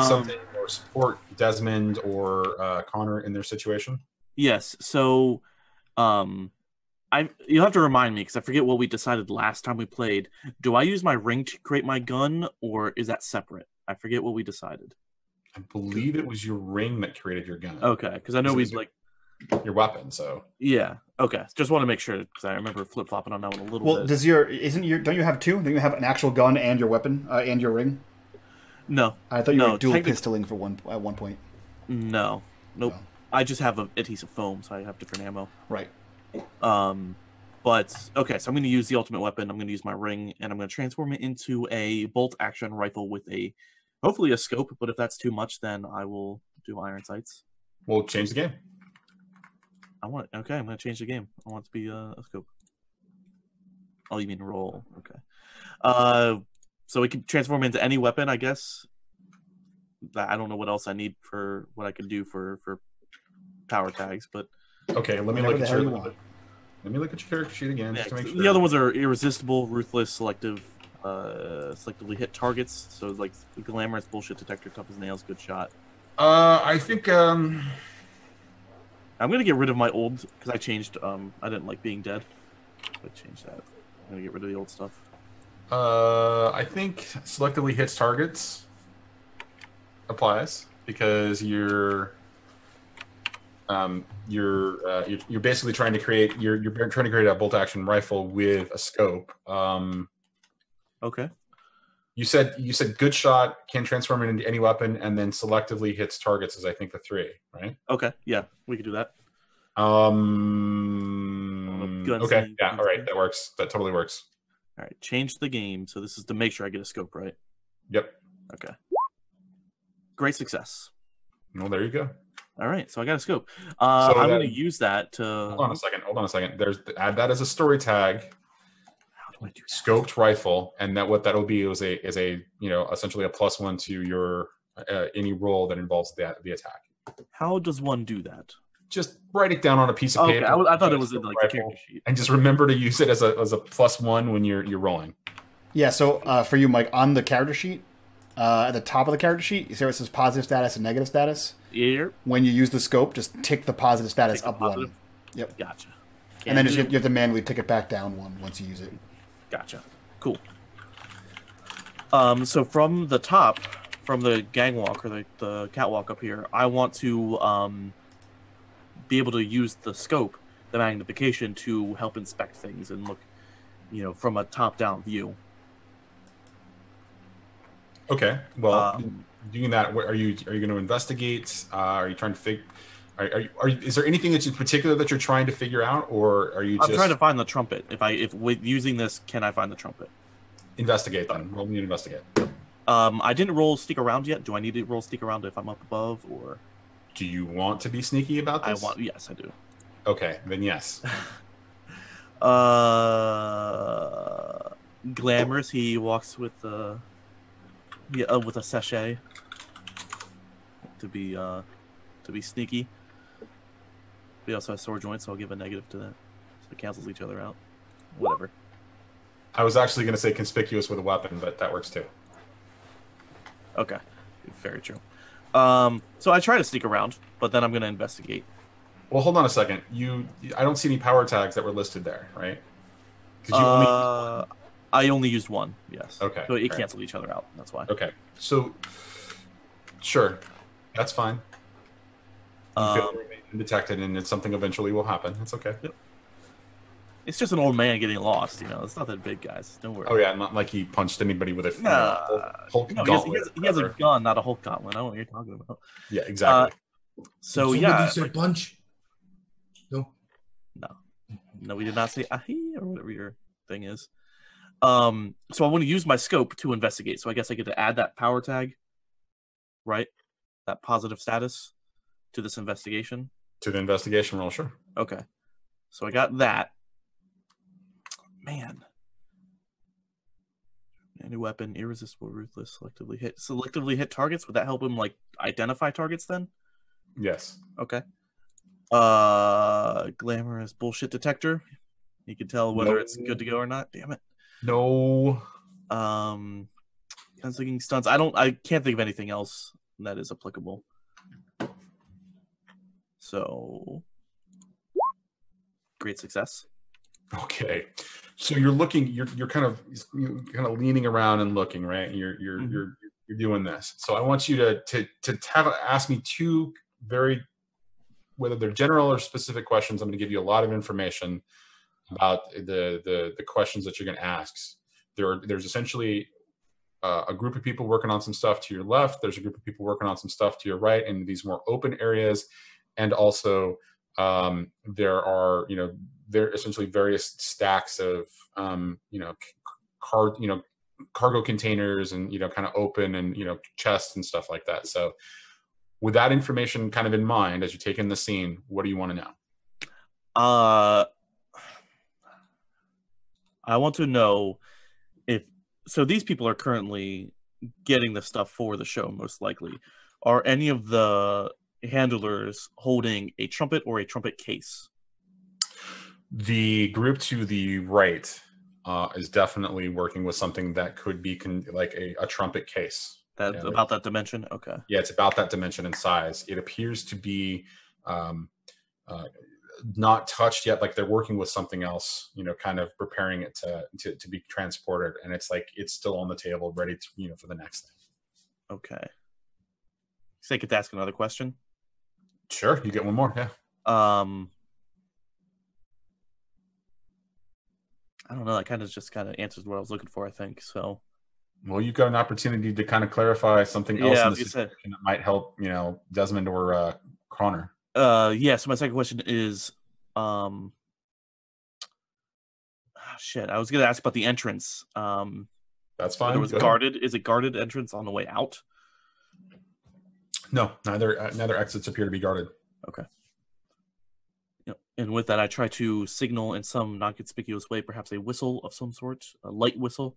something or support Desmond or Connor in their situation? Yes. So, you'll have to remind me because I forget what we decided last time we played. Do I use my ring to create my gun, or is that separate? I forget what we decided. I believe it was your ring that created your gun. Okay, because I know we'd like your weapon. So yeah. Okay, just want to make sure because I remember flip flopping on that one a little bit. Well, don't you have two? Don't you have an actual gun and your weapon and your ring? No, I thought you were dual pistoling at one point. No, nope. No. I just have an adhesive foam, so I have different ammo. Right. But okay, so I'm going to use the ultimate weapon. I'm going to use my ring, and I'm going to transform it into a bolt-action rifle with hopefully a scope. But if that's too much, then I will do iron sights. We'll change the game. Okay, I'm going to change the game. I want it to be a scope. Oh, you mean roll? Okay. So we can transform into any weapon, I guess. I don't know what else I need for what I can do for power tags, but okay. Let me look at your character sheet again. Yeah, just to make sure. The other ones are irresistible, ruthless, selective, selectively hit targets. So like glamorous, bullshit detector, tough as nails, good shot. I think I'm gonna get rid of my old because I changed. I didn't like being dead. I changed that. I'm gonna get rid of the old stuff. I think selectively hits targets applies because you're basically trying to create a bolt action rifle with a scope. Okay. You said good shot, can transform it into any weapon, and then selectively hits targets is I think the 3, right? Okay. Yeah, we could do that. Okay. Yeah. All right. That works. That totally works. All right. Change the game. So this is to make sure I get a scope, right? Yep. Okay. Great success. Well, there you go. All right, so I got a scope. I'm going to use that to. Hold on a second. Add that as a story tag. How do I do that? Scoped rifle, and what that'll be is a essentially a +1 to your any roll that involves the attack. How does one do that? Just write it down on a piece of paper. I thought it was in like the character sheet. And just remember to use it as a +1 when you're rolling. Yeah. So for you, Mike, on the character sheet, at the top of the character sheet, you see where it says positive status and negative status. Yeah. When you use the scope, just tick the positive status up one. Yep. Gotcha. And then you have to manually tick it back down one once you use it. Gotcha. Cool. So from the top, from the gangwalk or the catwalk up here, I want to be able to use the scope, the magnification, to help inspect things and look, from a top-down view. Okay. Well, doing that, are you going to investigate? Are you trying to figure? Is there anything in particular that you're trying to figure out, or are you? I'm trying to find the trumpet. If with using this, can I find the trumpet? Investigate then. Roll me to investigate. I didn't roll sneak around yet. Do I need to roll sneak around if I'm up above, or? Do you want to be sneaky about this? Yes, I do. Okay, then yes. Glamorous. He walks with with a sachet to be sneaky. He also has sword joints, so I'll give a negative to that. So it cancels each other out. Whatever. I was actually going to say conspicuous with a weapon, but that works too. Okay, very true. So I try to sneak around, but then I'm going to investigate. Well, hold on a second. I don't see any power tags that were listed there, right? I only used one, yes. Okay. So it canceled each other out, that's why. Okay. So, sure. That's fine. You feel undetected, and it's something eventually will happen. It's okay. Yep. It's just an old man getting lost, It's not that big, guys. Don't worry. Oh, yeah, not like he punched anybody with a Hulk gauntlet. He has a gun, not a Hulk gauntlet. I don't know what you're talking about. Yeah, exactly. Somebody said punch? No. No, we did not say ahi, or whatever your thing is. So I want to use my scope to investigate. So I guess I get to add that power tag, right? That positive status to this investigation. To the investigation roll, sure. Okay. So I got that. Man. Any weapon, irresistible, ruthless, selectively hit targets. Would that help him identify targets then? Yes. Okay. Glamorous bullshit detector. You can tell whether it's good to go or not. Damn it. No. Gunslinging stunts. I can't think of anything else that is applicable. So, great success. Okay, so you're looking. You're kind of leaning around and looking, right? You're doing this. So I want you to ask me two very, whether they're general or specific questions. I'm going to give you a lot of information about the questions that you're going to ask. There's essentially a group of people working on some stuff to your left. There's a group of people working on some stuff to your right in these more open areas, and also there are there are essentially various stacks of cargo containers and kind of open and chests and stuff like that. So with that information kind of in mind as you take in the scene, what do you want to know? I want to know if these people are currently getting the stuff for the show, most likely. Are any of the handlers holding a trumpet or a trumpet case? The group to the right is definitely working with something that could be like a trumpet case. That's about that dimension? Okay. Yeah, it's about that dimension and size. It appears to be not touched yet, like they're working with something else, kind of preparing it to be transported, and it's like it's still on the table, ready to for the next thing. Okay. So I get to ask another question? Sure, you get one more. Yeah. I don't know. That kind of answers what I was looking for, I think. So. Well, you've got an opportunity to kind of clarify something else in the situation that might help, Desmond or Connor. Yeah. So my second question is, shit. I was going to ask about the entrance. That's fine. It was guarded. Is it guarded entrance on the way out? No, neither exits appear to be guarded. Okay. And with that, I try to signal in some non-conspicuous way, perhaps a whistle of some sort, a light whistle,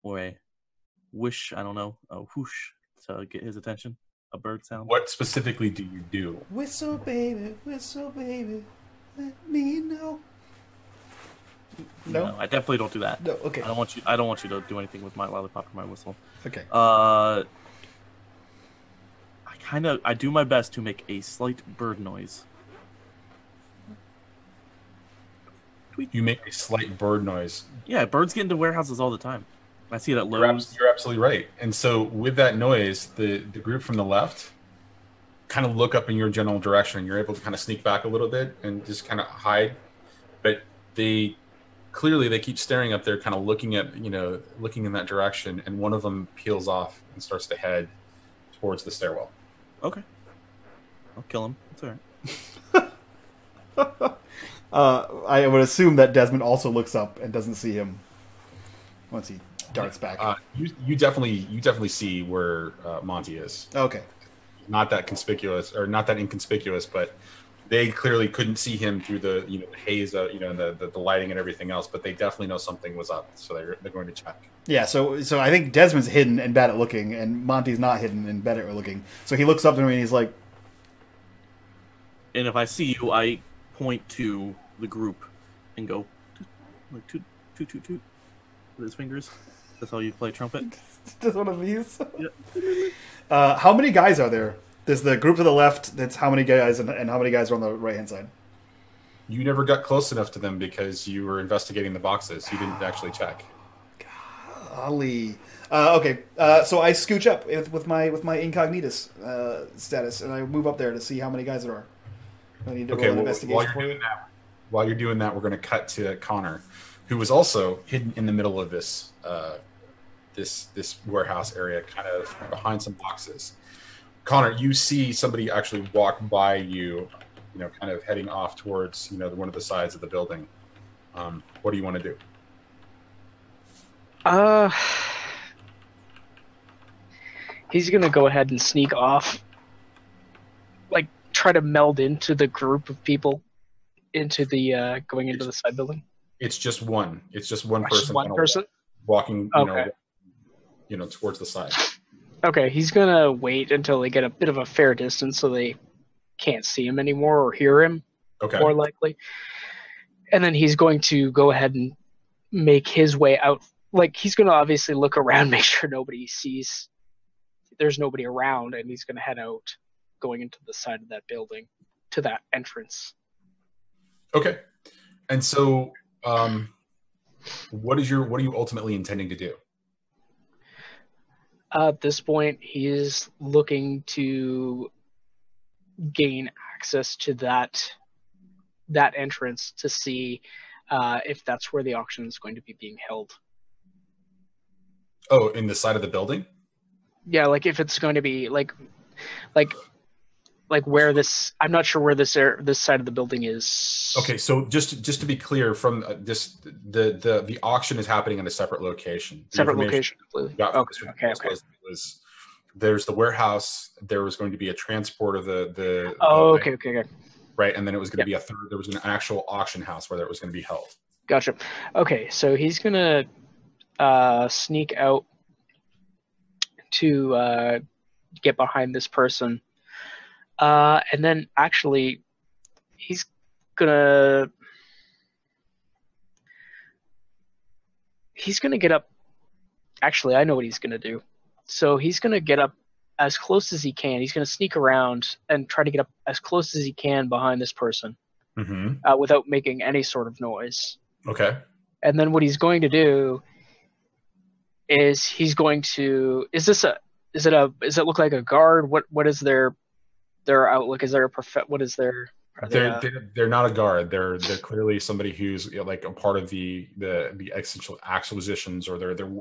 or a whoosh, I don't know, a whoosh to get his attention, a bird sound. What specifically do you do? Whistle, baby, let me know. No, I definitely don't do that. No, okay. I don't want you to do anything with my lollipop or my whistle. Okay. I do my best to make a slight bird noise. You make a slight bird noise. Yeah, birds get into warehouses all the time. I see it at Lowe's. You're absolutely right. And so with that noise, the group from the left kind of look up in your general direction. You're able to kind of sneak back a little bit and just kind of hide. But they keep staring up there, kind of looking in that direction. And one of them peels off and starts to head towards the stairwell. Okay. I'll kill him. It's all right. I would assume that Desmond also looks up and doesn't see him once he darts back. You definitely see where Monty is. Okay. Not that conspicuous or not that inconspicuous, but they clearly couldn't see him through the the haze, the lighting and everything else. But they definitely know something was up, so they're going to check. Yeah. So I think Desmond's hidden and bad at looking, and Monty's not hidden and bad at looking. So he looks up to me and he's like, and if I see you, I point to the group and go like toot toot toot toot with his fingers. That's how you play trumpet. Just one of these. Yeah. How many guys are there? There's the group to the left. That's how many guys, and how many guys are on the right hand side? You never got close enough to them because you were investigating the boxes. You didn't actually check. Golly. Okay. So I scooch up with my incognitus status, and I move up there to see how many guys there are. I need to roll an investigation for you. While you're doing that, we're going to cut to Connor, who was also hidden in the middle of this this warehouse area, kind of behind some boxes. Connor, you see somebody actually walk by you, kind of heading off towards one of the sides of the building. What do you want to do? He's gonna go ahead and sneak off, like try to meld into the group of people into the going into the side building. It's just one. It's just one person. Just one person walking. Okay. Towards the side. Okay, he's gonna wait until they get a bit of a fair distance so they can't see him anymore or hear him. Okay. More likely. And then he's going to go ahead and make his way out like he's gonna obviously look around, make sure nobody sees. There's nobody around, and he's gonna head out, going into the side of that building, to that entrance. Okay. And so, what are you ultimately intending to do? At this point, he is looking to gain access to that entrance to see if that's where the auction is going to be being held. Oh, in the side of the building? Yeah, like if it's going to be like where this. I'm not sure where this side of the building is. Okay, so just to be clear, from the auction is happening in a separate location. Separate location, completely. Okay. Was there's the warehouse. There was going to be a transport of the. Okay. Right, and then it was going to be a third. There was an actual auction house where it was going to be held. Gotcha. Okay, so he's gonna sneak out to get behind this person, and then actually he's gonna get up. Actually, I know what he's gonna do. So he's gonna get up as close as he can. He's gonna sneak around and try to get up as close as he can behind this person, without making any sort of noise. Okay. And then what he's going to do is he's going to. Does it look like a guard? What is their outlook? Is there a what is their? They're not a guard. They're clearly somebody who's like a part of the essential acquisitions, or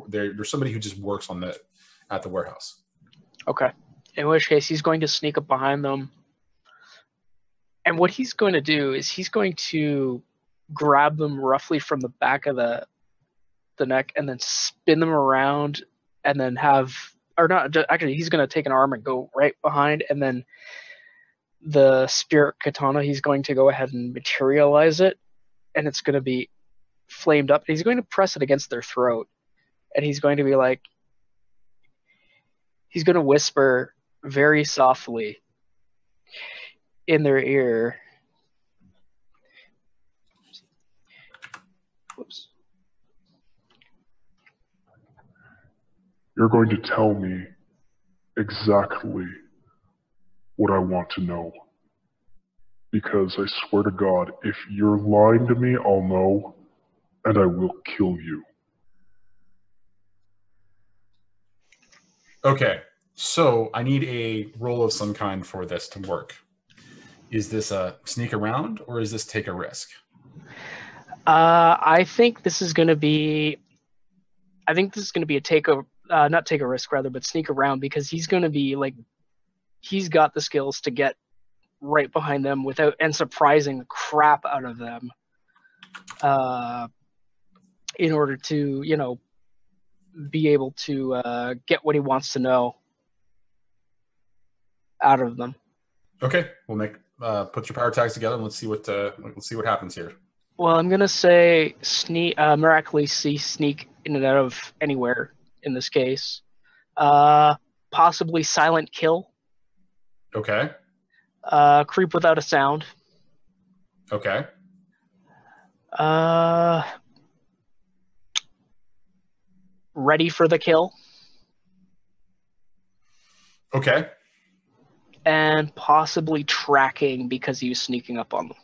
they're somebody who just works at the warehouse. Okay. In which case he's going to sneak up behind them. And what he's going to do is he's going to grab them roughly from the back of the neck and then spin them around, and then he's going to take an arm and go right behind, and then the spirit katana, he's going to go ahead and materialize it, and it's going to be flamed up. He's going to press it against their throat, and he's going to be like, he's going to whisper very softly in their ear. Whoops. You're going to tell me exactly what I want to know. Because I swear to God, if you're lying to me, I'll know, and I will kill you. Okay, so I need a roll of some kind for this to work. Is this a sneak around, or is this take a risk? I think this is going to be a not take a risk rather, but sneak around, because he's going to be like, he's got the skills to get right behind them and surprising the crap out of them, in order to, be able to get what he wants to know out of them. Okay, we'll put your power tags together and let's see what happens here. Well, I'm gonna say miraculously sneak in and out of anywhere in this case. Possibly silent kill. Okay. Creep without a sound. Okay. Ready for the kill. Okay. And possibly tracking, because he was sneaking up on them.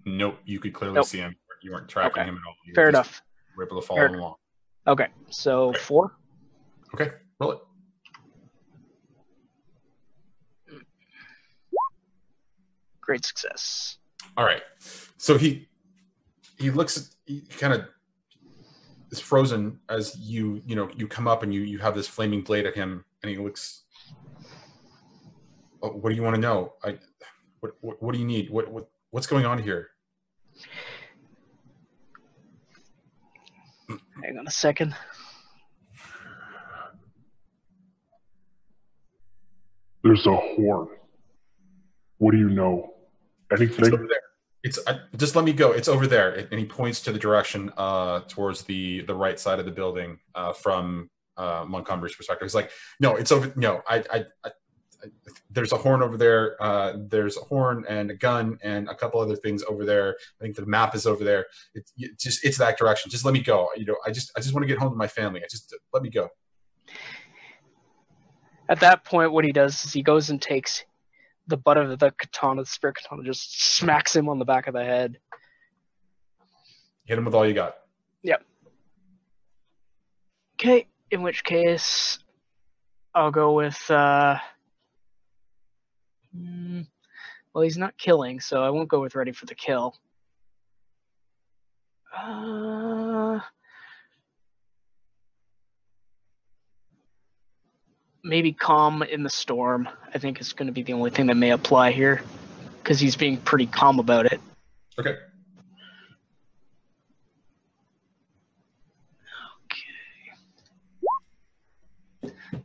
Nope, you could clearly see him. You weren't tracking him at all. Fair enough. You were able to follow him along. Okay, so 4. Okay, roll it. Great success. All right. So he looks, he kind of is frozen as you come up and you have this flaming blade at him, and he looks, oh, what do you want to know? What do you need? What's going on here? Hang on a second. There's a horn. What do you know? Anything? It's over there. Just let me go. It's over there, and he points to the direction towards the right side of the building from Montgomery's perspective. He's like, no, it's over. No, there's a horn over there. There's a horn and a gun and a couple other things over there. I think the map is over there. It's that direction. Just let me go. I just want to get home to my family. Let me go. At that point, what he does is he goes and takes the butt of the katana, the spear katana, just smacks him on the back of the head. Hit him with all you got. Yep. Okay, in which case, I'll go with, well, he's not killing, so I won't go with ready for the kill. Maybe calm in the storm, I think is going to be the only thing that may apply here, because he's being pretty calm about it. Okay.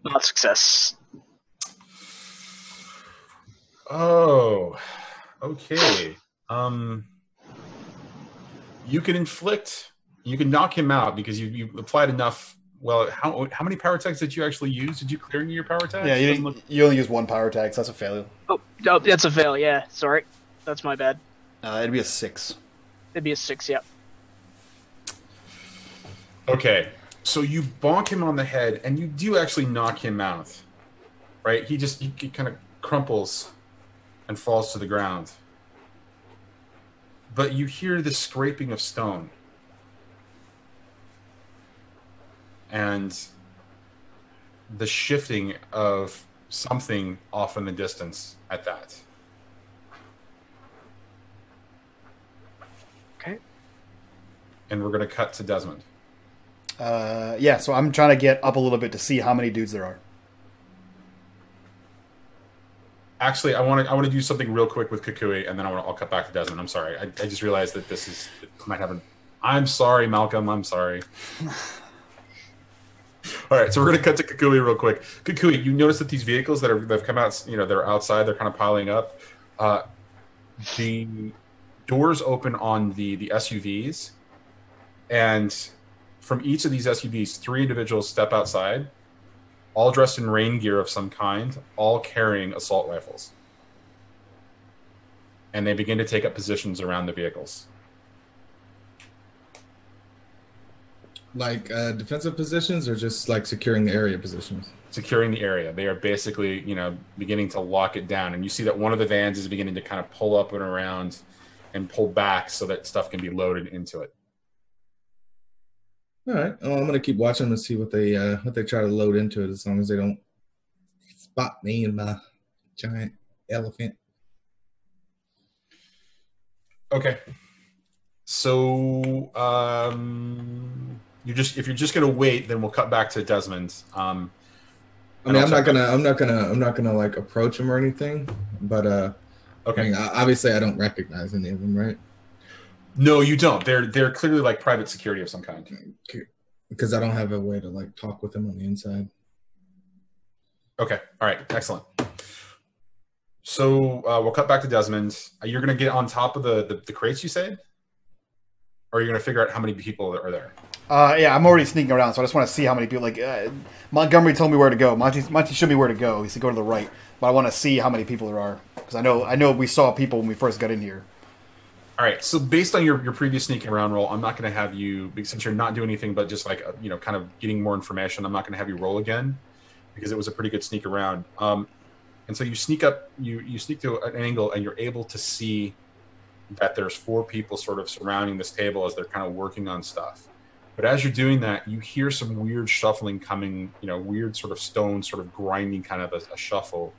Not success. Oh, okay. You can knock him out because you applied enough. Well, how many power attacks did you actually use? Did you clear your power attacks? Yeah, you only use one power attack, so that's a failure. Oh, that's a fail, yeah. Sorry. That's my bad. It'd be a 6. It'd be a 6, yeah. Okay, so you bonk him on the head, and you do actually knock him out, right? He kind of crumples and falls to the ground. But you hear the scraping of stone. And the shifting of something off in the distance at that. Okay. And we're going to cut to Desmond. Yeah, so I'm trying to get up a little bit to see how many dudes there are. Actually, I want to do something real quick with Kukui, and then I'll cut back to Desmond. I'm sorry. I just realized that it might happen. I'm sorry, Malcolm. I'm sorry. All right, so we're going to cut to Kukui real quick. Kukui, you notice that these vehicles that have come out, they're outside, they're kind of piling up. The doors open on the SUVs, and from each of these SUVs, 3 individuals step outside, all dressed in rain gear of some kind, all carrying assault rifles. And they begin to take up positions around the vehicles. Like defensive positions, or just like securing the area positions? Securing the area. They are basically, beginning to lock it down. And you see that one of the vans is beginning to kind of pull up and around and pull back so that stuff can be loaded into it. All right. Well, I'm going to keep watching to see what they try to load into it, as long as they don't spot me and my giant elephant. Okay. So, if you're just gonna wait, then we'll cut back to Desmond. I'm not gonna like approach him or anything, but okay. I mean, obviously, I don't recognize any of them, right? No, you don't. They're clearly like private security of some kind. Because I don't have a way to like talk with them on the inside. Okay. All right. Excellent. So we'll cut back to Desmond. You're gonna get on top of the crates, you said? Or are you going to figure out how many people are there? Yeah, I'm already sneaking around, so I just want to see how many people. Like Montgomery told me where to go. Monty showed me where to go. He said go to the right, but I want to see how many people there are, because I know we saw people when we first got in here. All right. So based on your previous sneaking around roll, I'm not going to have you, since you're not doing anything but just like kind of getting more information. I'm not going to have you roll again, because it was a pretty good sneak around. And so you sneak up, you sneak to an angle, and you're able to see that there's 4 people sort of surrounding this table as they're kind of working on stuff. But as you're doing that, you hear some weird shuffling coming, weird sort of stone, sort of grinding kind of a shuffle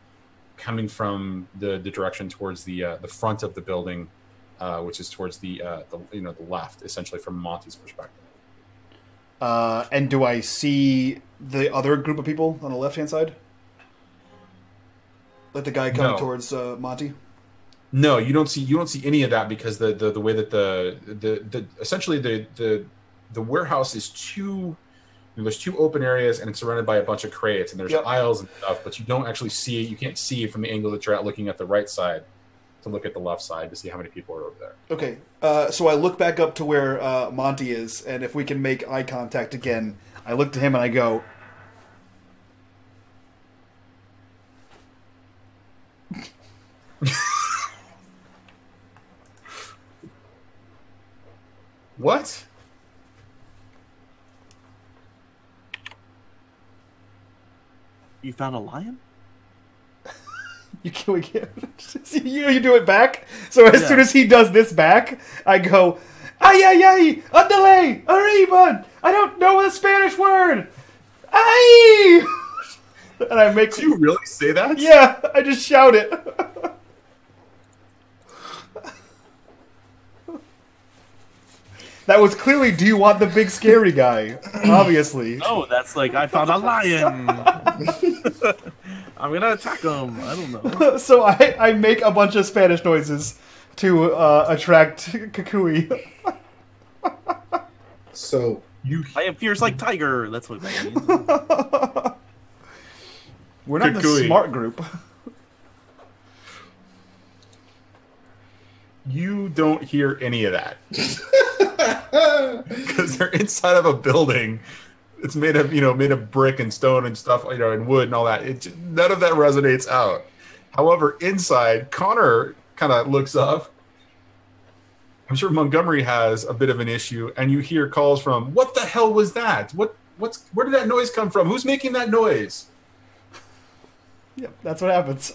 coming from the direction towards the front of the building, which is towards the left, essentially from Monty's perspective. And do I see the other group of people on the left-hand side? Like the guy coming towards Monty? No, you don't see any of that, because the way that the essentially the warehouse is there's 2 open areas, and it's surrounded by a bunch of crates, and there's aisles and stuff, but you can't see from the angle that you're at looking at the right side to look at the left side to see how many people are over there. Okay, so I look back up to where Monty is, and if we can make eye contact again, I look to him and I go, What? You found a lion? You do it back. So as soon as he does this back, I go, ay ay ay, andale, arriba. I don't know the Spanish word. Ay. And I make. Do you really say that? Yeah, I just shout it. That was clearly, do you want the big scary guy? Obviously. No, that's like, I found a lion. I'm going to attack him. I don't know. So I make a bunch of Spanish noises to attract Kukui. So I am fierce like tiger. That's what that means. We're not the Kukui. smart group. You don't hear any of that. Because they're inside of a building. It's made of brick and stone and stuff, and wood and all that. None of that resonates out. However, inside, Connor kind of looks up. I'm sure Montgomery has a bit of an issue, and you hear calls from, "What the hell was that? Where did that noise come from? Who's making that noise?" Yep, that's what happens.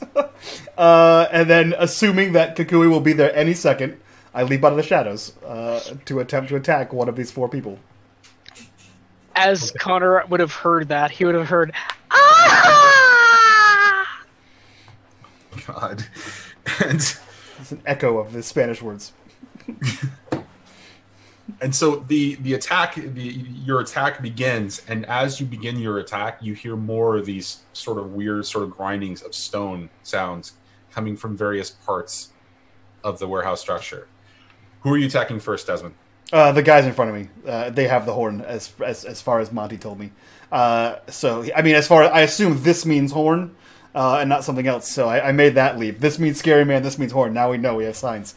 And then, assuming that Kukui will be there any second, I leap out of the shadows to attempt to attack one of these 4 people. As Connor would have heard that, he would have heard, "Ah!" God. And It's an echo of the Spanish words. And so the attack, your attack begins, and as you begin your attack, you hear more of these sort of weird sort of grindings of stone sounds coming from various parts of the warehouse structure. Who are you attacking first, Desmond? The guys in front of me, they have the horn, as far as Monty told me. So, I mean, I assume this means horn, and not something else. So I made that leap. This means scary man, this means horn. Now we know, we have signs.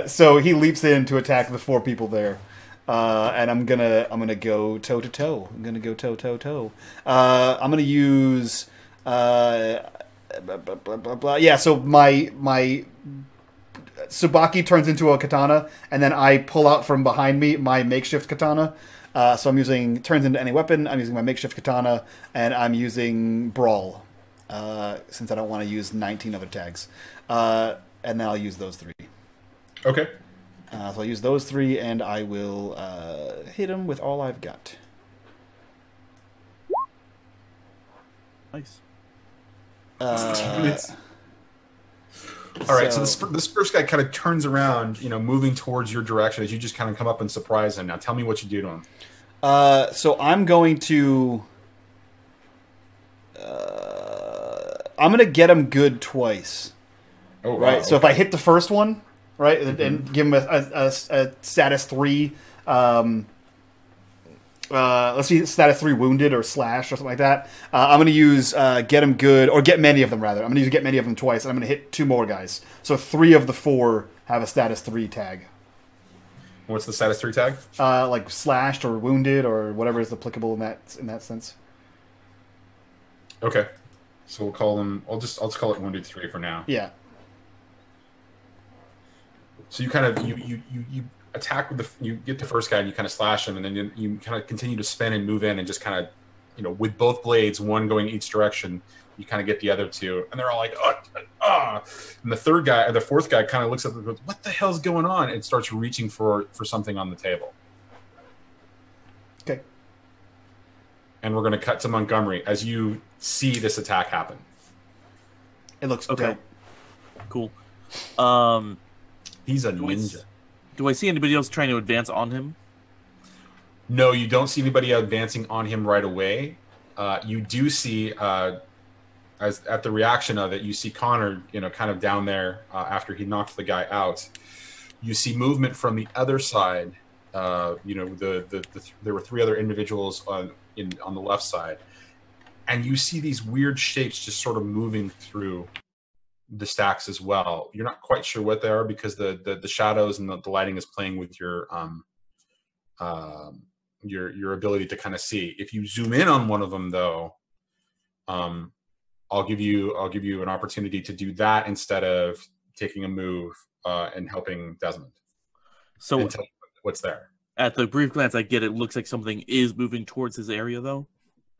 So he leaps in to attack the 4 people there. And I'm gonna go toe to toe. I'm gonna go toe to toe. I'm gonna use blah, blah, blah, blah. Yeah, so my Tsubaki turns into a katana, and then I pull out from behind me my makeshift katana. So I'm using turns into any weapon. I'm using my makeshift katana, and I'm using brawl, since I don't want to use 19 other tags. And then I'll use those 3. Okay. So I'll use those 3, and I will hit him with all I've got. Nice. All right, so this first guy kind of turns around, moving towards your direction as you just kind of come up and surprise him. Now tell me what you do to him. So I'm going to... I'm going to get him good twice. Oh, wow. Right, so if I hit the first one, right, and give him a status 3... let's see, status 3 wounded or slash or something like that. I'm going to use get him good, or get many of them rather. I'm going to use get many of them twice, and I'm going to hit 2 more guys. So 3 of the 4 have a status 3 tag. What's the status 3 tag? Like slashed or wounded or whatever is applicable in that sense. Okay, so we'll call them. I'll just call it wounded 3 for now. Yeah. So you kind of you attack with you get the first guy and you kind of slash him, and then you kind of continue to spin and move in and just kind of with both blades, one going each direction, you kind of get the other 2, and they're all like and the fourth guy kind of looks up and goes, "What the hell's going on?" and starts reaching for something on the table. Okay. And we're going to cut to Montgomery as you see this attack happen. It looks Okay. dope. Cool. He's a ninja. Do I see anybody else trying to advance on him? No, you don't see anybody advancing on him right away. You do see, as at the reaction of it, you see Connor, kind of down there after he knocked the guy out. You see movement from the other side. There were 3 other individuals on the left side, and you see these weird shapes just sort of moving through the stacks as well. You're not quite sure what they are because the shadows and the lighting is playing with your ability to kind of see. If you zoom in on one of them, though, I'll give you an opportunity to do that instead of taking a move and helping Desmond. So and tell you what's there. At the brief glance I get, it looks like something is moving towards his area, though.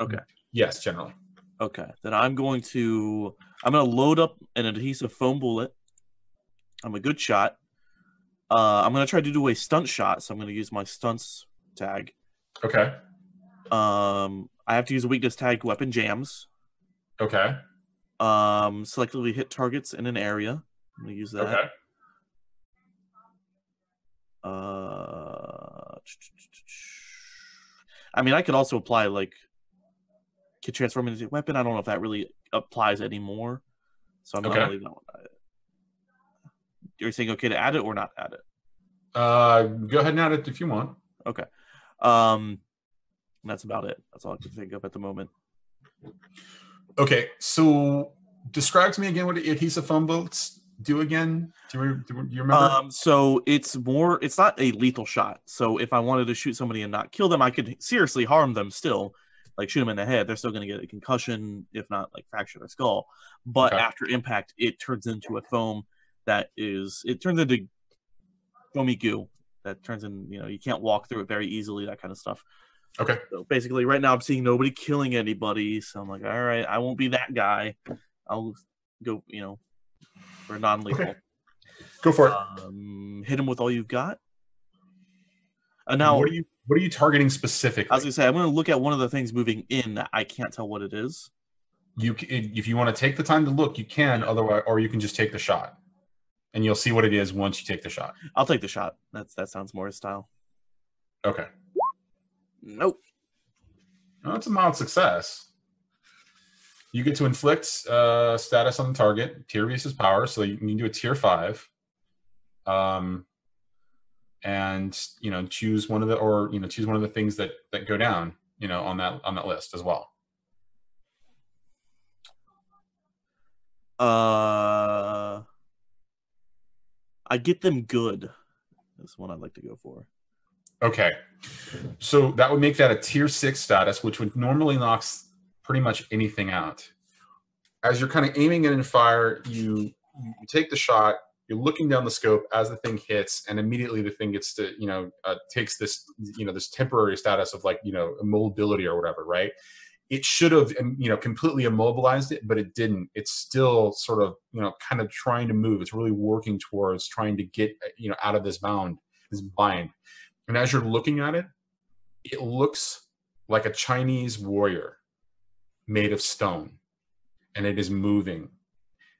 Okay. Yes, generally. Okay, then I'm going to load up an adhesive foam bullet. I'm a good shot. I'm going to try to do a stunt shot, so I'm going to use my stunts tag. Okay. I have to use a weakness tag, weapon jams. Okay. Selectively hit targets in an area. I'm going to use that. Okay. I mean, I could also apply, like, could transform into a weapon. I don't know if that really applies anymore. So I'm not really going to. You're saying okay to add it or not add it? Go ahead and add it if you want. Okay. That's about it. That's all I can think of at the moment. Okay, so describe to me again what adhesive foam bullets do again. Do you remember? So it's not a lethal shot. So if I wanted to shoot somebody and not kill them, I could seriously harm them still. Like shoot them in the head, they're still going to get a concussion, if not like fracture their skull. But after impact, it turns into a foam it turns into foamy goo that turns in, you can't walk through it very easily, that kind of stuff. Okay. So basically, right now I'm seeing nobody killing anybody, so I'm like, all right, I won't be that guy. I'll go, for non-lethal. Okay. Go for it. Hit him with all you've got. Now, what are you targeting specifically? I was gonna say, I'm gonna look at one of the things moving in that I can't tell what it is. If you want to take the time to look, you can. Otherwise, or you can just take the shot, and you'll see what it is once you take the shot. I'll take the shot. That sounds more his style. Okay. Nope. Well, that's a mild success. You get to inflict status on the target. Tier versus power, so you can do a tier 5. And choose one of the things that go down on that list as well. I get them good. That's one I'd like to go for. Okay, so that would make that a tier 6 status, which would normally knocks pretty much anything out. As you're kind of aiming it in fire, you take the shot. You're looking down the scope as the thing hits, and immediately the thing gets to, takes this, this temporary status of like, immobility or whatever, right? It should have, completely immobilized it, but it didn't. It's still sort of, kind of trying to move. It's really working towards trying to get, out of this bind. And as you're looking at it, it looks like a Chinese warrior made of stone, and it is moving.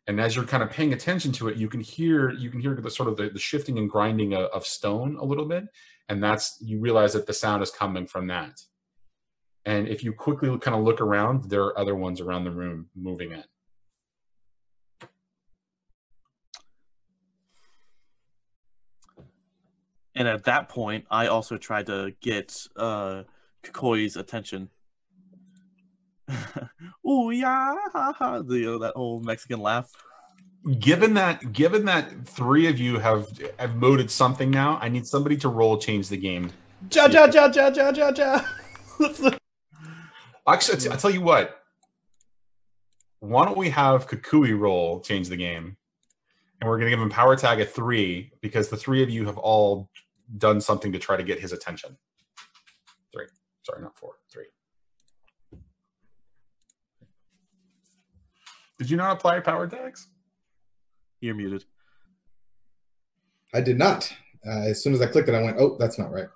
And as you're kind of paying attention to it, you can hear the sort of the shifting and grinding of stone a little bit, and you realize that the sound is coming from that. And if you quickly kind of look around, there are other ones around the room moving in. And at that point, I also tried to get Kukoi's attention. Ooh, yeah, that old Mexican laugh. Given that 3 of you have voted something now, I need somebody to roll change the game. Ja. Actually, I'll tell you what. Why don't we have Kukui roll change the game? And we're going to give him power tag at 3 because the 3 of you have all done something to try to get his attention. 3. Sorry, not 4. 3. Did you not apply power tags? You're muted. I did not. As soon as I clicked it, I went, oh, that's not right.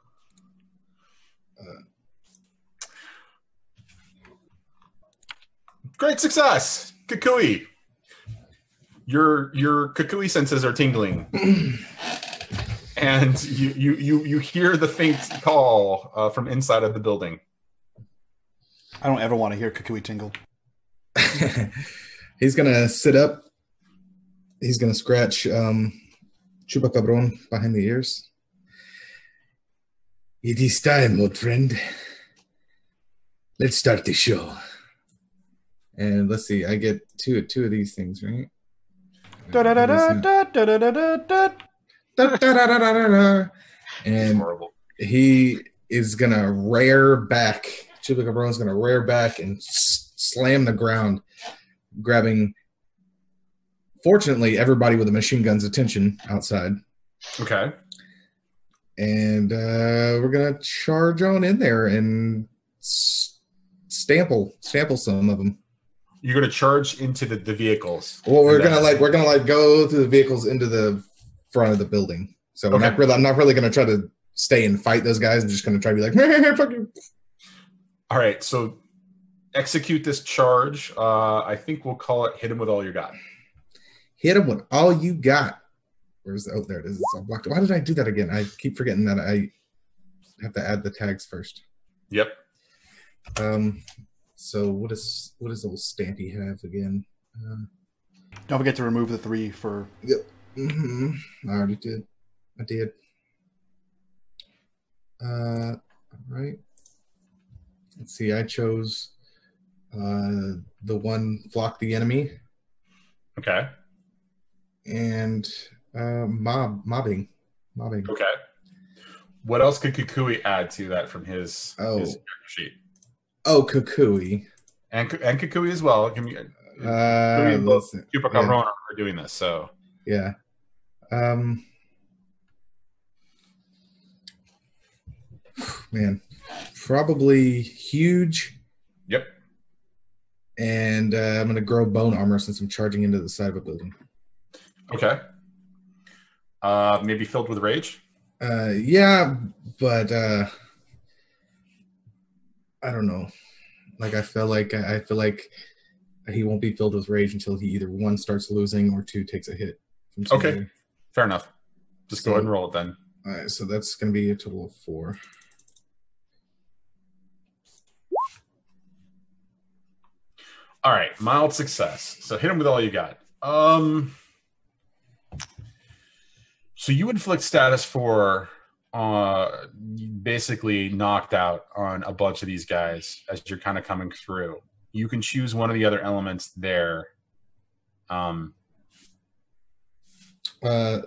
Great success, Kukui. Your Kukui senses are tingling, and you hear the faint call from inside of the building. I don't ever want to hear Kukui tingle. He's gonna sit up. He's gonna scratch Chupacabron behind the ears. It is time, old friend. Let's start the show. And let's see, I get two of these things, right? And he is gonna rear back. Chupacabron's gonna rear back and slam the ground grabbing, fortunately, everybody with a machine gun's attention outside. Okay. And we're going to charge on in there and stample some of them. You're going to charge into the vehicles. Well, we're gonna go through the vehicles into the front of the building. So I'm not really gonna try to stay and fight those guys. I'm just gonna try to be like, fuck you. All right, so execute this charge. I think we'll call it hit him with all you got. Hit him with all you got. Where's oh, there it is. It's all blocked. Why did I do that again? I keep forgetting that I have to add the tags first. Yep. So what does old Stampy have again? Don't forget to remove the 3 for. Yep. I already did. I did. All right. Let's see. I chose the one flock the enemy. Okay. And mobbing. Okay. What else could Kukui add to that from his character sheet? Oh, Kukui. And Kukui as well. Kukui and Chupacabron are doing this, so. Yeah. Man. Probably huge. Yep. And I'm going to grow bone armor since I'm charging into the side of a building. Okay. Maybe filled with rage? Yeah, but I don't know. Like I feel like he won't be filled with rage until he either 1 starts losing or 2 takes a hit from somebody. Okay, fair enough. Just go ahead and roll it then. All right, so that's going to be a total of 4. All right, mild success. So hit him with all you got. So you inflict status for basically knocked out on a bunch of these guys as you're kind of coming through. You can choose one of the other elements there.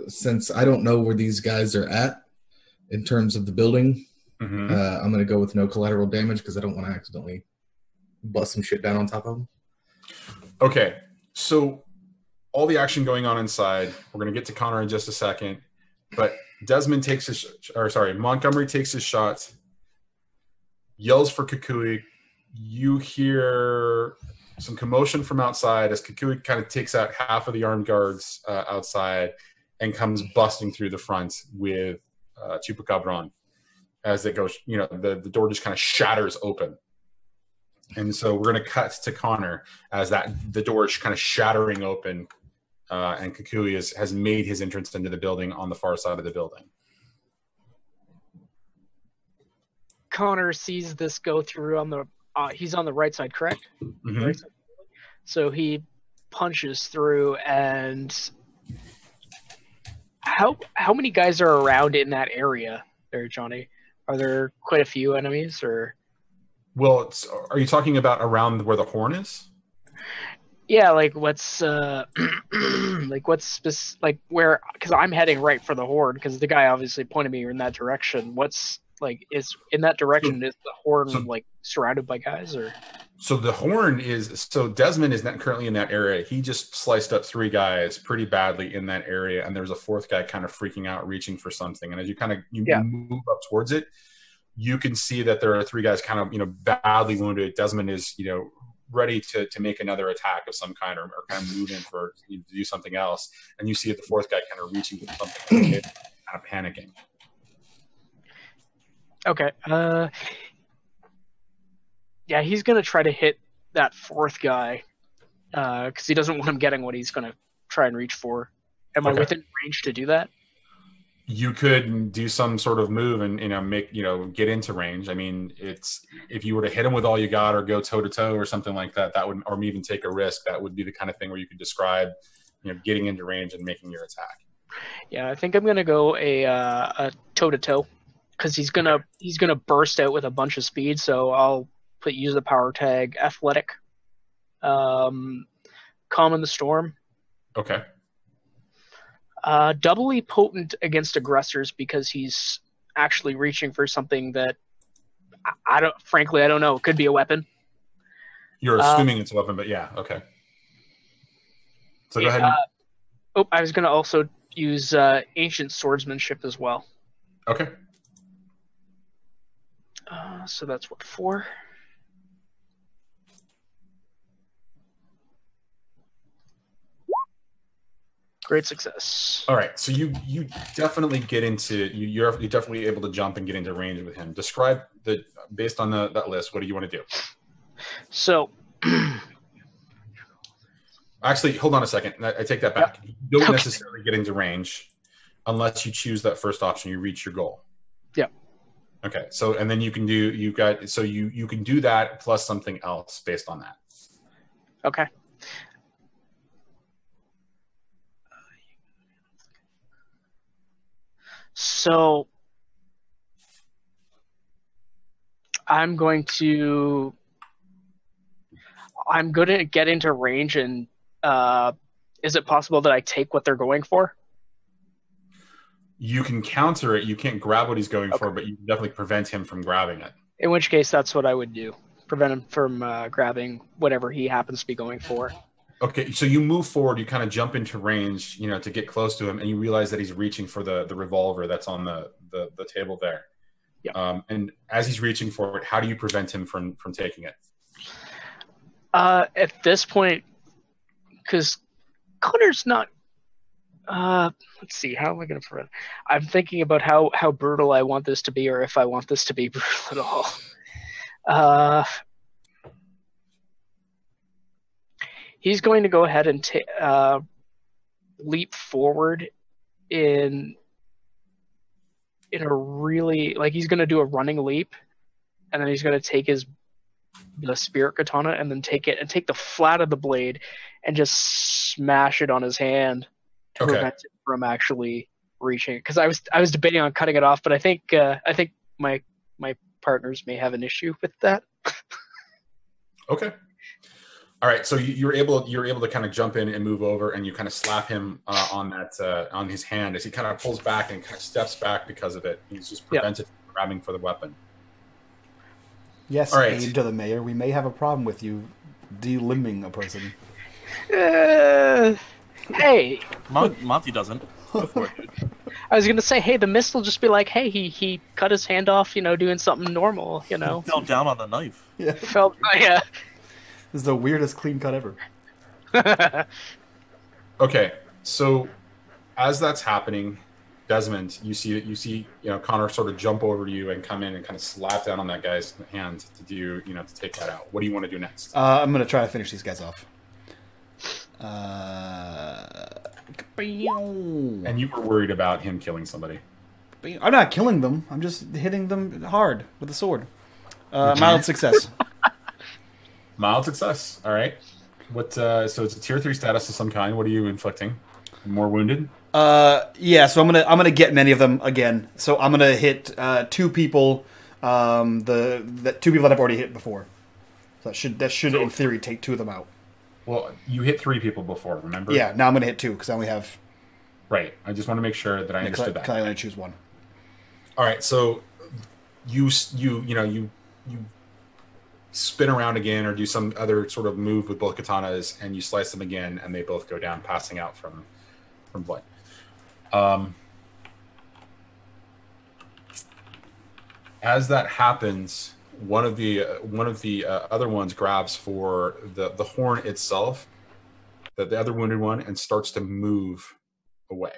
Since I don't know where these guys are at in terms of the building, I'm going to go with no collateral damage because I don't want to accidentally bust some shit down on top of them. Okay, so all the action going on inside. We're going to get to Connor in just a second, but Montgomery takes his shot, yells for Kukui. You hear some commotion from outside as Kukui kind of takes out half of the armed guards outside and comes busting through the front with Chupacabron. As it goes, the door just kind of shatters open. And so we're going to cut to Connor as the door is kind of shattering open, and Kukui has made his entrance into the building on the far side of the building. Connor sees this go through on the. He's on the right side, correct? Mm-hmm. Right side. So he punches through, and how many guys are around in that area there, Johnny? Are there quite a few enemies, or? Well, are you talking about around where the horn is? Yeah, like what's where? Because I'm heading right for the horn because the guy obviously pointed me in that direction. What's is in that direction? Is the horn surrounded by guys, or? So the horn Desmond is not currently in that area. He just sliced up 3 guys pretty badly in that area, and there's a 4th guy kind of freaking out, reaching for something. And as you move up towards it, you can see that there are 3 guys kind of badly wounded. Desmond is ready to make another attack of some kind or kind of move in to do something else, and you see the 4th guy kind of reaching for something, kind of panicking. Okay. Yeah, he's gonna try to hit that 4th guy because he doesn't want him getting what he's gonna try and reach for. Am I within range to do that? You could do some sort of move and get into range. I mean, if you were to hit him with all you got or go toe to toe or something like that, or even take a risk, that would be the kind of thing where you could describe, getting into range and making your attack. Yeah, I think I'm gonna go a toe to toe because he's gonna burst out with a bunch of speed. So I'll use the power tag athletic, calm in the storm. Okay. Doubly potent against aggressors because he's actually reaching for something that I don't know. It could be a weapon. You're assuming it's a weapon, but yeah, okay. So go ahead. I was going to also use ancient swordsmanship as well. Okay. So that's what, 4? Great success. All right. So you definitely get into you're definitely able to jump and get into range with him. Describe based on that list. What do you want to do? So. Actually, hold on a second. I take that back. You don't necessarily get into range unless you choose that first option. You reach your goal. Yeah. Okay. So and then you can do you can do that plus something else based on that. Okay. So I'm going to get into range, and is it possible that I take what they're going for? You can counter it. You can't grab what he's going for, but you can definitely prevent him from grabbing it. In which case, that's what I would do. Prevent him from grabbing whatever he happens to be going for. Okay, so you move forward. You kind of jump into range, to get close to him, and you realize that he's reaching for the revolver that's on the table there. Yeah. And as he's reaching for it, how do you prevent him from taking it? At this point, because Connor's not. Let's see. How am I going to prevent? I'm thinking about how brutal I want this to be, or if I want this to be brutal at all. He's going to go ahead and leap forward in a really, like, he's going to do a running leap, and then he's going to take the spirit katana and then take the flat of the blade and just smash it on his hand to prevent it from actually reaching it. Because I was debating on cutting it off, but I think my partners may have an issue with that. Okay. All right, so you're able to kind of jump in and move over, and you kind of slap him on his hand as he kind of pulls back and kind of steps back because of it. He's just prevented from grabbing for the weapon. Yes, all right. aide to the mayor, we may have a problem with you delimbing a person. Hey, Monty doesn't. I was gonna say, hey, the mist will just be like, hey, he cut his hand off, doing something normal, Fell down on the knife. Yeah. Yeah. This is the weirdest clean cut ever. Okay, so as that's happening, Desmond, you see Connor sort of jump over to you and come in and kind of slap down on that guy's hand to take that out. What do you want to do next? I'm gonna try to finish these guys off. And you were worried about him killing somebody. I'm not killing them. I'm just hitting them hard with a sword. Mild success. Mild success. All right. What? So it's a tier 3 status of some kind. What are you inflicting? More wounded? Yeah. So I'm gonna get many of them again. So I'm gonna hit 2 people. The 2 people that I've already hit before. So that should in theory take 2 of them out. Well, you hit 3 people before. Remember? Yeah. Now I'm gonna hit 2 because I only have. Right. I just want to make sure that I understood that. Can I only choose 1? All right. So you spin around again or do some other sort of move with both katanas, and you slice them again, and they both go down, passing out from blood. As that happens, one of the other ones grabs for the horn itself, the other wounded one, and starts to move away.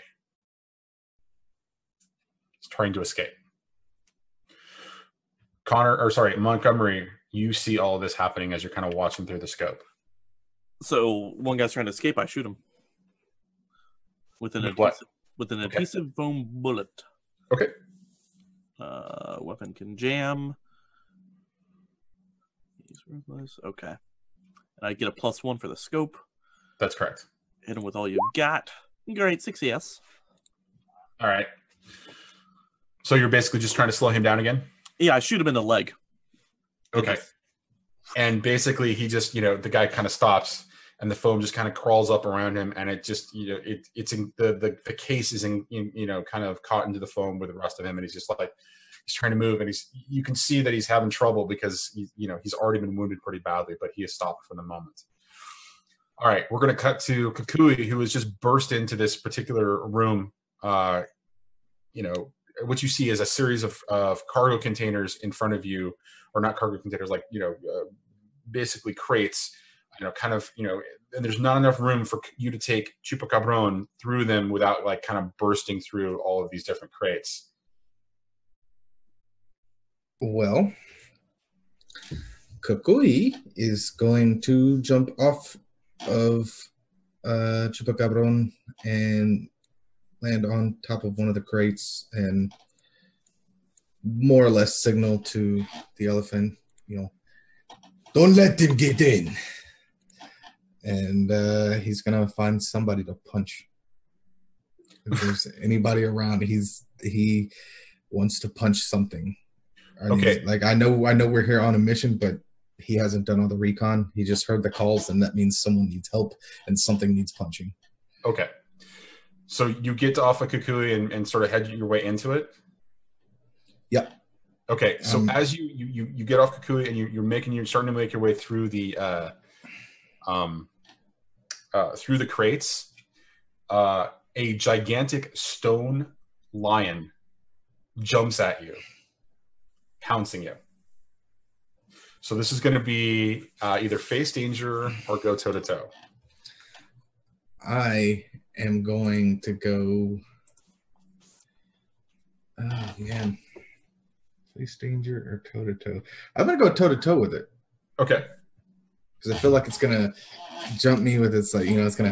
It's trying to escape. Montgomery, you see all of this happening as you're kind of watching through the scope. So one guy's trying to escape, I shoot him with an adhesive foam bullet. Okay. Weapon can jam. Okay. And I get a +1 for the scope. That's correct. Hit him with all you've got. Great, 6 yes. All right. So you're basically just trying to slow him down again? Yeah, I shoot him in the leg. Okay. And basically he just, the guy kind of stops and the foam just kind of crawls up around him, and it just, it's in the case is in kind of caught into the foam with the rest of him, and he's just like, he's trying to move, and you can see that he's having trouble because he's already been wounded pretty badly, but he is stopped for the moment. All right, we're going to cut to Kukui, who has just burst into this particular room. You know, what you see is a series of cargo containers in front of you, or not cargo containers, like, you know, basically crates, you know, kind of, you know, and there's not enough room for you to take Chupacabron through them without like kind of bursting through all of these different crates. Well, Kukui is going to jump off of Chupacabron and land on top of one of the crates and more or less signal to the elephant, you know, Don't let him get in. and he's gonna find somebody to punch. If there's anybody around, he wants to punch something. Okay. Like I know we're here on a mission, but he hasn't done all the recon. He just heard the calls, and that means someone needs help and something needs punching. Okay. So you get off of Kukui and sort of head your way into it? Yep. Okay. So as you get off Kukui and you're starting to make your way through the crates, a gigantic stone lion jumps at you, pouncing you. So this is going to be either face danger or go toe to toe. I am going to go. Oh man, face danger or toe to toe? I'm gonna go toe to toe with it. Okay. Because I feel like it's gonna jump me with its, like, you know, it's gonna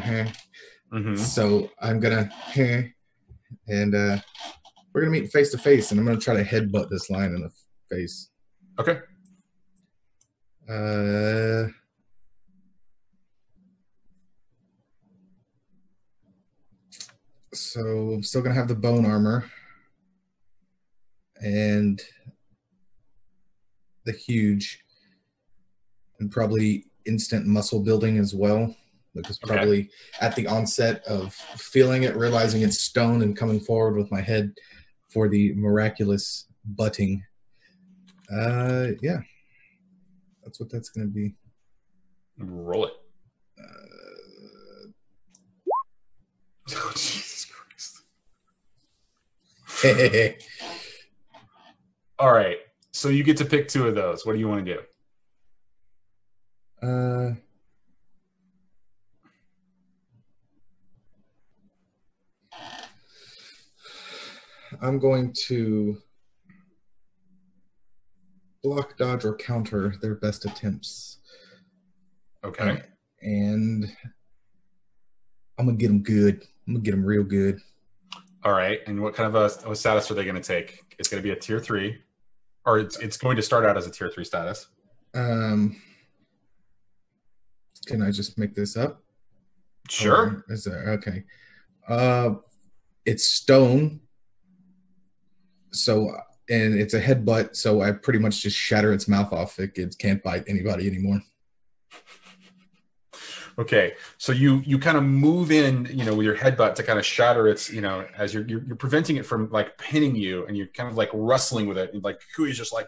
Mm-hmm. So I'm gonna and we're gonna meet face to face, and I'm gonna try to headbutt this lion in the face. Okay. So I'm still gonna have the bone armor and the huge and probably instant muscle building as well. Because probably at the onset of feeling it, realizing it's stone, and coming forward with my head for the miraculous butting. Yeah, that's what that's gonna be. Roll it. Oh, Jesus Christ. All right. So you get to pick two of those. What do you want to do? I'm going to block, dodge, or counter their best attempts. Okay. And I'm going to get them good. I'm going to get them real good. All right. And what kind of a status are they going to take? It's going to be a tier 3. Or it's going to start out as a tier 3 status. Can I just make this up? Sure. Is there? Okay. It's stone. So, and it's a headbutt, so I pretty much just shatter its mouth off. It can't bite anybody anymore. Okay, so you kind of move in, you know, with your headbutt to kind of shatter its, you know, as you're preventing it from like pinning you, and you're kind of like wrestling with it, and like Kui's just like,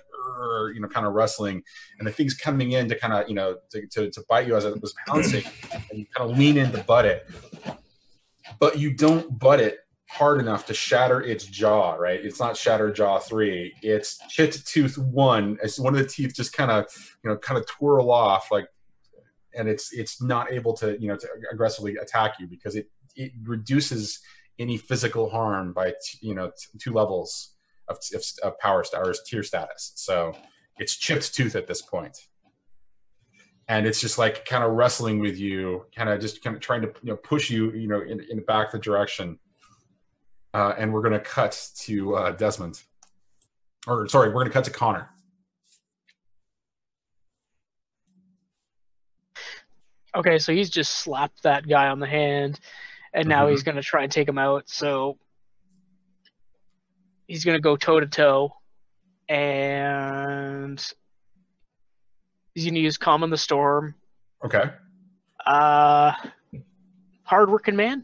you know, kind of wrestling, and the thing's coming in to kind of, you know, to bite you as it was pouncing, and you kind of lean in to butt it, but you don't butt it hard enough to shatter its jaw, right? It's not shatter jaw 3, it's chipped tooth 1, as one of the teeth just kind of, you know, kind of twirl off, like, and it's not able to, you know, to aggressively attack you because it reduces any physical harm by, you know, 2 levels of power or tier status. So it's chipped tooth at this point. And it's just like kind of wrestling with you, kind of trying to, you know, push you, you know, in back the direction. And we're going to cut to Desmond. Or, sorry, we're going to cut to Connor. Okay, so he's just slapped that guy on the hand, and now he's going to try and take him out. So he's going to go toe-to-toe, and he's going to use Calm in the Storm. Okay. Hard-working man.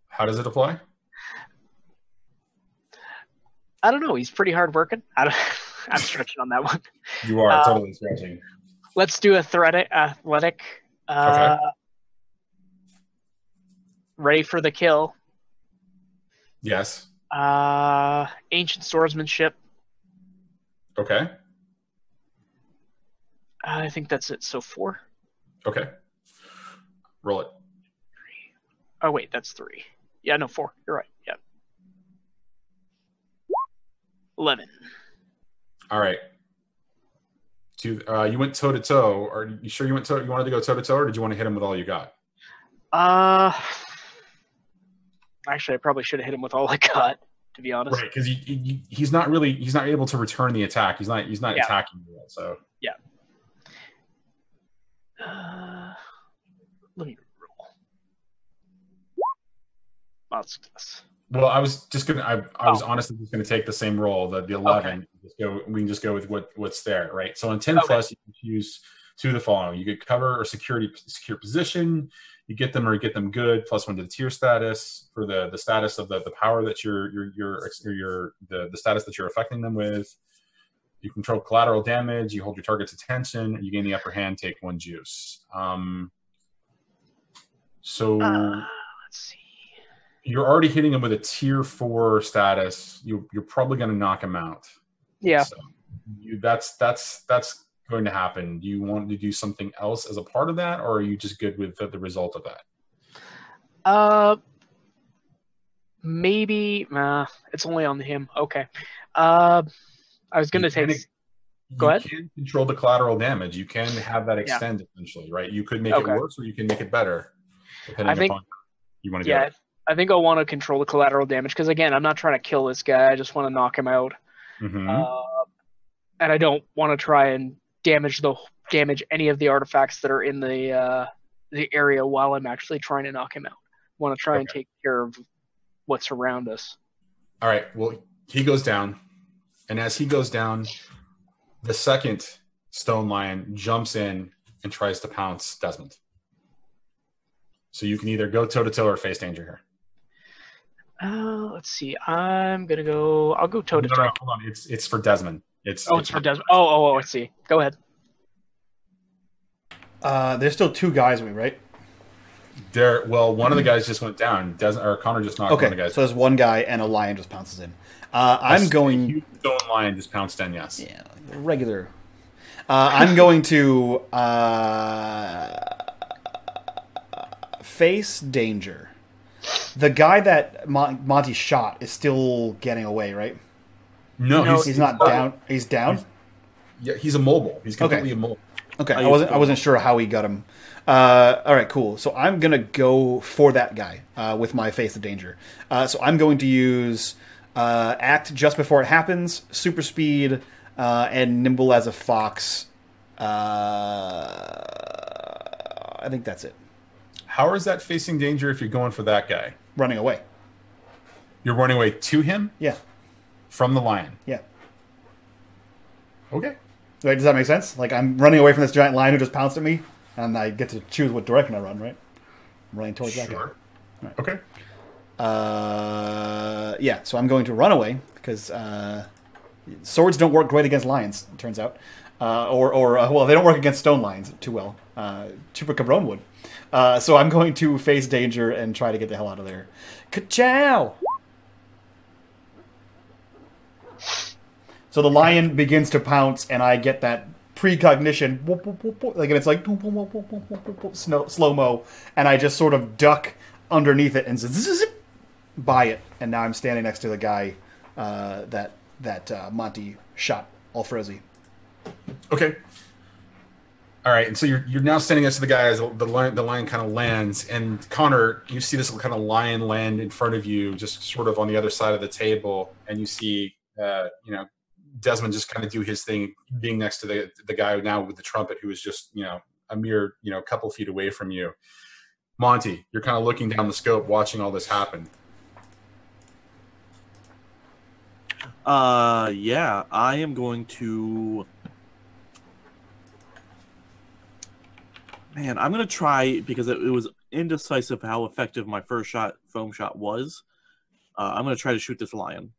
How does it apply? I don't know. He's pretty hard-working. I'm stretching on that one. You are totally stretching. Let's do athletic. Uh, Ready for the kill. Yes. Ancient swordsmanship. Okay. I think that's it. So 4. Okay. Roll it. Oh wait, that's 3. Yeah, no, 4. You're right. Yeah. 11. All right. You went toe to toe. Are you sure you wanted to go toe to toe, or did you want to hit him with all you got? Actually, I probably should have hit him with all I got, to be honest. Right, because he's not able to return the attack. He's not attacking you yet. So yeah. Let me roll. That's this. Well, I was just gonna. I was honestly just gonna take the same roll, the 11. Okay. We can just go with what's there, right? So on 10 plus, you can choose 2 of the following: you get cover or secure position. You get them or you get them good, +1 to the tier status for the status of the power that the status that you're affecting them with. You control collateral damage. You hold your target's attention. You gain the upper hand. Take 1 juice. Let's see. You're already hitting him with a tier 4 status. You're probably going to knock him out. Yeah. So that's going to happen. Do you want to do something else as a part of that, or are you just good with the result of that? Maybe. It's only on him. Okay. I was going to say. Go ahead. You can control the collateral damage. You can have that extend essentially, right? You could make it worse, or you can make it better, depending upon you want to do it. I think I want to control the collateral damage because, again, I'm not trying to kill this guy. I just want to knock him out. Mm-hmm. And I don't want to try and damage any of the artifacts that are in the area while I'm actually trying to knock him out. I want to try and take care of what's around us. All right. Well, he goes down. And as he goes down, the second stone lion jumps in and tries to pounce Desmond. So you can either go toe-to-toe or face danger here. Let's see. I'll go toe-to-toe. No, hold on. It's for Desmond. It's for Desmond. I see. Go ahead. There's still 2 guys with me, right? One of the guys just went down. Connor just knocked one of the guys. So there's one guy and a lion just pounces in. I'm going. A huge stone lion just pounced in. Yes. Yeah, regular. I'm going to face danger. The guy that Monty shot is still getting away, right? No, he's not down. He's down. He's immobile. He's completely immobile. Okay, I wasn't sure how he got him. All right, cool. So I'm gonna go for that guy with my face of danger. So I'm going to use act just before it happens, super speed, and nimble as a fox. I think that's it. How is that facing danger if you're going for that guy? Running away. You're running away to him? Yeah. From the lion? Yeah. Okay. Right, does that make sense? Like, I'm running away from this giant lion who just pounced at me, and I get to choose what direction I run, right? I'm running towards that guy. Right. Okay. Yeah, so I'm going to run away, because swords don't work great against lions, it turns out. Well, they don't work against stone lions too well. Chupa Cabron would. So I'm going to face danger and try to get the hell out of there. Ka-chow! So the lion begins to pounce, and I get that precognition, and it's like slow-mo, and I just sort of duck underneath it and by it, and now I'm standing next to the guy that Monty shot all frozy. Okay. All right, and so you're now standing next to the guy as the lion kind of lands, and Connor, you see this kind of lion land in front of you, just sort of on the other side of the table, and you see, Desmond just kind of do his thing, being next to the guy now with the trumpet, who is just a mere couple feet away from you. Monty, you're kind of looking down the scope, watching all this happen. Yeah, I am going to. Man, I'm going to try, because it was indecisive how effective my first foam shot was. I'm going to try to shoot this lion.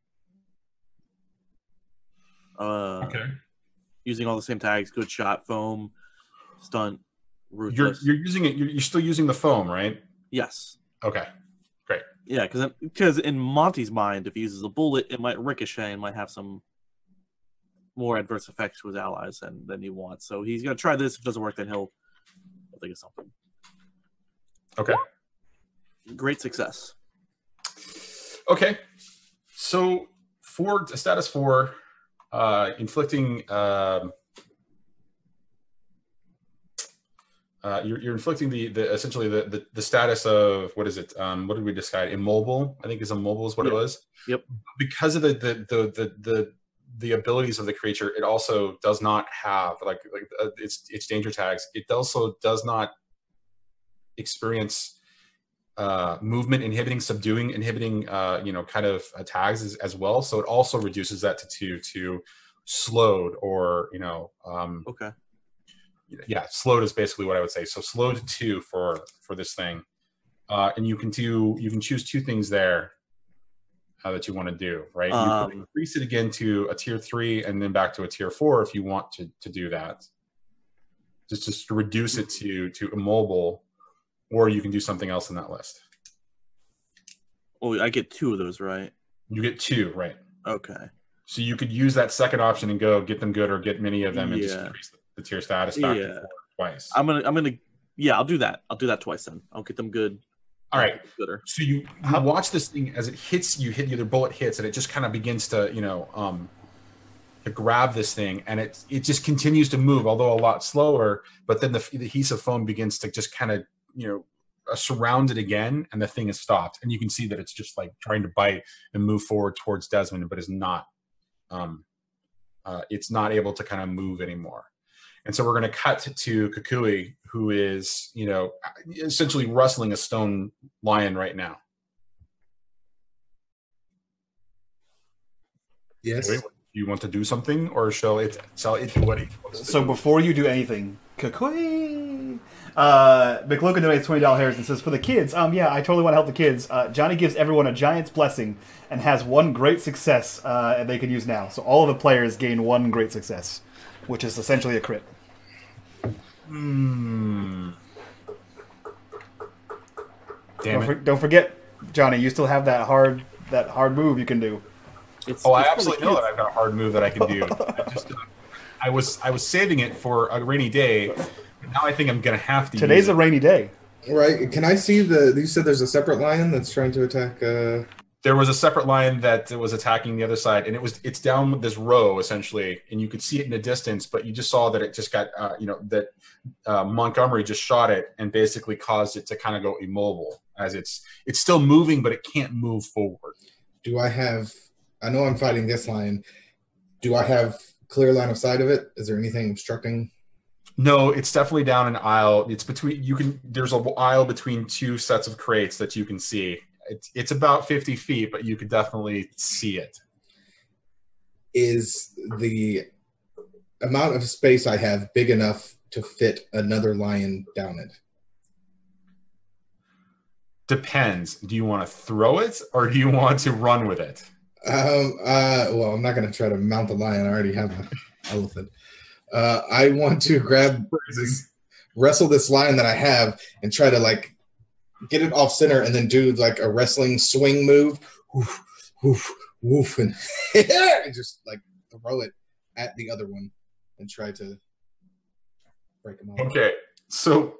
Okay. Using all the same tags, good shot, foam, stunt, ruthless. You're using it. You're still using the foam, right? Yes. Okay. Great. Yeah, because in Monty's mind, if he uses a bullet, it might ricochet and might have some more adverse effects to his allies than he wants. So he's gonna try this. If it doesn't work, then he'll think of something. Okay. Great success. Okay. So for status 4, inflicting you're inflicting the essentially the status of, what is it? What did we decide? Immobile, I think is immobile is what it was. Yep. Because of the abilities of the creature, it also does not have its danger tags. It also does not experience movement inhibiting, subduing inhibiting, kind of tags as well. So it also reduces that to 2 to slowed, or okay. Yeah, slowed is basically what I would say. So slowed to 2 for this thing, and you can choose 2 things there that you want to do, right? You can increase it again to a tier 3 and then back to a tier 4 if you want to do that. Just to reduce it to immobile, or you can do something else in that list. Oh, I get 2 of those, right? You get 2, right? Okay. So you could use that second option and go get them good, or get many of them and just increase the tier status back to 4 twice. I'm gonna I'll do that. I'll do that twice then. I'll get them good. All right. Gooder. So you watch this thing as it hits you. The bullet hits, and it just kind of begins to to grab this thing, and it just continues to move, although a lot slower. But then the adhesive foam begins to just kind of surround it again, and the thing is stopped, and you can see that it's just like trying to bite and move forward towards Desmond, but is not. It's not able to kind of move anymore. And so we're going to cut to Kukui, who is, essentially wrestling a stone lion right now. Yes. Do you want to do something, or shall it do what he wants to So do? before you do anything, Kukui, McLogan donates $20 and says, for the kids, yeah, I totally want to help the kids. Johnny gives everyone a giant's blessing and has 1 great success and they can use now. So all of the players gain 1 great success, which is essentially a crit. Damn it. Don't forget, Johnny, you still have that hard move you can do. I absolutely know that I've got a hard move that I can do. I was saving it for a rainy day, but now I think I'm going to have to. Today's a rainy day. Right. Can I see you said there's a separate lion that's trying to attack... There was a separate lion that was attacking the other side, and it's down this row essentially, and you could see it in the distance, but you just saw that it just got that Montgomery just shot it and basically caused it to kind of go immobile, as it's still moving, but it can't move forward. I know I'm fighting this lion. Do I have clear line of sight of it? Is there anything obstructing? No, it's definitely down an aisle. It's between there's an aisle between 2 sets of crates that you can see. It's about 50 feet, but you could definitely see it. Is the amount of space I have big enough to fit another lion down it? Depends. Do you want to throw it, or do you want to run with it? Well, I'm not going to try to mount the lion. I already have an elephant. I want to wrestle this lion that I have and try to get it off center and then do a wrestling swing move. Woof, woof, woof, and just throw it at the other one and try to break him off. Okay, so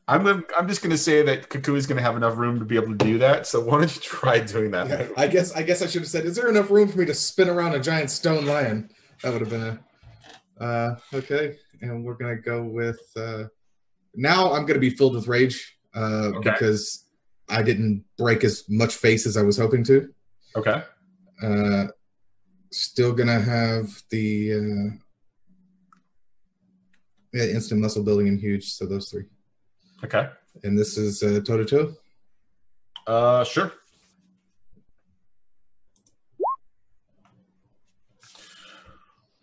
I'm just going to say that Kukui is going to have enough room to be able to do that. So why don't you try doing that? Yeah, I guess I should have said, is there enough room for me to spin around a giant stone lion? That would have been okay. And we're going to go with now I'm going to be filled with rage because I didn't break as much face as I was hoping to. Okay. Still going to have the instant muscle building and huge. So those 3. Okay. And this is toe-to-toe? Sure.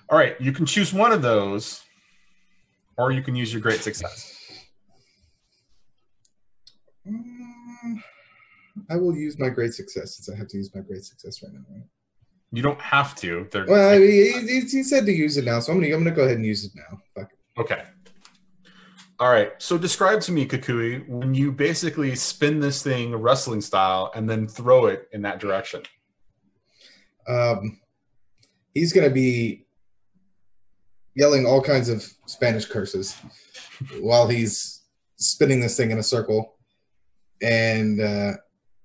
All right, you can choose one of those, or you can use your great success. I will use my great success, since I have to use my great success right now. Right? You don't have to. Well, he said to use it now, so I'm gonna go ahead and use it now. Fuck it. Okay. All right. So describe to me, Kukui, when you basically spin this thing wrestling style and then throw it in that direction. He's going to be yelling all kinds of Spanish curses while he's spinning this thing in a circle. And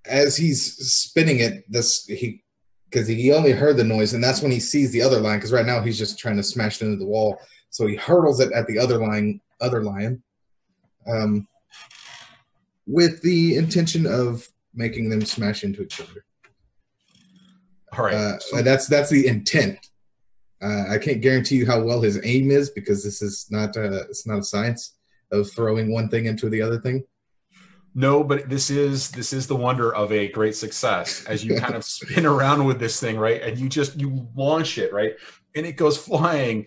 as he's spinning it, because he only heard the noise, and that's when he sees the other lion, because right now he's just trying to smash it into the wall. So he hurls it at the other lion, with the intention of making them smash into each other. All right. That's the intent. I can't guarantee you how well his aim is, because this is not it's not a science of throwing one thing into the other thing. No, but this is the wonder of a great success as you kind of spin around with this thing, right? And you launch it, right? And it goes flying,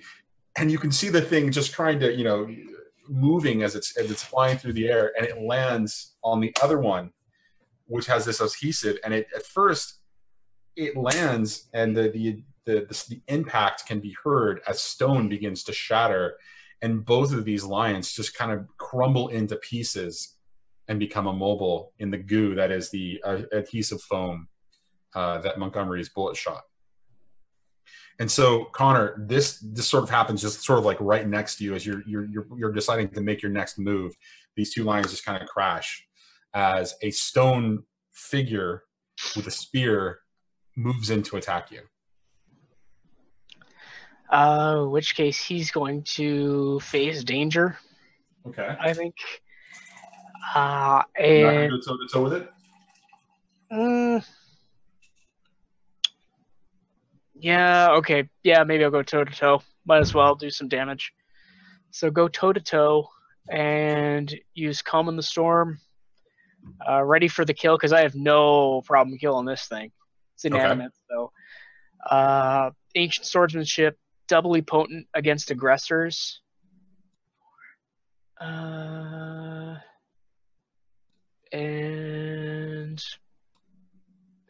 and you can see the thing just trying to, moving as it's flying through the air, and it lands on the other one, which has this adhesive. And at first it lands, and the impact can be heard as stone begins to shatter, and both of these lions just kind of crumble into pieces and become immobile in the goo that is the adhesive foam that Montgomery's bullet shot. And so, Connor, this sort of happens just sort of like right next to you as you're deciding to make your next move. These two lions just kind of crash as a stone figure with a spear moves in to attack you. In which case he's going to face danger. Okay. I think. You're not going to go toe-to-toe with it? Yeah, okay. Yeah, maybe I'll go toe-to-toe. Might as well do some damage. So go toe-to-toe and use Calm in the Storm. Ready for the kill, because I have no problem killing this thing. It's inanimate, so. Ancient Swordsmanship, doubly potent against aggressors. And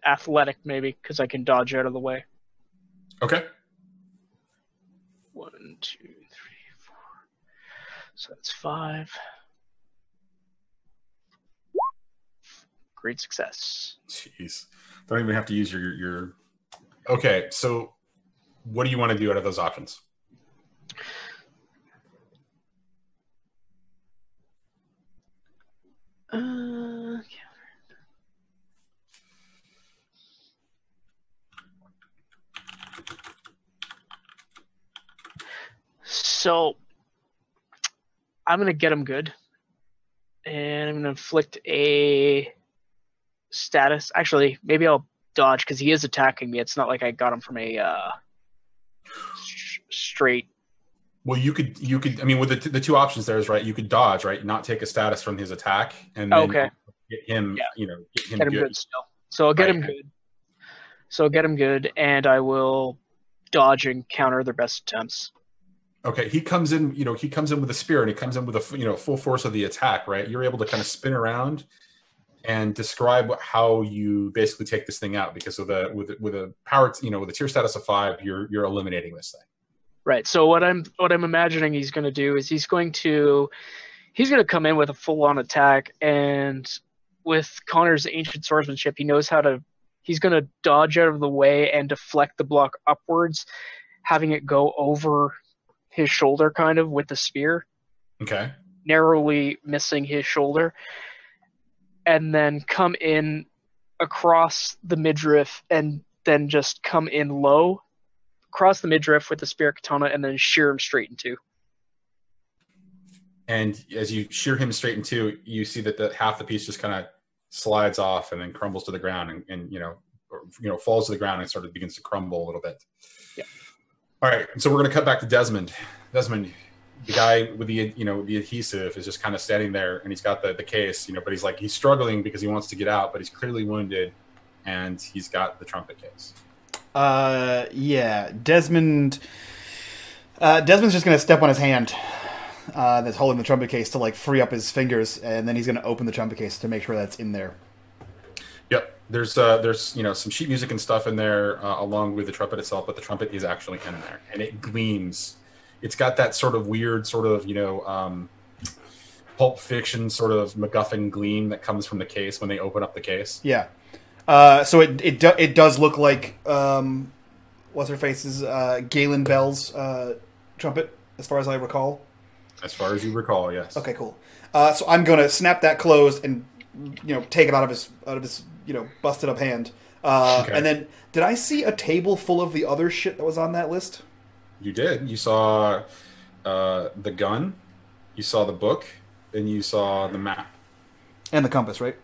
athletic, maybe, because I can dodge out of the way. Okay. 1, 2, 3, 4. So that's 5. Great success. Jeez. Don't even have to use your... Okay, so what do you want to do out of those options? So I'm going to get him good. And I'm going to inflict a status. Actually, maybe I'll dodge because he is attacking me. It's not like I got him from a straight. Well, you could. I mean, with the two options there is right. You could dodge, right, not take a status from his attack, and then get him. Yeah. Get him good still. So I'll get him good. So I'll get him good, and I will dodge and counter their best attempts. Okay, he comes in. He comes in with a spear, and he comes in with a full force of the attack. Right, you're able to kind of spin around and describe how you basically take this thing out, because with a power, with a tier status of 5, you're eliminating this thing. Right. So what I'm imagining he's going to do is he's going to come in with a full-on attack, and with Connor's ancient swordsmanship, he's going to dodge out of the way and deflect the block upwards, having it go over his shoulder kind of with the spear. Okay. Narrowly missing his shoulder, and then come in across the midriff and then just come in low, cross the midriff with the spirit katana, and then shear him straight in two. And as you shear him straight in two, you see that half the piece just kind of slides off and then crumbles to the ground, and falls to the ground and sort of begins to crumble a little bit. Yeah. All right, so we're going to cut back to Desmond. Desmond, the guy with the adhesive is just kind of standing there, and he's got the case, but he's struggling because he wants to get out, but he's clearly wounded, and he's got the trumpet case. Yeah, Desmond's just gonna step on his hand that's holding the trumpet case to free up his fingers, and then he's gonna open the trumpet case to make sure that's in there. Yep, there's some sheet music and stuff in there along with the trumpet itself, but the trumpet is actually in there, and it gleams. It's got that sort of weird sort of Pulp Fiction sort of MacGuffin gleam that comes from the case when they open up the case. Yeah. So it does look like what's her face's Galen Bell's trumpet, as far as I recall. As far as you recall, yes. Okay, cool. So I'm gonna snap that closed and take it out of his busted up hand. Okay. And then, did I see a table full of the other shit that was on that list? You did. You saw the gun, you saw the book, and you saw the map. And the compass, right?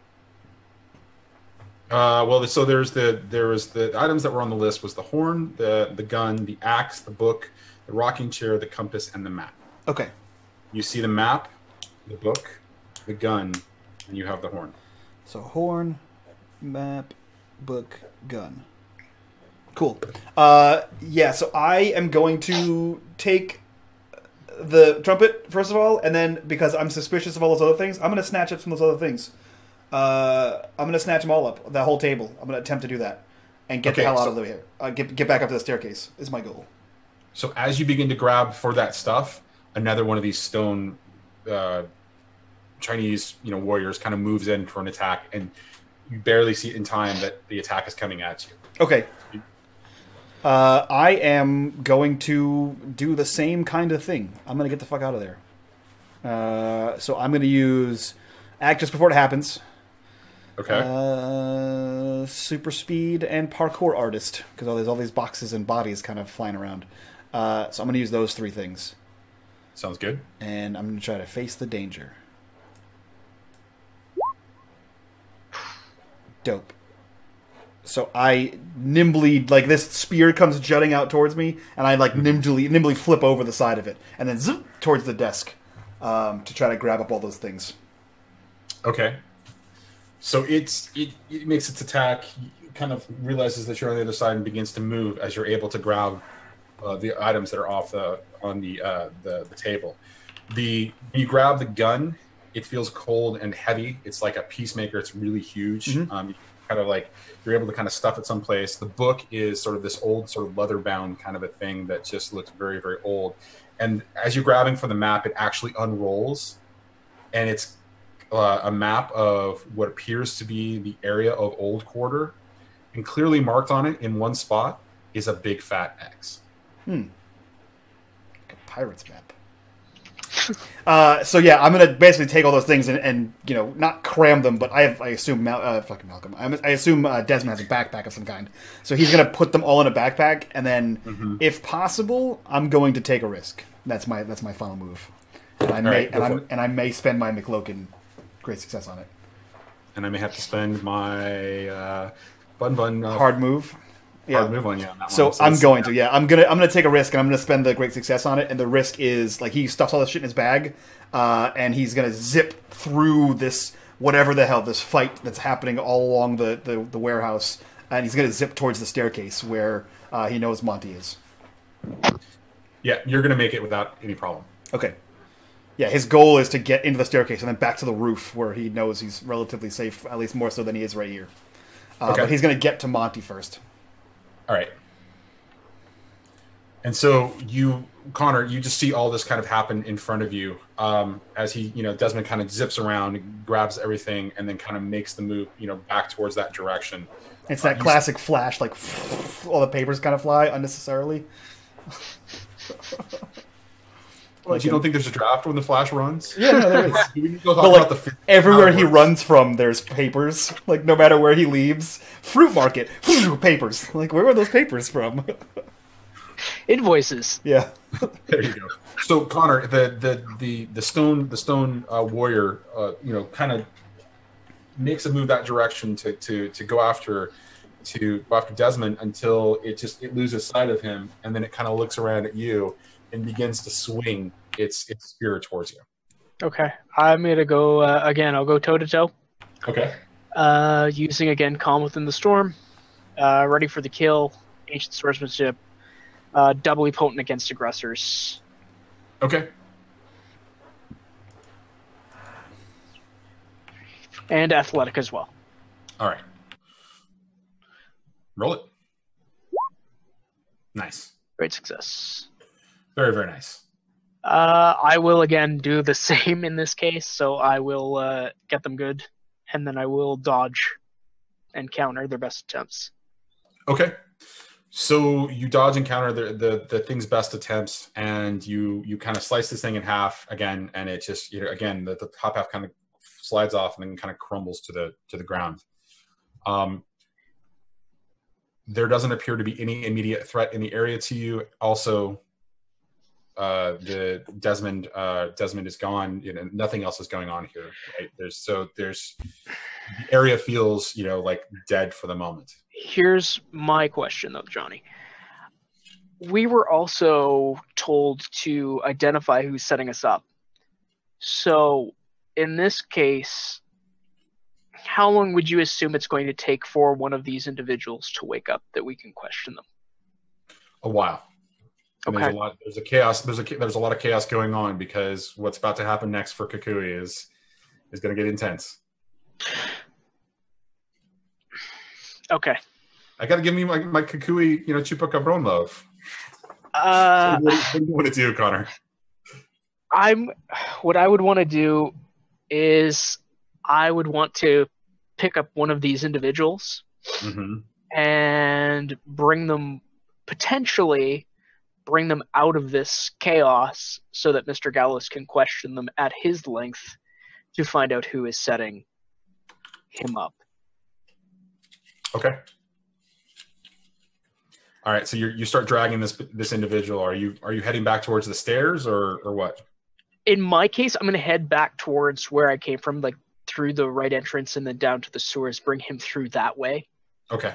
Well, so there was the items that were on the list was the horn, the gun, the axe, the book, the rocking chair, the compass, and the map. Okay. You see the map, the book, the gun, and you have the horn. So horn, map, book, gun. Cool. Yeah, so I am going to take the trumpet, first of all, and then, because I'm suspicious of all those other things, I'm going to snatch up some of those other things. I'm going to snatch them all up, that whole table. I'm going to attempt to do that. And get the hell out of here. Get back up to the staircase is my goal. So as you begin to grab for that stuff, another one of these stone Chinese warriors kind of moves in for an attack, and you barely see it in time that the attack is coming at you. Okay. I am going to do the same kind of thing. I'm going to get the fuck out of there. So I'm going to use act just before it happens. Okay. Super speed and parkour artist, because there's all these boxes and bodies kind of flying around. So I'm going to use those 3 things. Sounds good. And I'm going to try to face the danger. Dope. So I nimbly, this spear comes jutting out towards me, and I nimbly flip over the side of it, and then zip towards the desk to try to grab up all those things. Okay. So it makes its attack, kind of realizes that you're on the other side and begins to move as you're able to grab the items that are on the table. When you grab the gun, it feels cold and heavy. It's like a peacemaker. It's really huge. Mm-hmm. You're able to kind of stuff it someplace. The book is sort of this old sort of leather bound kind of a thing that just looks very, very old. And as you're grabbing for the map, it actually unrolls, and it's a map of what appears to be the area of Old Quarter, and clearly marked on it in one spot is a big fat X. Like a pirate's map. So yeah, I'm gonna basically take all those things and not cram them, but I assume Malcolm. I assume Desmond has a backpack of some kind, so he's gonna put them all in a backpack, and then, if possible, I'm going to take a risk. That's my final move, and I may spend my McLokin great success on it, and I may have to spend my bun hard move. Hard move on you on that so one. So I'm gonna take a risk, and I'm gonna spend the great success on it. And the risk is he stuffs all this shit in his bag, and he's gonna zip through this whatever the hell this fight that's happening all along the warehouse, and he's gonna zip towards the staircase where he knows Monty is. Yeah, you're gonna make it without any problem. Okay. Yeah, his goal is to get into the staircase and then back to the roof where he knows he's relatively safe, at least more so than he is right here. But he's gonna get to Monty first. All right. And so Connor, you just see all this kind of happen in front of you as Desmond kind of zips around, grabs everything, and then kind of makes the move, back towards that direction. It's that classic flash, all the papers kind of fly unnecessarily. You don't think there's a draft when the flash runs? Yeah, no, there is. Everywhere he runs from, there's papers. No matter where he leaves, fruit market, papers. Where were those papers from? Invoices. Yeah. There you go. So Connor, the stone warrior, kind of makes a move that direction to go after Desmond until it loses sight of him, and then it kind of looks around at you and begins to swing its spear towards you. Okay, I'm gonna go again. I'll go toe to toe. Okay. Using again calm within the storm. Ready for the kill. Ancient swordsmanship. Doubly potent against aggressors. Okay. And athletic as well. All right. Roll it. Nice. Great success. Very, very nice. I will again do the same in this case, so I will get them good, and then I will dodge and counter their best attempts. Okay. So you dodge and counter the thing's best attempts, and you kind of slice this thing in half again, and it just again the top half kind of slides off and then kind of crumbles to the ground. There doesn't appear to be any immediate threat in the area to you. Also, the Desmond is gone. Nothing else is going on here. Right? There's the area feels like dead for the moment. Here's my question though, Johnny. We were also told to identify who's setting us up. So in this case, how long would you assume it's going to take for one of these individuals to wake up that we can question them? A while. And Okay. There's a lot of chaos going on because what's about to happen next for Kukui is going to get intense. Okay. I got to give me my Kukui, Chupacabron love. Uh, So what do you want to do, Connor? What I would want to do is I would want to pick up one of these individuals and potentially bring them out of this chaos so that Mr. Gallows can question them at his length to find out who is setting him up. Okay. All right. So you start dragging this individual. Are you heading back towards the stairs or what? In my case, I'm going to head back towards where I came from, like through the right entrance and then down to the sewers, bring him through that way. Okay.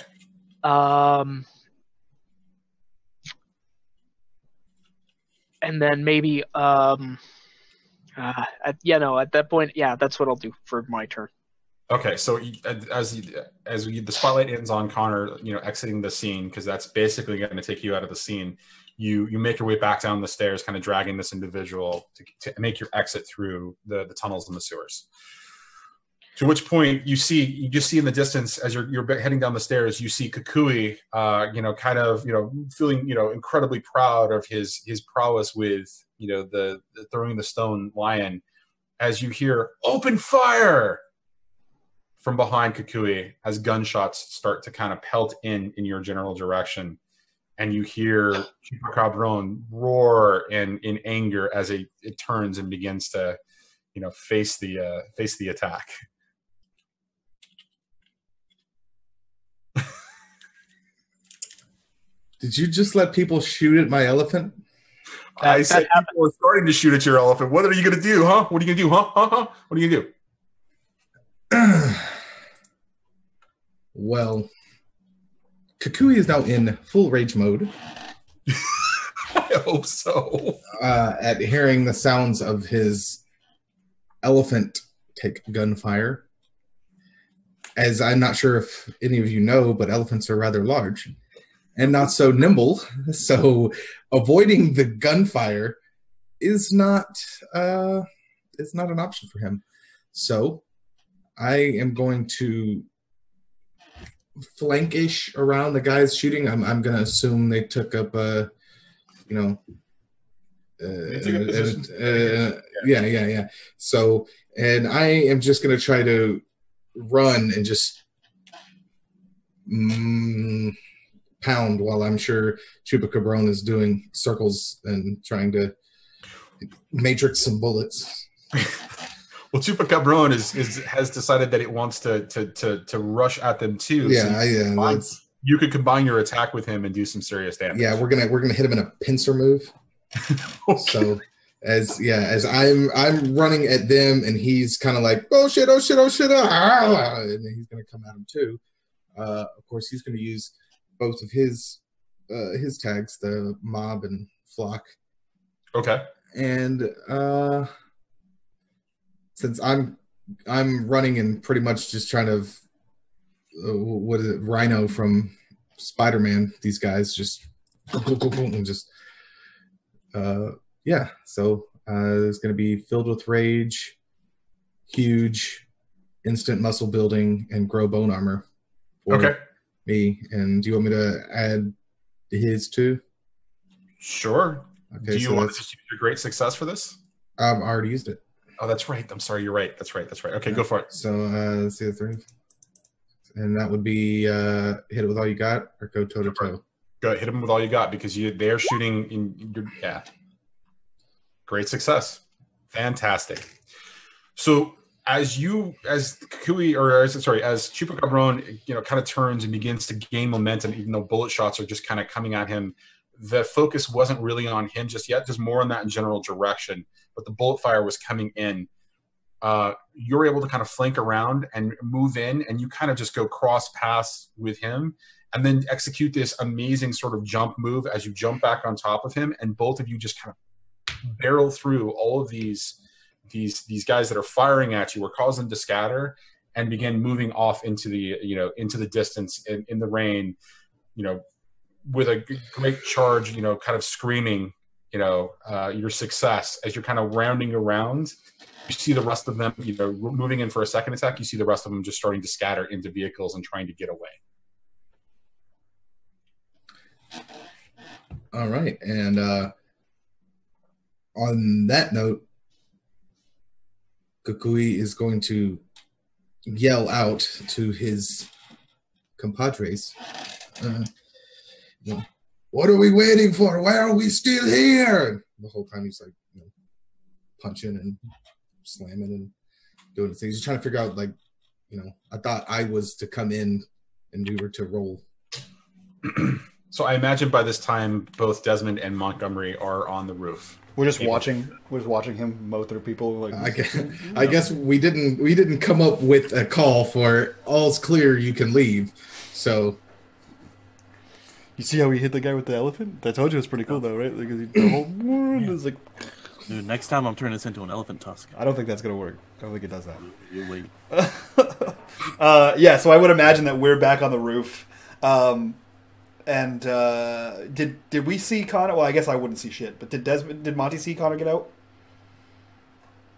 And then maybe, at that point, yeah, that's what I'll do for my turn. Okay, so as the spotlight ends on Connor, exiting the scene, because that's basically going to take you out of the scene. You make your way back down the stairs, kind of dragging this individual to make your exit through the tunnels and the sewers. To which point you see in the distance as you're heading down the stairs, you see Kukui, feeling incredibly proud of his prowess with the throwing the stone lion, as you hear "Open fire!" from behind Kukui as gunshots start to kind of pelt in your general direction. And you hear Chupacabron roar in anger as it turns and begins to, face the attack. Did you just let people shoot at my elephant? I said people are starting to shoot at your elephant. What are you going to do, huh? What are you going to do, huh? What are you going to do? Well, Kukui is now in full rage mode. I hope so. At hearing the sounds of his elephant take gunfire. As I'm not sure if any of you know, but elephants are rather large and not so nimble. So avoiding the gunfire is not an option for him. So I am going to flankish around the guys shooting. I'm going to assume they took up yeah. So, and I am just going to try to run and just pound while I'm sure Chupacabron is doing circles and trying to matrix some bullets. Well, Chupacabron has decided that it wants to rush at them too. Yeah, so you could combine your attack with him and do some serious damage. Yeah, we're gonna hit him in a pincer move. Okay. So as I'm running at them and he's kind of like oh shit, and he's gonna come at him too. Of course, he's gonna use both of his tags, the mob and flock. Okay. And since I'm running and pretty much just trying to what is it, Rhino from Spider-Man? These guys just and just yeah. So it's going to be filled with rage, huge, instant muscle building, and grow bone armor. Okay. Me, and do you want me to add his too? Sure. Okay, Do you so want that's, to just use your great success for this? I already used it. Oh, that's right. I'm sorry. You're right. That's right. Okay, go for it. So let's see the 30. And that would be hit it with all you got or go toe to toe. Go hit them with all you got because they're shooting in your, yeah. Great success. Fantastic. So as Chupacabron, kind of turns and begins to gain momentum, even though bullet shots are just kind of coming at him, the focus wasn't really on him just yet, just more in that general direction. But the bullet fire was coming in. You're able to kind of flank around and move in, and you kind of just go cross paths with him, and then execute this amazing sort of jump move as you jump back on top of him, and both of you just kind of barrel through all of these guys that are firing at you, or cause them to scatter, and begin moving off into the distance in the rain, with a great charge, kind of screaming, your success as you're kind of rounding around. You see the rest of them, moving in for a second attack. You see the rest of them just starting to scatter into vehicles and trying to get away. All right. And on that note, Kukui is going to yell out to his compadres. What are we waiting for? Why are we still here? The whole time he's like, punching and slamming and doing things. He's trying to figure out, I thought I was to come in and we were to roll. So I imagine by this time, both Desmond and Montgomery are on the roof. We're just watching him mow through people. I guess we didn't come up with a call for all's clear, you can leave. So. You see how he hit the guy with the elephant? I told you it was pretty cool, though, right? The whole was like. Dude, next time I'm turning this into an elephant tusk. I don't think that's gonna work. I don't think it does that. You wait. Yeah, so I would imagine that we're back on the roof. And did we see Connor? Well, I guess I wouldn't see shit. But did Monty see Connor get out?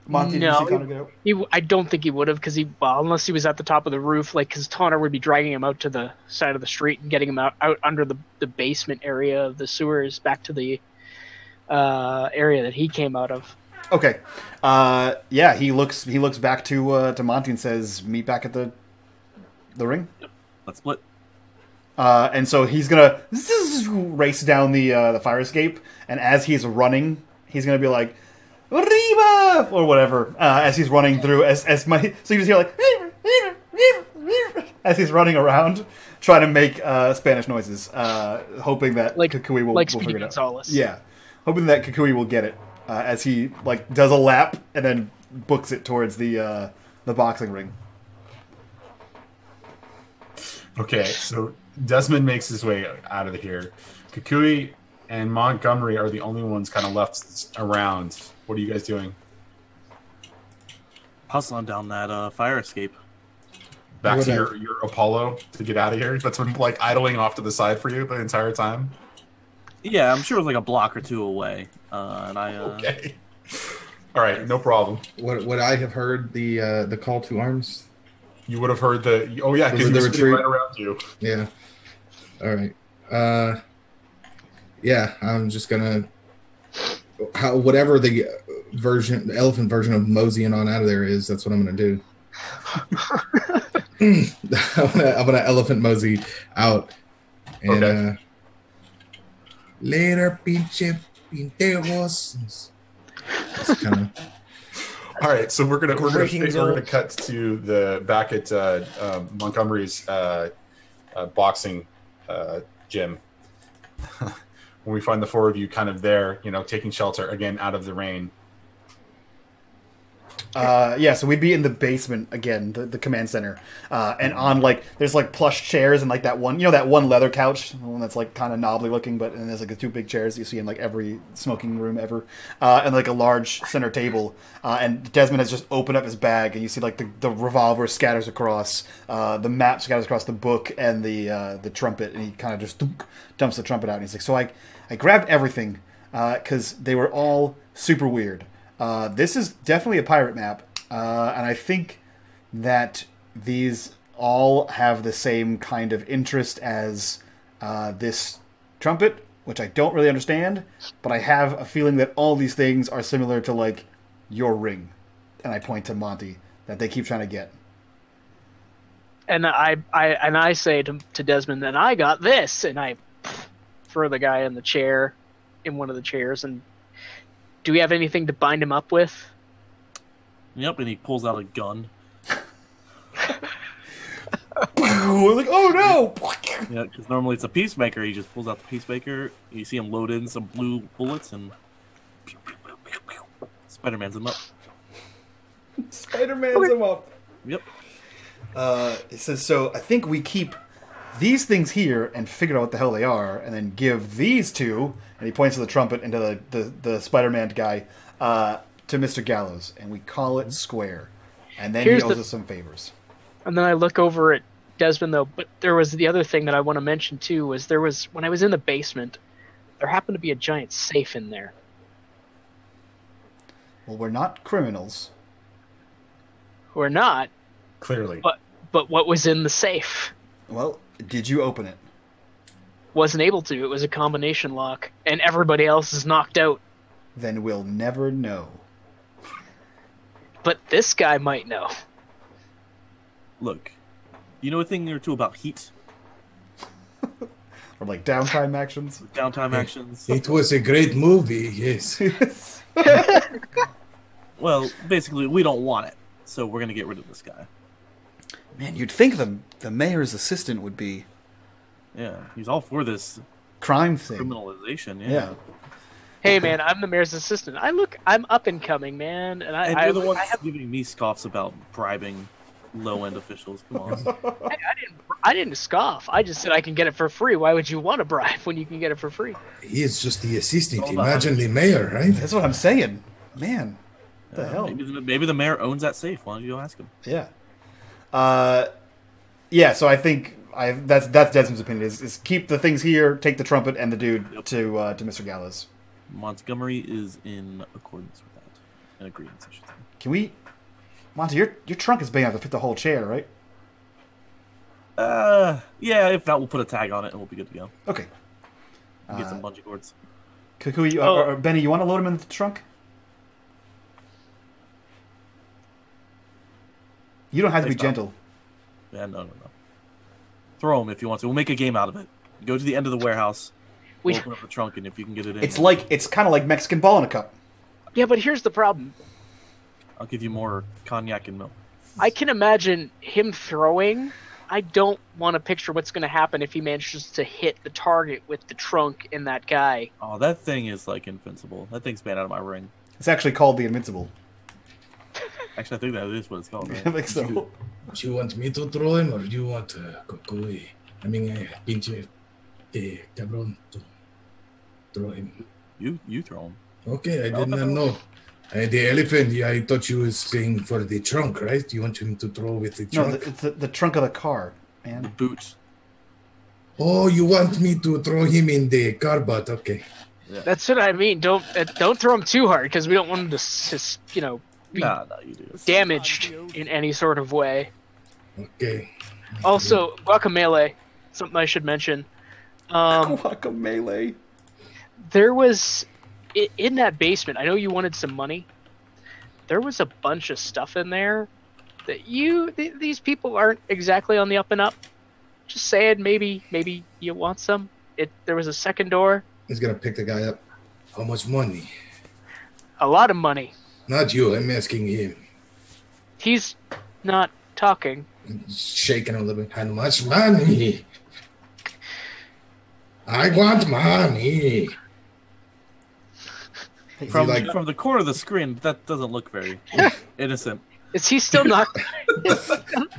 Monty, did you see Connor get out? I don't think he would have, because unless he was at the top of the roof, because Connor would be dragging him out to the side of the street and getting him out under the basement area of the sewers back to the area that he came out of. Okay. Yeah, he looks back to Monty and says, "Meet back at the ring." Yep. Let's split. And so he's gonna race down the fire escape, and as he's running, he's gonna be like, "Arriba!" or whatever, as he's running through. So you just hear like as he's running around, trying to make Spanish noises, hoping that Kukui will figure it out. Gonzalez. Yeah, hoping that Kukui will get it as he does a lap and then books it towards the boxing ring. Okay, so Desmond makes his way out of here. Kukui and Montgomery are the only ones kind of left around. What are you guys doing? Hustling down that fire escape. Back to your Apollo to get out of here? That's been idling off to the side for you the entire time? Yeah, I'm sure it was a block or two away. Okay. All right, no problem. Would I have heard the call to arms? You would have heard because he was sitting right around you. Yeah. All right. Yeah, I'm just gonna whatever the elephant version of moseying on out of there is. That's what I'm gonna do. I'm gonna elephant mosey out. And, okay. Later, pinche pinteros. All right, so we're gonna cut to the back at Montgomery's boxing gym. When we find the four of you kind of there, taking shelter again out of the rain. Yeah, so we'd be in the basement again, the command center, and on there's plush chairs and that one, that one leather couch, the one that's kind of knobbly looking, and there's the two big chairs you see in every smoking room ever, and a large center table, and Desmond has just opened up his bag, and you see the revolver scatters across, the map scatters across the book and the trumpet, and he kind of just dumps the trumpet out, and he's like, so I grabbed everything because they were all super weird. This is definitely a pirate map, and I think that these all have the same kind of interest as this trumpet, which I don't really understand, but I have a feeling that all these things are similar to, like, your ring. And I point to Monty, that they keep trying to get. And I say to Desmond, and I got this, and I throw the guy in the chair, in one of the chairs, and do we have anything to bind him up with? Yep, and he pulls out a gun. We're like, oh no! Yeah, because normally it's a peacemaker. He just pulls out the peacemaker. You see him load in some blue bullets, and Spider-Man's him up. Spider-Man's him up. Yep. It says, so I think we keep these things here and figure out what the hell they are, and then give these two, and he points to the trumpet and to the Spider-Man guy, to Mr. Gallows, and we call it square. And then he owes us some favors. And then I look over at Desmond, though, but there was the other thing that I want to mention, too, was when I was in the basement, there happened to be a giant safe in there. Well, we're not criminals. We're not. Clearly. But what was in the safe? Well, did you open it? Wasn't able to. It was a combination lock, and everybody else is knocked out. Then we'll never know. But this guy might know. Look, you know a thing or two about heat? Or like downtime actions? Downtime actions? It was a great movie, yes. Well, basically, we don't want it, so we're going to get rid of this guy. Man, you'd think the mayor's assistant would be... Yeah, he's all for this crime thing. Criminalization, Yeah. Hey, man, I'm the mayor's assistant. I'm up and coming, man. And you're the one giving me scoffs about bribing low-end officials. Come on. I didn't scoff. I just said I can get it for free. Why would you want to bribe when you can get it for free? He is just the assistant. Imagine the mayor, right? That's what I'm saying. Man, what the hell? Maybe the mayor owns that safe. Why don't you go ask him? Yeah. Yeah, so I think that's Desmond's opinion, is keep the things here, take the trumpet and the dude to Mr. Gallows. Montgomery is in accordance with that. In agreement, I should say. Can we... Monty, your trunk is big enough to fit the whole chair, right? Yeah, if not, we'll put a tag on it and we'll be good to go. Okay. Get some bungee cords. Kukui, or Benny, you want to load him in the trunk? You don't have to be gentle. Yeah, no. Throw him if you want to. We'll make a game out of it. Go to the end of the warehouse. We'll open up the trunk, and if you can get it in... It's kind of like Mexican ball in a cup. Yeah, but here's the problem. I'll give you more cognac and milk. I can imagine him throwing. I don't want to picture what's going to happen if he manages to hit the target with the trunk in that guy. Oh, that thing is, like, invincible. That thing's made out of my ring. It's actually called the Invincible. Actually, I think that is what it's called. Right? I think so. Do you want me to throw him, or do you want Kukui? I mean, pinche cabrón to throw him? You throw him. Okay, I did not know. The elephant, I thought you was saying for the trunk, right? You want him to throw with the trunk? No, it's the trunk of the car, man. The boot. Oh, you want me to throw him in the car butt? Okay. Yeah. That's what I mean. Don't throw him too hard, because we don't want him to be you do. damaged in any sort of way. Okay. Also, guacamole, something I should mention. Guacamole. There was... In that basement, I know you wanted some money. There was a bunch of stuff in there that these people aren't exactly on the up and up. Just saying, maybe you want some. There was a second door. He's gonna pick the guy up. How much money? A lot of money. Not you, I'm asking him. He's not talking. Shaking a little bit. How much money? I want money. From the corner of the screen, that doesn't look very innocent. Is he still knocked?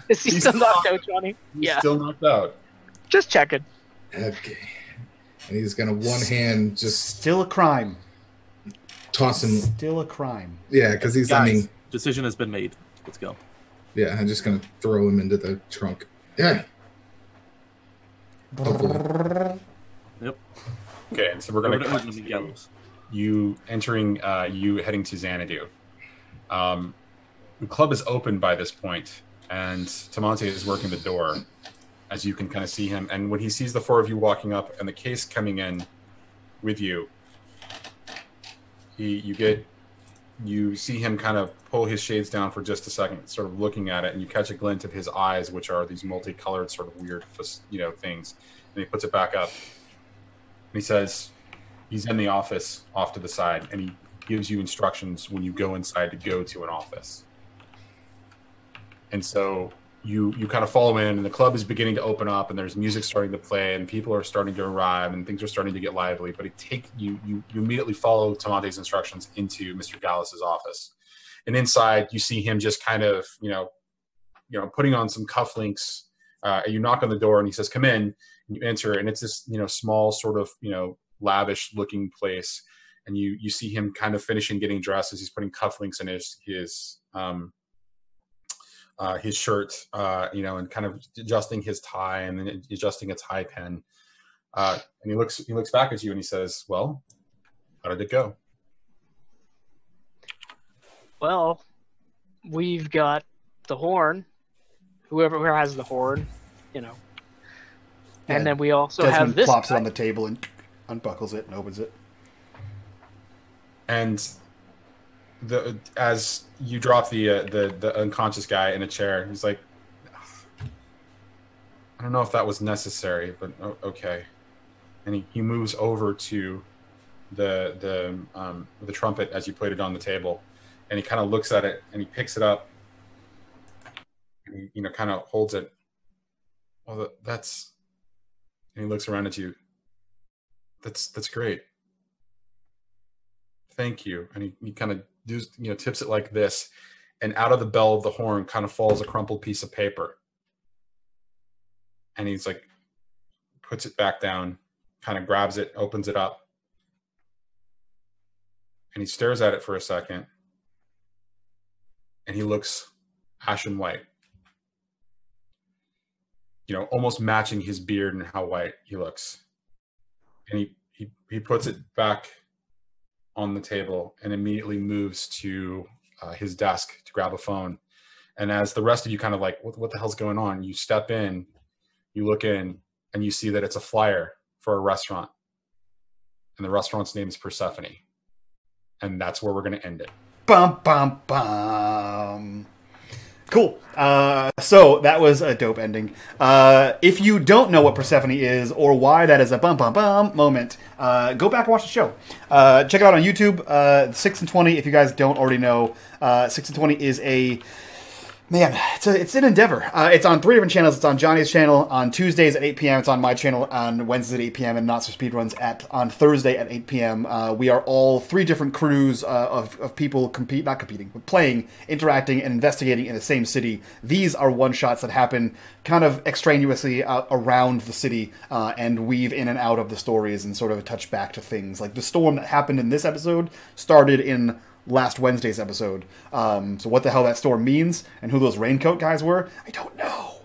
Is he still knocked out, Johnny? He's still knocked out. Just checking. Okay. And he's gonna one hand just still a crime. Toss him. Still a crime. Yeah, because he's. Guys, I mean, decision has been made. Let's go. Yeah, I'm just gonna throw him into the trunk. Yeah. Yep. Okay, and so we're gonna cut to you entering. You heading to Xanadu. The club is open by this point, and Tamonte is working the door, as you can kind of see him. And when he sees the four of you walking up and the case coming in, with you. You see him kind of pull his shades down for just a second, sort of looking at it, and you catch a glint of his eyes, which are these multicolored sort of weird, things. And he puts it back up. And he says, he's in the office off to the side, and he gives you instructions when you go inside to go to an office. And so you kind of follow in, and the club is beginning to open up, and there's music starting to play, and people are starting to arrive, and things are starting to get lively. But you immediately follow Tamante's instructions into Mr. Gallus's office. And inside, you see him just kind of, putting on some cufflinks. You knock on the door, and he says, "Come in." And you enter, and it's this, small sort of, lavish-looking place. And you see him kind of finishing getting dressed as he's putting cufflinks in his shirt, and kind of adjusting his tie and then adjusting a tie pin. And he looks back at you and he says, "Well, how did it go?" Well, we've got the horn. Whoever has the horn, And then we also Desmond have this. Plops it on the table and unbuckles it and opens it. And as you drop the unconscious guy in a chair, he's like, "I don't know if that was necessary, but okay." And he moves over to the trumpet as you put it on the table, and he kind of looks at it and he picks it up, and he, kind of holds it. "Well, that's," and he looks around at you. That's great. Thank you. And he kind of tips it like this, and out of the bell of the horn kind of falls a crumpled piece of paper. And he's like, puts it back down, kind of grabs it, opens it up, and he stares at it for a second, and he looks ashen white, almost matching his beard and how white he looks. And he puts it back on the table and immediately moves to his desk to grab a phone. And as the rest of you kind of like, what the hell's going on? You step in, you look in, and you see that it's a flyer for a restaurant. And the restaurant's name is Persephone. And that's where we're going to end it. Bum, bum, bum. Cool. So that was a dope ending. If you don't know what Persephone is or why that is a bum bum bum moment, go back and watch the show. Check it out on YouTube. 6&Twenty. If you guys don't already know, 6&Twenty is it's an endeavor. It's on 3 different channels. It's on Johnny's channel on Tuesdays at 8 p.m. It's on my channel on Wednesdays at 8 p.m. and Not So Speedruns on Thursday at 8 p.m. We are all 3 different crews of people playing, interacting, and investigating in the same city. These are one-shots that happen kind of extraneously around the city and weave in and out of the stories and sort of touch back to things. Like the storm that happened in this episode started in last Wednesday's episode. So what the hell that storm means and who those raincoat guys were, I don't know.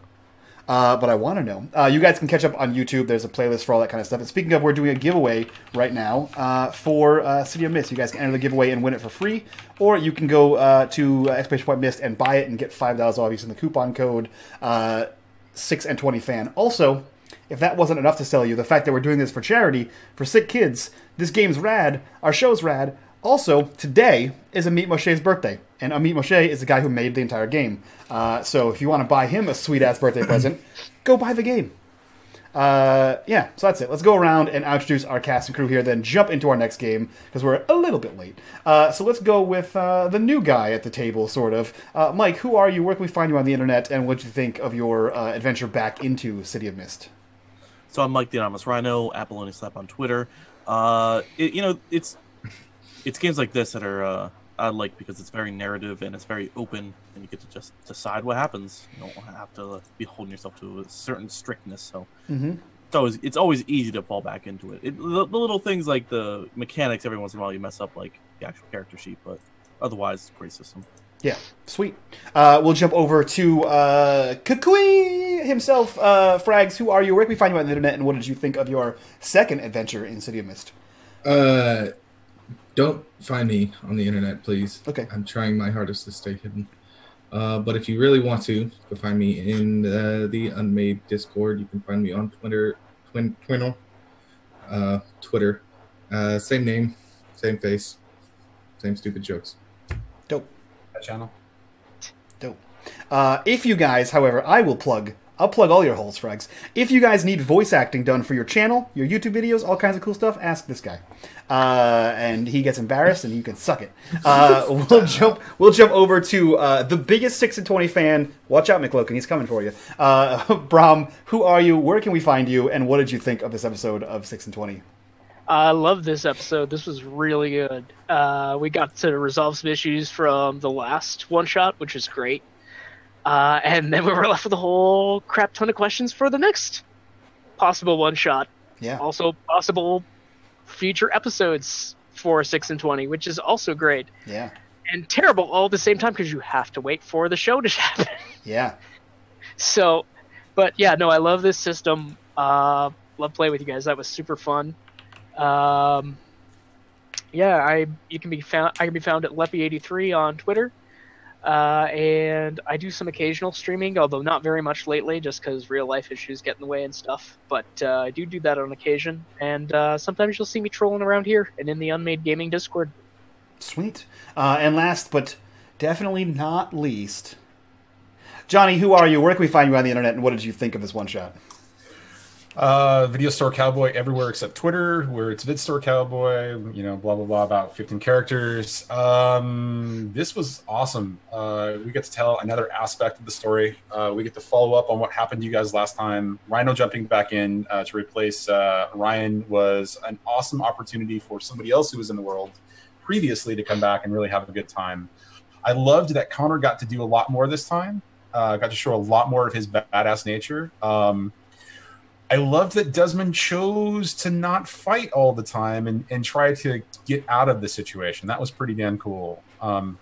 But I want to know. You guys can catch up on YouTube. There's a playlist for all that kind of stuff. And speaking of, we're doing a giveaway right now for City of Mist. You guys can enter the giveaway and win it for free. Or you can go to Exclamation Point Mist and buy it and get $5 off using the coupon code 6&Twenty fan. Also, if that wasn't enough to sell you, the fact that we're doing this for charity, for sick kids, this game's rad, our show's rad. Also, today is Amit Moshe's birthday, and Amit Moshe is the guy who made the entire game. So if you want to buy him a sweet-ass birthday present, go buy the game. So that's it. Let's go around and introduce our cast and crew here, then jump into our next game, because we're a little bit late. So let's go with the new guy at the table, sort of. Mike, who are you? Where can we find you on the internet? And what do you think of your adventure back into City of Mist? So I'm Mike the Anonymous Rhino, Apollonia Slap on Twitter. It's games like this that are I like because it's very narrative and it's very open, and you get to just decide what happens. You don't have to be holding yourself to a certain strictness. So it's always easy to fall back into it. The little things like the mechanics, every once in a while you mess up, like the actual character sheet, but otherwise, great system. Yeah, sweet. We'll jump over to Kukui himself. Frags, who are you? Where can we find you on the internet, and what did you think of your second adventure in City of Mist? Don't find me on the internet, please. Okay. I'm trying my hardest to stay hidden. But if you really want to, you can find me in the Unmade Discord. You can find me on Twitter Same name, same face, same stupid jokes. Dope. That channel. Dope. If you guys, however, I'll plug all your holes, Frags. If you guys need voice acting done for your channel, your YouTube videos, all kinds of cool stuff, ask this guy. And he gets embarrassed, and you can suck it. We'll jump over to the biggest 6&Twenty fan. Watch out, McLoken, he's coming for you. Brahm, who are you? Where can we find you? And what did you think of this episode of 6&Twenty? I love this episode. This was really good. We got to resolve some issues from the last one-shot, which is great. And then we were left with a whole crap ton of questions for the next possible one-shot. Yeah. Also possible future episodes for 6&Twenty, which is also great. Yeah. And terrible all at the same time because you have to wait for the show to happen. Yeah. So, but yeah, no, I love this system. Love playing with you guys. That was super fun. Yeah, I can be found at Leppy83 on Twitter. And I do some occasional streaming, although not very much lately, just because real life issues get in the way and stuff. But I do that on occasion, and sometimes you'll see me trolling around here and in the unMadeGaming Discord. Sweet. And last but definitely not least, Johnny, who are you? Where can we find you on the internet, and what did you think of this one shot? Video Store Cowboy everywhere except Twitter, where it's VidStoreCowboy, blah blah blah, about 15 characters. This was awesome. We get to tell another aspect of the story. We get to follow up on what happened to you guys last time. Rhino jumping back in to replace Ryan was an awesome opportunity for somebody else who was in the world previously to come back and really have a good time. I loved that Connor got to do a lot more this time. Got to show a lot more of his badass nature. I loved that Desmond chose to not fight all the time and try to get out of the situation. That was pretty damn cool. Of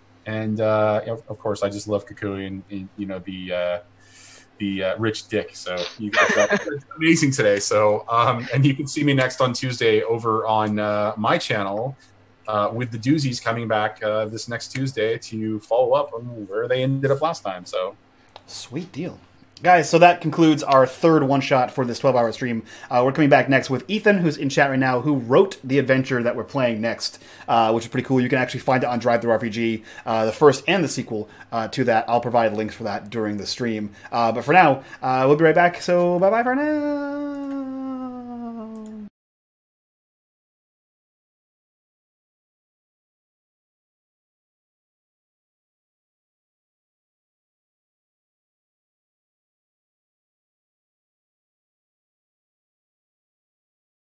course, I just love Kukui and the rich dick. So you guys got amazing today. So and you can see me next on Tuesday over on my channel with the doozies coming back this next Tuesday to follow up on where they ended up last time. So sweet deal. Guys, so that concludes our third one-shot for this 12-hour stream. We're coming back next with Ethan, who's in chat right now, who wrote the adventure that we're playing next, which is pretty cool. You can actually find it on DriveThruRPG, the first and the sequel to that. I'll provide links for that during the stream. But for now, we'll be right back, so bye-bye for now.